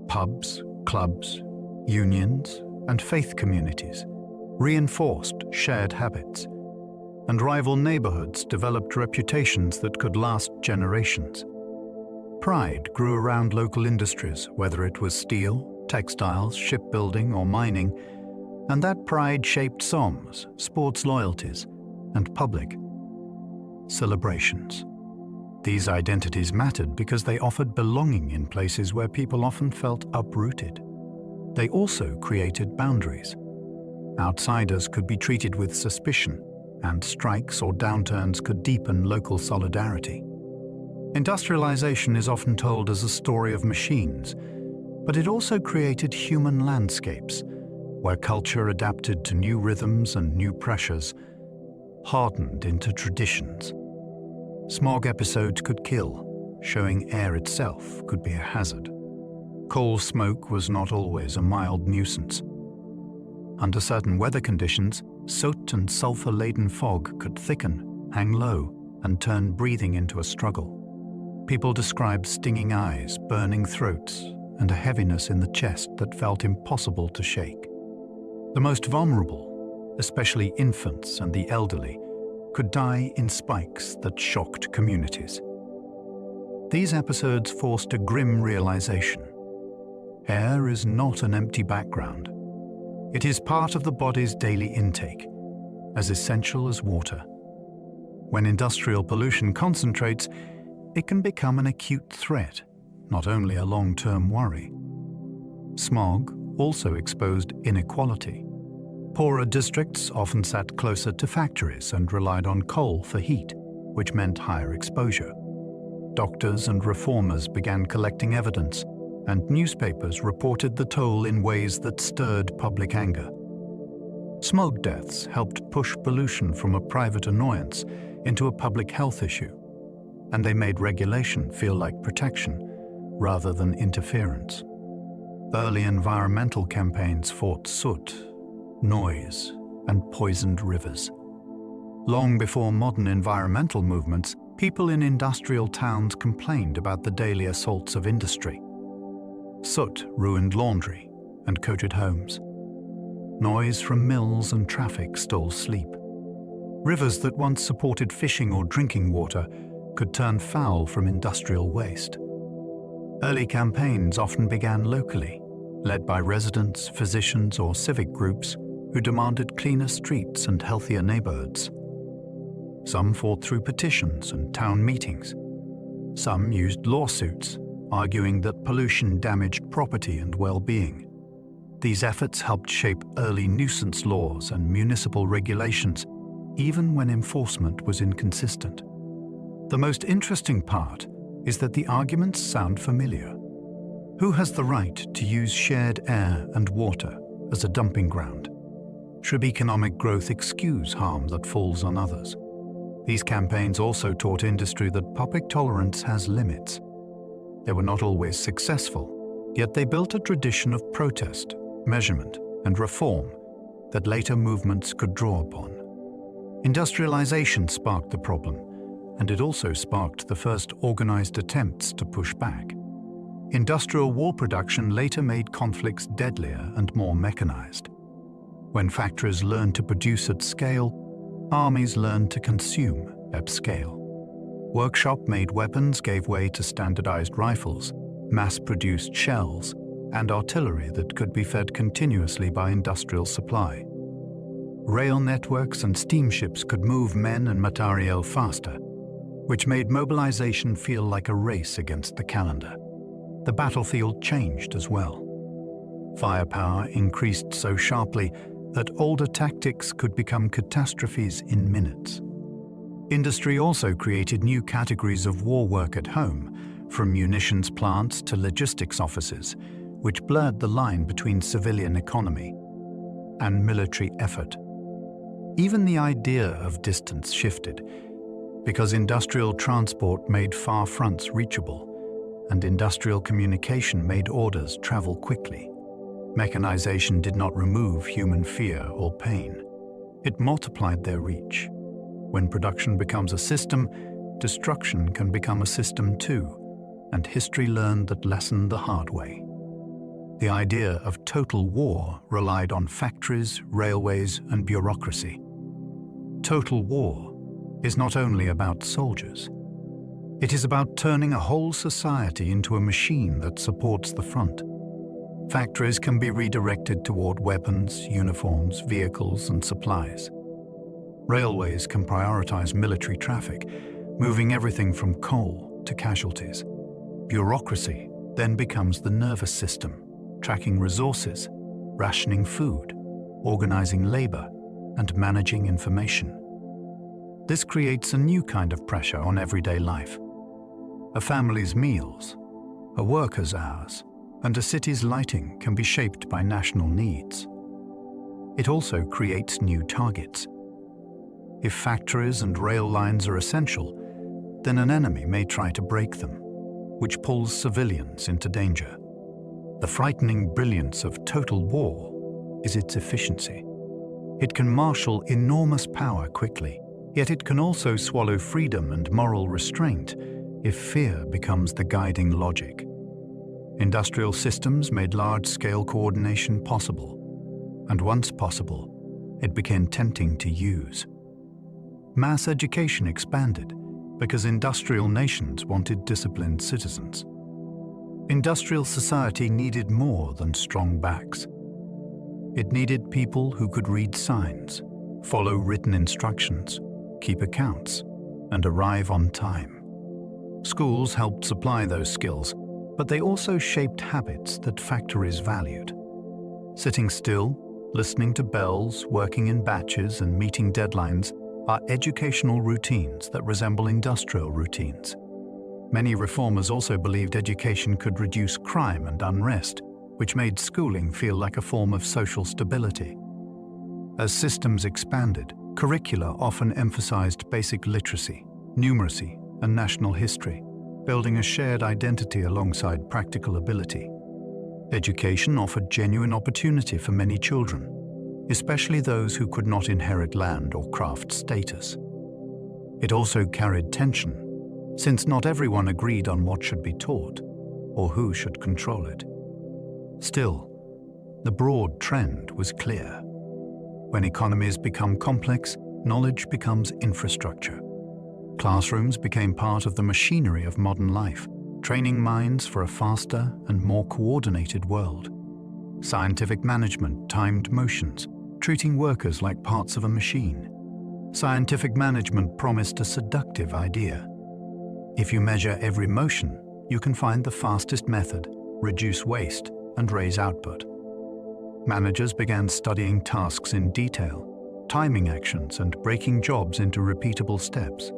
Pubs, clubs, unions, and faith communities reinforced shared habits, and rival neighborhoods developed reputations that could last generations. Pride grew around local industries, whether it was steel, textiles, shipbuilding, or mining, and that pride shaped songs, sports loyalties, and public celebrations. These identities mattered because they offered belonging in places where people often felt uprooted. They also created boundaries. Outsiders could be treated with suspicion, and strikes or downturns could deepen local solidarity. Industrialization is often told as a story of machines, but it also created human landscapes, where culture adapted to new rhythms and new pressures, hardened into traditions. Smog episodes could kill, showing air itself could be a hazard. Coal smoke was not always a mild nuisance. Under certain weather conditions, soot and sulfur-laden fog could thicken, hang low, and turn breathing into a struggle. People described stinging eyes, burning throats, and a heaviness in the chest that felt impossible to shake. The most vulnerable, especially infants and the elderly, could die in spikes that shocked communities. These episodes forced a grim realization. Air is not an empty background. It is part of the body's daily intake, as essential as water. When industrial pollution concentrates, it can become an acute threat, not only a long-term worry. Smog also exposed inequality. Poorer districts often sat closer to factories and relied on coal for heat, which meant higher exposure. Doctors and reformers began collecting evidence, and newspapers reported the toll in ways that stirred public anger. Smog deaths helped push pollution from a private annoyance into a public health issue, and they made regulation feel like protection rather than interference. Early environmental campaigns fought soot, noise, and poisoned rivers. Long before modern environmental movements, people in industrial towns complained about the daily assaults of industry. Soot ruined laundry and coated homes. Noise from mills and traffic stole sleep. Rivers that once supported fishing or drinking water could turn foul from industrial waste. Early campaigns often began locally, led by residents, physicians, or civic groups who demanded cleaner streets and healthier neighborhoods. Some fought through petitions and town meetings. Some used lawsuits, arguing that pollution damaged property and well-being. These efforts helped shape early nuisance laws and municipal regulations, even when enforcement was inconsistent. The most interesting part is that the arguments sound familiar. Who has the right to use shared air and water as a dumping ground? Should economic growth excuse harm that falls on others? These campaigns also taught industry that public tolerance has limits. They were not always successful, yet they built a tradition of protest, measurement, and reform that later movements could draw upon. Industrialization sparked the problem, and it also sparked the first organized attempts to push back. Industrial war production later made conflicts deadlier and more mechanized. When factories learned to produce at scale, armies learned to consume at scale. Workshop-made weapons gave way to standardized rifles, mass-produced shells, and artillery that could be fed continuously by industrial supply. Rail networks and steamships could move men and material faster, which made mobilization feel like a race against the calendar. The battlefield changed as well. Firepower increased so sharply that older tactics could become catastrophes in minutes. Industry also created new categories of war work at home, from munitions plants to logistics offices, which blurred the line between civilian economy and military effort. Even the idea of distance shifted, because industrial transport made far fronts reachable, and industrial communication made orders travel quickly. Mechanization did not remove human fear or pain. It multiplied their reach. When production becomes a system, destruction can become a system too, and history learned that lesson the hard way. The idea of total war relied on factories, railways, and bureaucracy. Total war is not only about soldiers. It is about turning a whole society into a machine that supports the front. Factories can be redirected toward weapons, uniforms, vehicles, and supplies. Railways can prioritize military traffic, moving everything from coal to casualties. Bureaucracy then becomes the nervous system, tracking resources, rationing food, organizing labor, and managing information. This creates a new kind of pressure on everyday life. A family's meals, a worker's hours, and a city's lighting can be shaped by national needs. It also creates new targets. If factories and rail lines are essential, then an enemy may try to break them, which pulls civilians into danger. The frightening brilliance of total war is its efficiency. It can marshal enormous power quickly, yet it can also swallow freedom and moral restraint if fear becomes the guiding logic. Industrial systems made large-scale coordination possible, and once possible, it became tempting to use. Mass education expanded because industrial nations wanted disciplined citizens. Industrial society needed more than strong backs. It needed people who could read signs, follow written instructions, keep accounts, and arrive on time. Schools helped supply those skills, but they also shaped habits that factories valued. Sitting still, listening to bells, working in batches, and meeting deadlines are educational routines that resemble industrial routines. Many reformers also believed education could reduce crime and unrest, which made schooling feel like a form of social stability. As systems expanded, curricula often emphasized basic literacy, numeracy, and national history, building a shared identity alongside practical ability. Education offered genuine opportunity for many children, especially those who could not inherit land or craft status. It also carried tension, since not everyone agreed on what should be taught or who should control it. Still, the broad trend was clear. When economies become complex, knowledge becomes infrastructure. Classrooms became part of the machinery of modern life, training minds for a faster and more coordinated world. Scientific management timed motions, treating workers like parts of a machine. Scientific management promised a seductive idea. If you measure every motion, you can find the fastest method, reduce waste, and raise output. Managers began studying tasks in detail, timing actions, and breaking jobs into repeatable steps.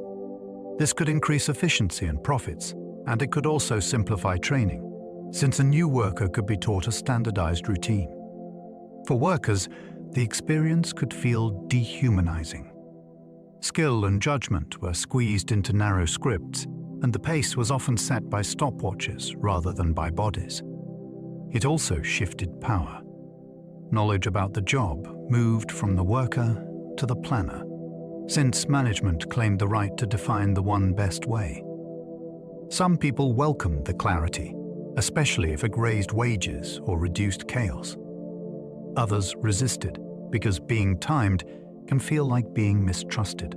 This could increase efficiency and profits, and it could also simplify training, since a new worker could be taught a standardized routine. For workers, the experience could feel dehumanizing. Skill and judgment were squeezed into narrow scripts, and the pace was often set by stopwatches rather than by bodies. It also shifted power. Knowledge about the job moved from the worker to the planner, since management claimed the right to define the one best way. Some people welcomed the clarity, especially if it raised wages or reduced chaos. Others resisted, because being timed can feel like being mistrusted.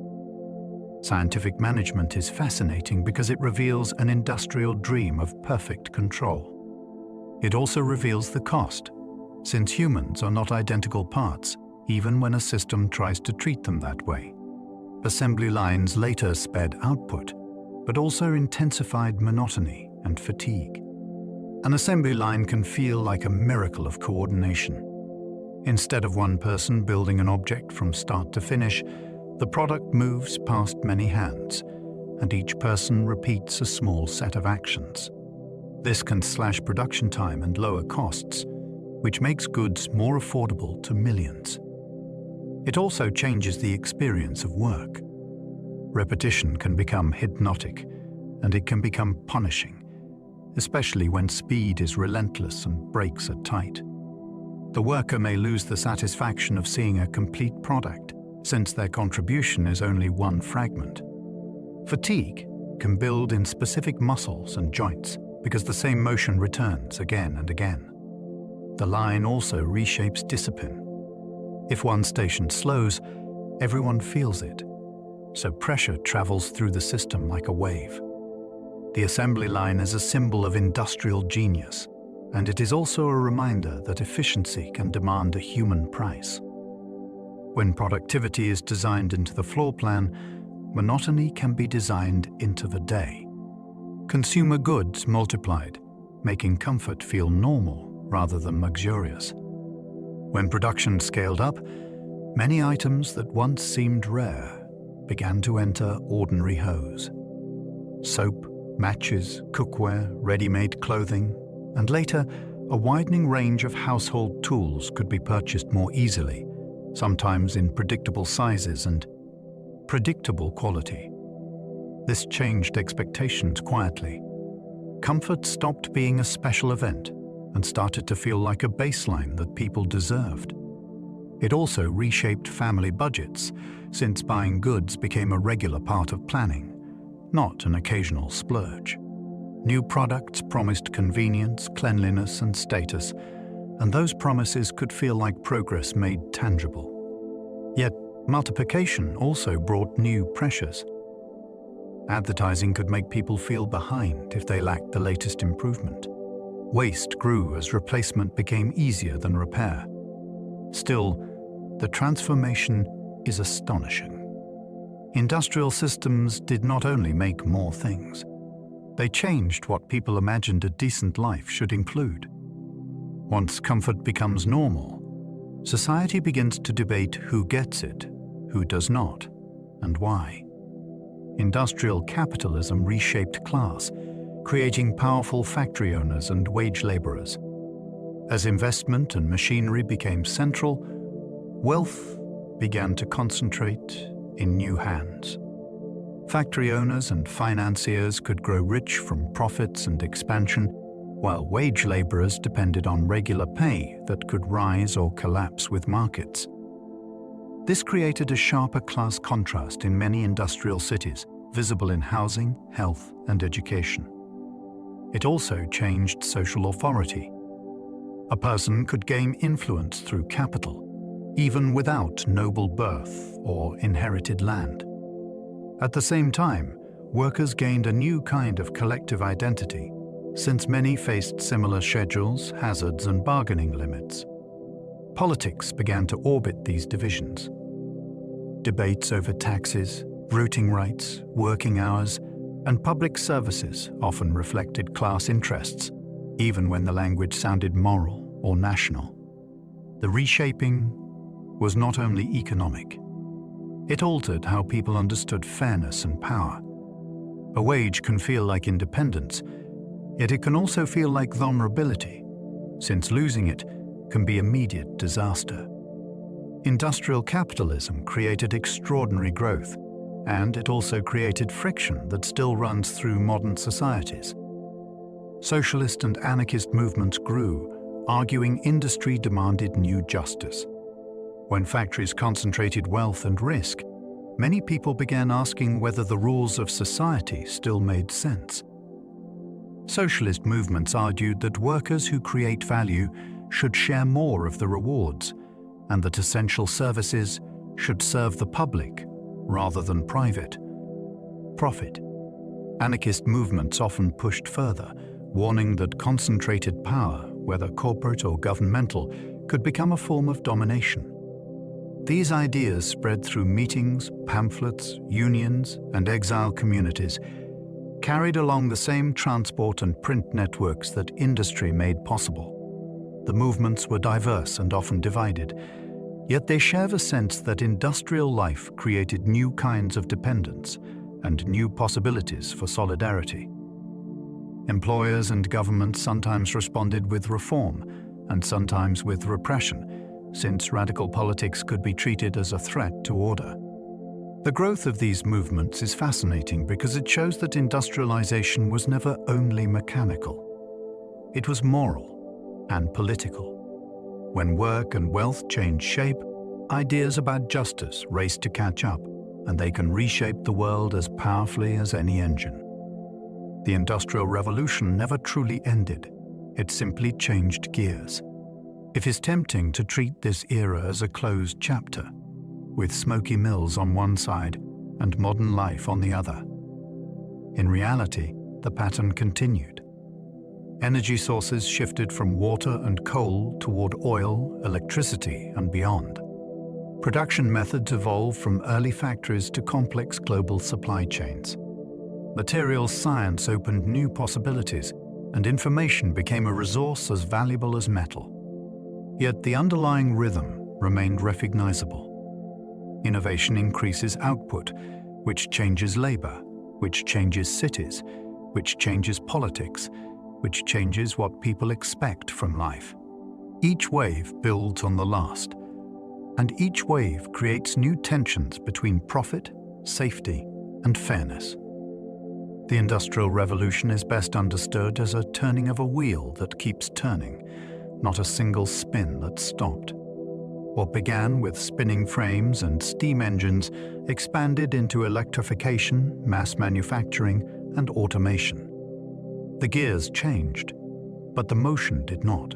Scientific management is fascinating because it reveals an industrial dream of perfect control. It also reveals the cost, since humans are not identical parts, even when a system tries to treat them that way. Assembly lines later sped output, but also intensified monotony and fatigue. An assembly line can feel like a miracle of coordination. Instead of one person building an object from start to finish, the product moves past many hands, and each person repeats a small set of actions. This can slash production time and lower costs, which makes goods more affordable to millions. It also changes the experience of work. Repetition can become hypnotic, and it can become punishing, especially when speed is relentless and brakes are tight. The worker may lose the satisfaction of seeing a complete product, since their contribution is only one fragment. Fatigue can build in specific muscles and joints because the same motion returns again and again. The line also reshapes discipline. If one station slows, everyone feels it, so pressure travels through the system like a wave. The assembly line is a symbol of industrial genius, and it is also a reminder that efficiency can demand a human price. When productivity is designed into the floor plan, monotony can be designed into the day. Consumer goods multiplied, making comfort feel normal rather than luxurious. When production scaled up, many items that once seemed rare began to enter ordinary homes. Soap, matches, cookware, ready-made clothing, and later, a widening range of household tools could be purchased more easily, sometimes in predictable sizes and predictable quality. This changed expectations quietly. Comfort stopped being a special event and started to feel like a baseline that people deserved. It also reshaped family budgets, since buying goods became a regular part of planning, not an occasional splurge. New products promised convenience, cleanliness, and status, and those promises could feel like progress made tangible. Yet, multiplication also brought new pressures. Advertising could make people feel behind if they lacked the latest improvement. Waste grew as replacement became easier than repair. Still, the transformation is astonishing. Industrial systems did not only make more things, they changed what people imagined a decent life should include. Once comfort becomes normal, society begins to debate who gets it, who does not, and why. Industrial capitalism reshaped class, creating powerful factory owners and wage laborers. As investment and machinery became central, wealth began to concentrate in new hands. Factory owners and financiers could grow rich from profits and expansion, while wage laborers depended on regular pay that could rise or collapse with markets. This created a sharper class contrast in many industrial cities, visible in housing, health, and education. It also changed social authority. A person could gain influence through capital, even without noble birth or inherited land. At the same time, workers gained a new kind of collective identity, since many faced similar schedules, hazards, and bargaining limits. Politics began to orbit these divisions. debates over taxes, voting rights, working hours, and public services often reflected class interests, even when the language sounded moral or national. The reshaping was not only economic. It altered how people understood fairness and power. A wage can feel like independence, yet it can also feel like vulnerability, since losing it can be immediate disaster. Industrial capitalism created extraordinary growth, and it also created friction that still runs through modern societies. Socialist and anarchist movements grew, arguing industry demanded new justice. When factories concentrated wealth and risk, many people began asking whether the rules of society still made sense. Socialist movements argued that workers who create value should share more of the rewards, and that essential services should serve the public rather than private profit. Anarchist movements often pushed further, warning that concentrated power, whether corporate or governmental, could become a form of domination. These ideas spread through meetings, pamphlets, unions, and exile communities, carried along the same transport and print networks that industry made possible. The movements were diverse and often divided, yet they share the sense that industrial life created new kinds of dependence and new possibilities for solidarity. Employers and governments sometimes responded with reform and sometimes with repression, since radical politics could be treated as a threat to order. The growth of these movements is fascinating because it shows that industrialization was never only mechanical. It was moral and political. When work and wealth change shape, ideas about justice race to catch up, and they can reshape the world as powerfully as any engine. The Industrial Revolution never truly ended. It simply changed gears. It is tempting to treat this era as a closed chapter, with smoky mills on one side and modern life on the other. In reality, the pattern continued. Energy sources shifted from water and coal toward oil, electricity, and beyond. Production methods evolved from early factories to complex global supply chains. Materials science opened new possibilities, and information became a resource as valuable as metal. Yet the underlying rhythm remained recognizable. Innovation increases output, which changes labor, which changes cities, which changes politics, which changes what people expect from life. Each wave builds on the last, and each wave creates new tensions between profit, safety, and fairness. The Industrial Revolution is best understood as a turning of a wheel that keeps turning, not a single spin that stopped. What began with spinning frames and steam engines expanded into electrification, mass manufacturing, and automation. The gears changed, but the motion did not.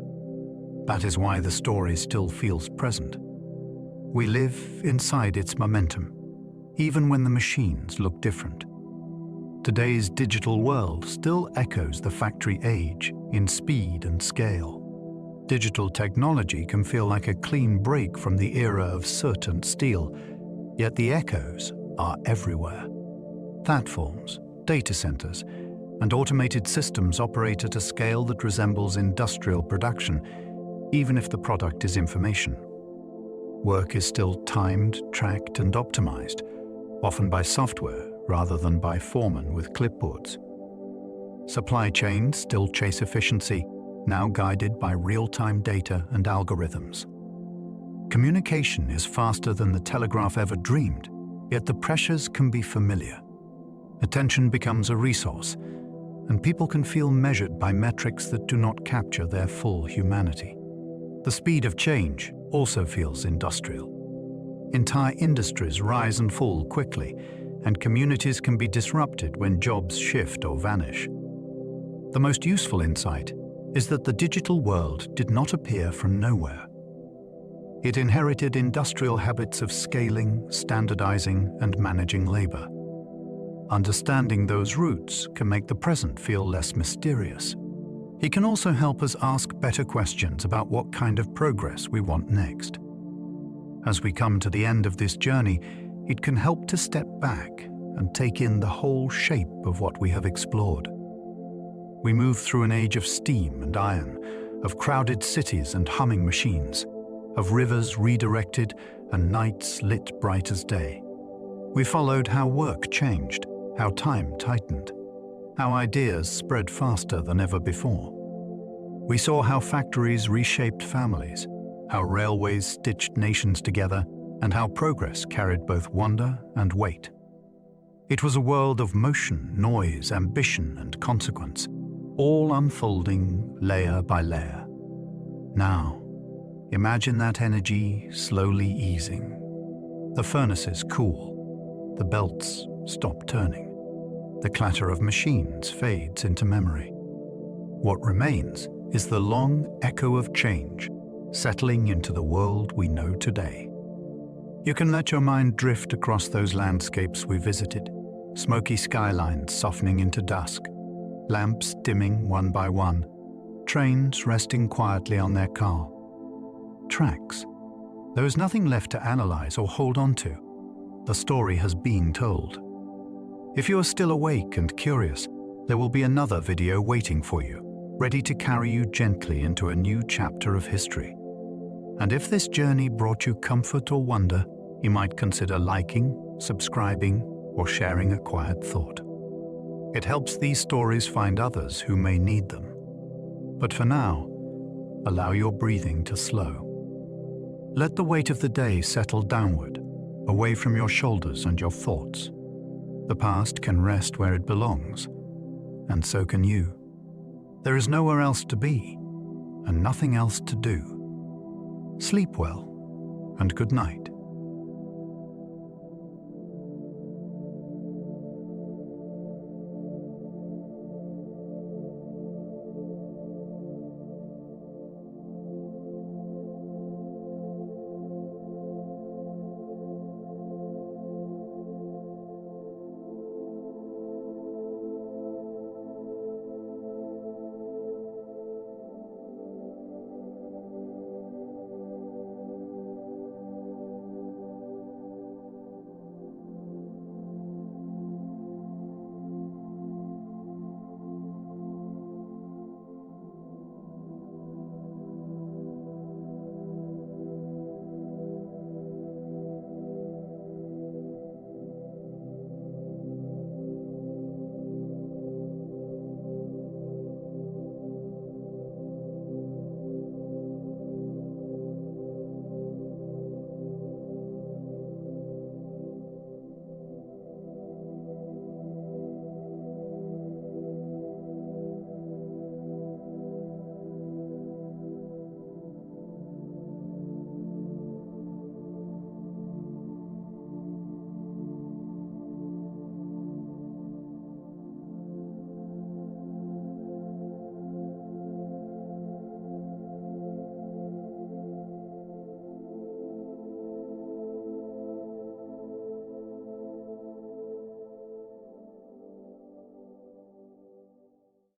That is why the story still feels present. We live inside its momentum, even when the machines look different. Today's digital world still echoes the factory age in speed and scale. Digital technology can feel like a clean break from the era of soot and steel, yet the echoes are everywhere. Platforms, data centers, and automated systems operate at a scale that resembles industrial production, even if the product is information. Work is still timed, tracked, and optimized, often by software rather than by foremen with clipboards. Supply chains still chase efficiency, now guided by real-time data and algorithms. Communication is faster than the telegraph ever dreamed, yet the pressures can be familiar. Attention becomes a resource, and people can feel measured by metrics that do not capture their full humanity. The speed of change also feels industrial. Entire industries rise and fall quickly, and communities can be disrupted when jobs shift or vanish. The most useful insight is that the digital world did not appear from nowhere. It inherited industrial habits of scaling, standardizing, and managing labor. Understanding those roots can make the present feel less mysterious. It can also help us ask better questions about what kind of progress we want next. As we come to the end of this journey, it can help to step back and take in the whole shape of what we have explored. We move through an age of steam and iron, of crowded cities and humming machines, of rivers redirected and nights lit bright as day. We followed how work changed, how time tightened, how ideas spread faster than ever before. We saw how factories reshaped families, how railways stitched nations together, and how progress carried both wonder and weight. It was a world of motion, noise, ambition, and consequence, all unfolding layer by layer. Now, imagine that energy slowly easing. The furnaces cool, the belts stop turning. The clatter of machines fades into memory. What remains is the long echo of change, settling into the world we know today. You can let your mind drift across those landscapes we visited, smoky skylines softening into dusk, lamps dimming one by one, trains resting quietly on their car. Tracks. There is nothing left to analyze or hold on to. The story has been told. If you are still awake and curious, there will be another video waiting for you, ready to carry you gently into a new chapter of history. And if this journey brought you comfort or wonder, you might consider liking, subscribing, or sharing a quiet thought. It helps these stories find others who may need them. But for now, allow your breathing to slow. Let the weight of the day settle downward, away from your shoulders and your thoughts. The past can rest where it belongs, and so can you. There is nowhere else to be, and nothing else to do. Sleep well, and good night.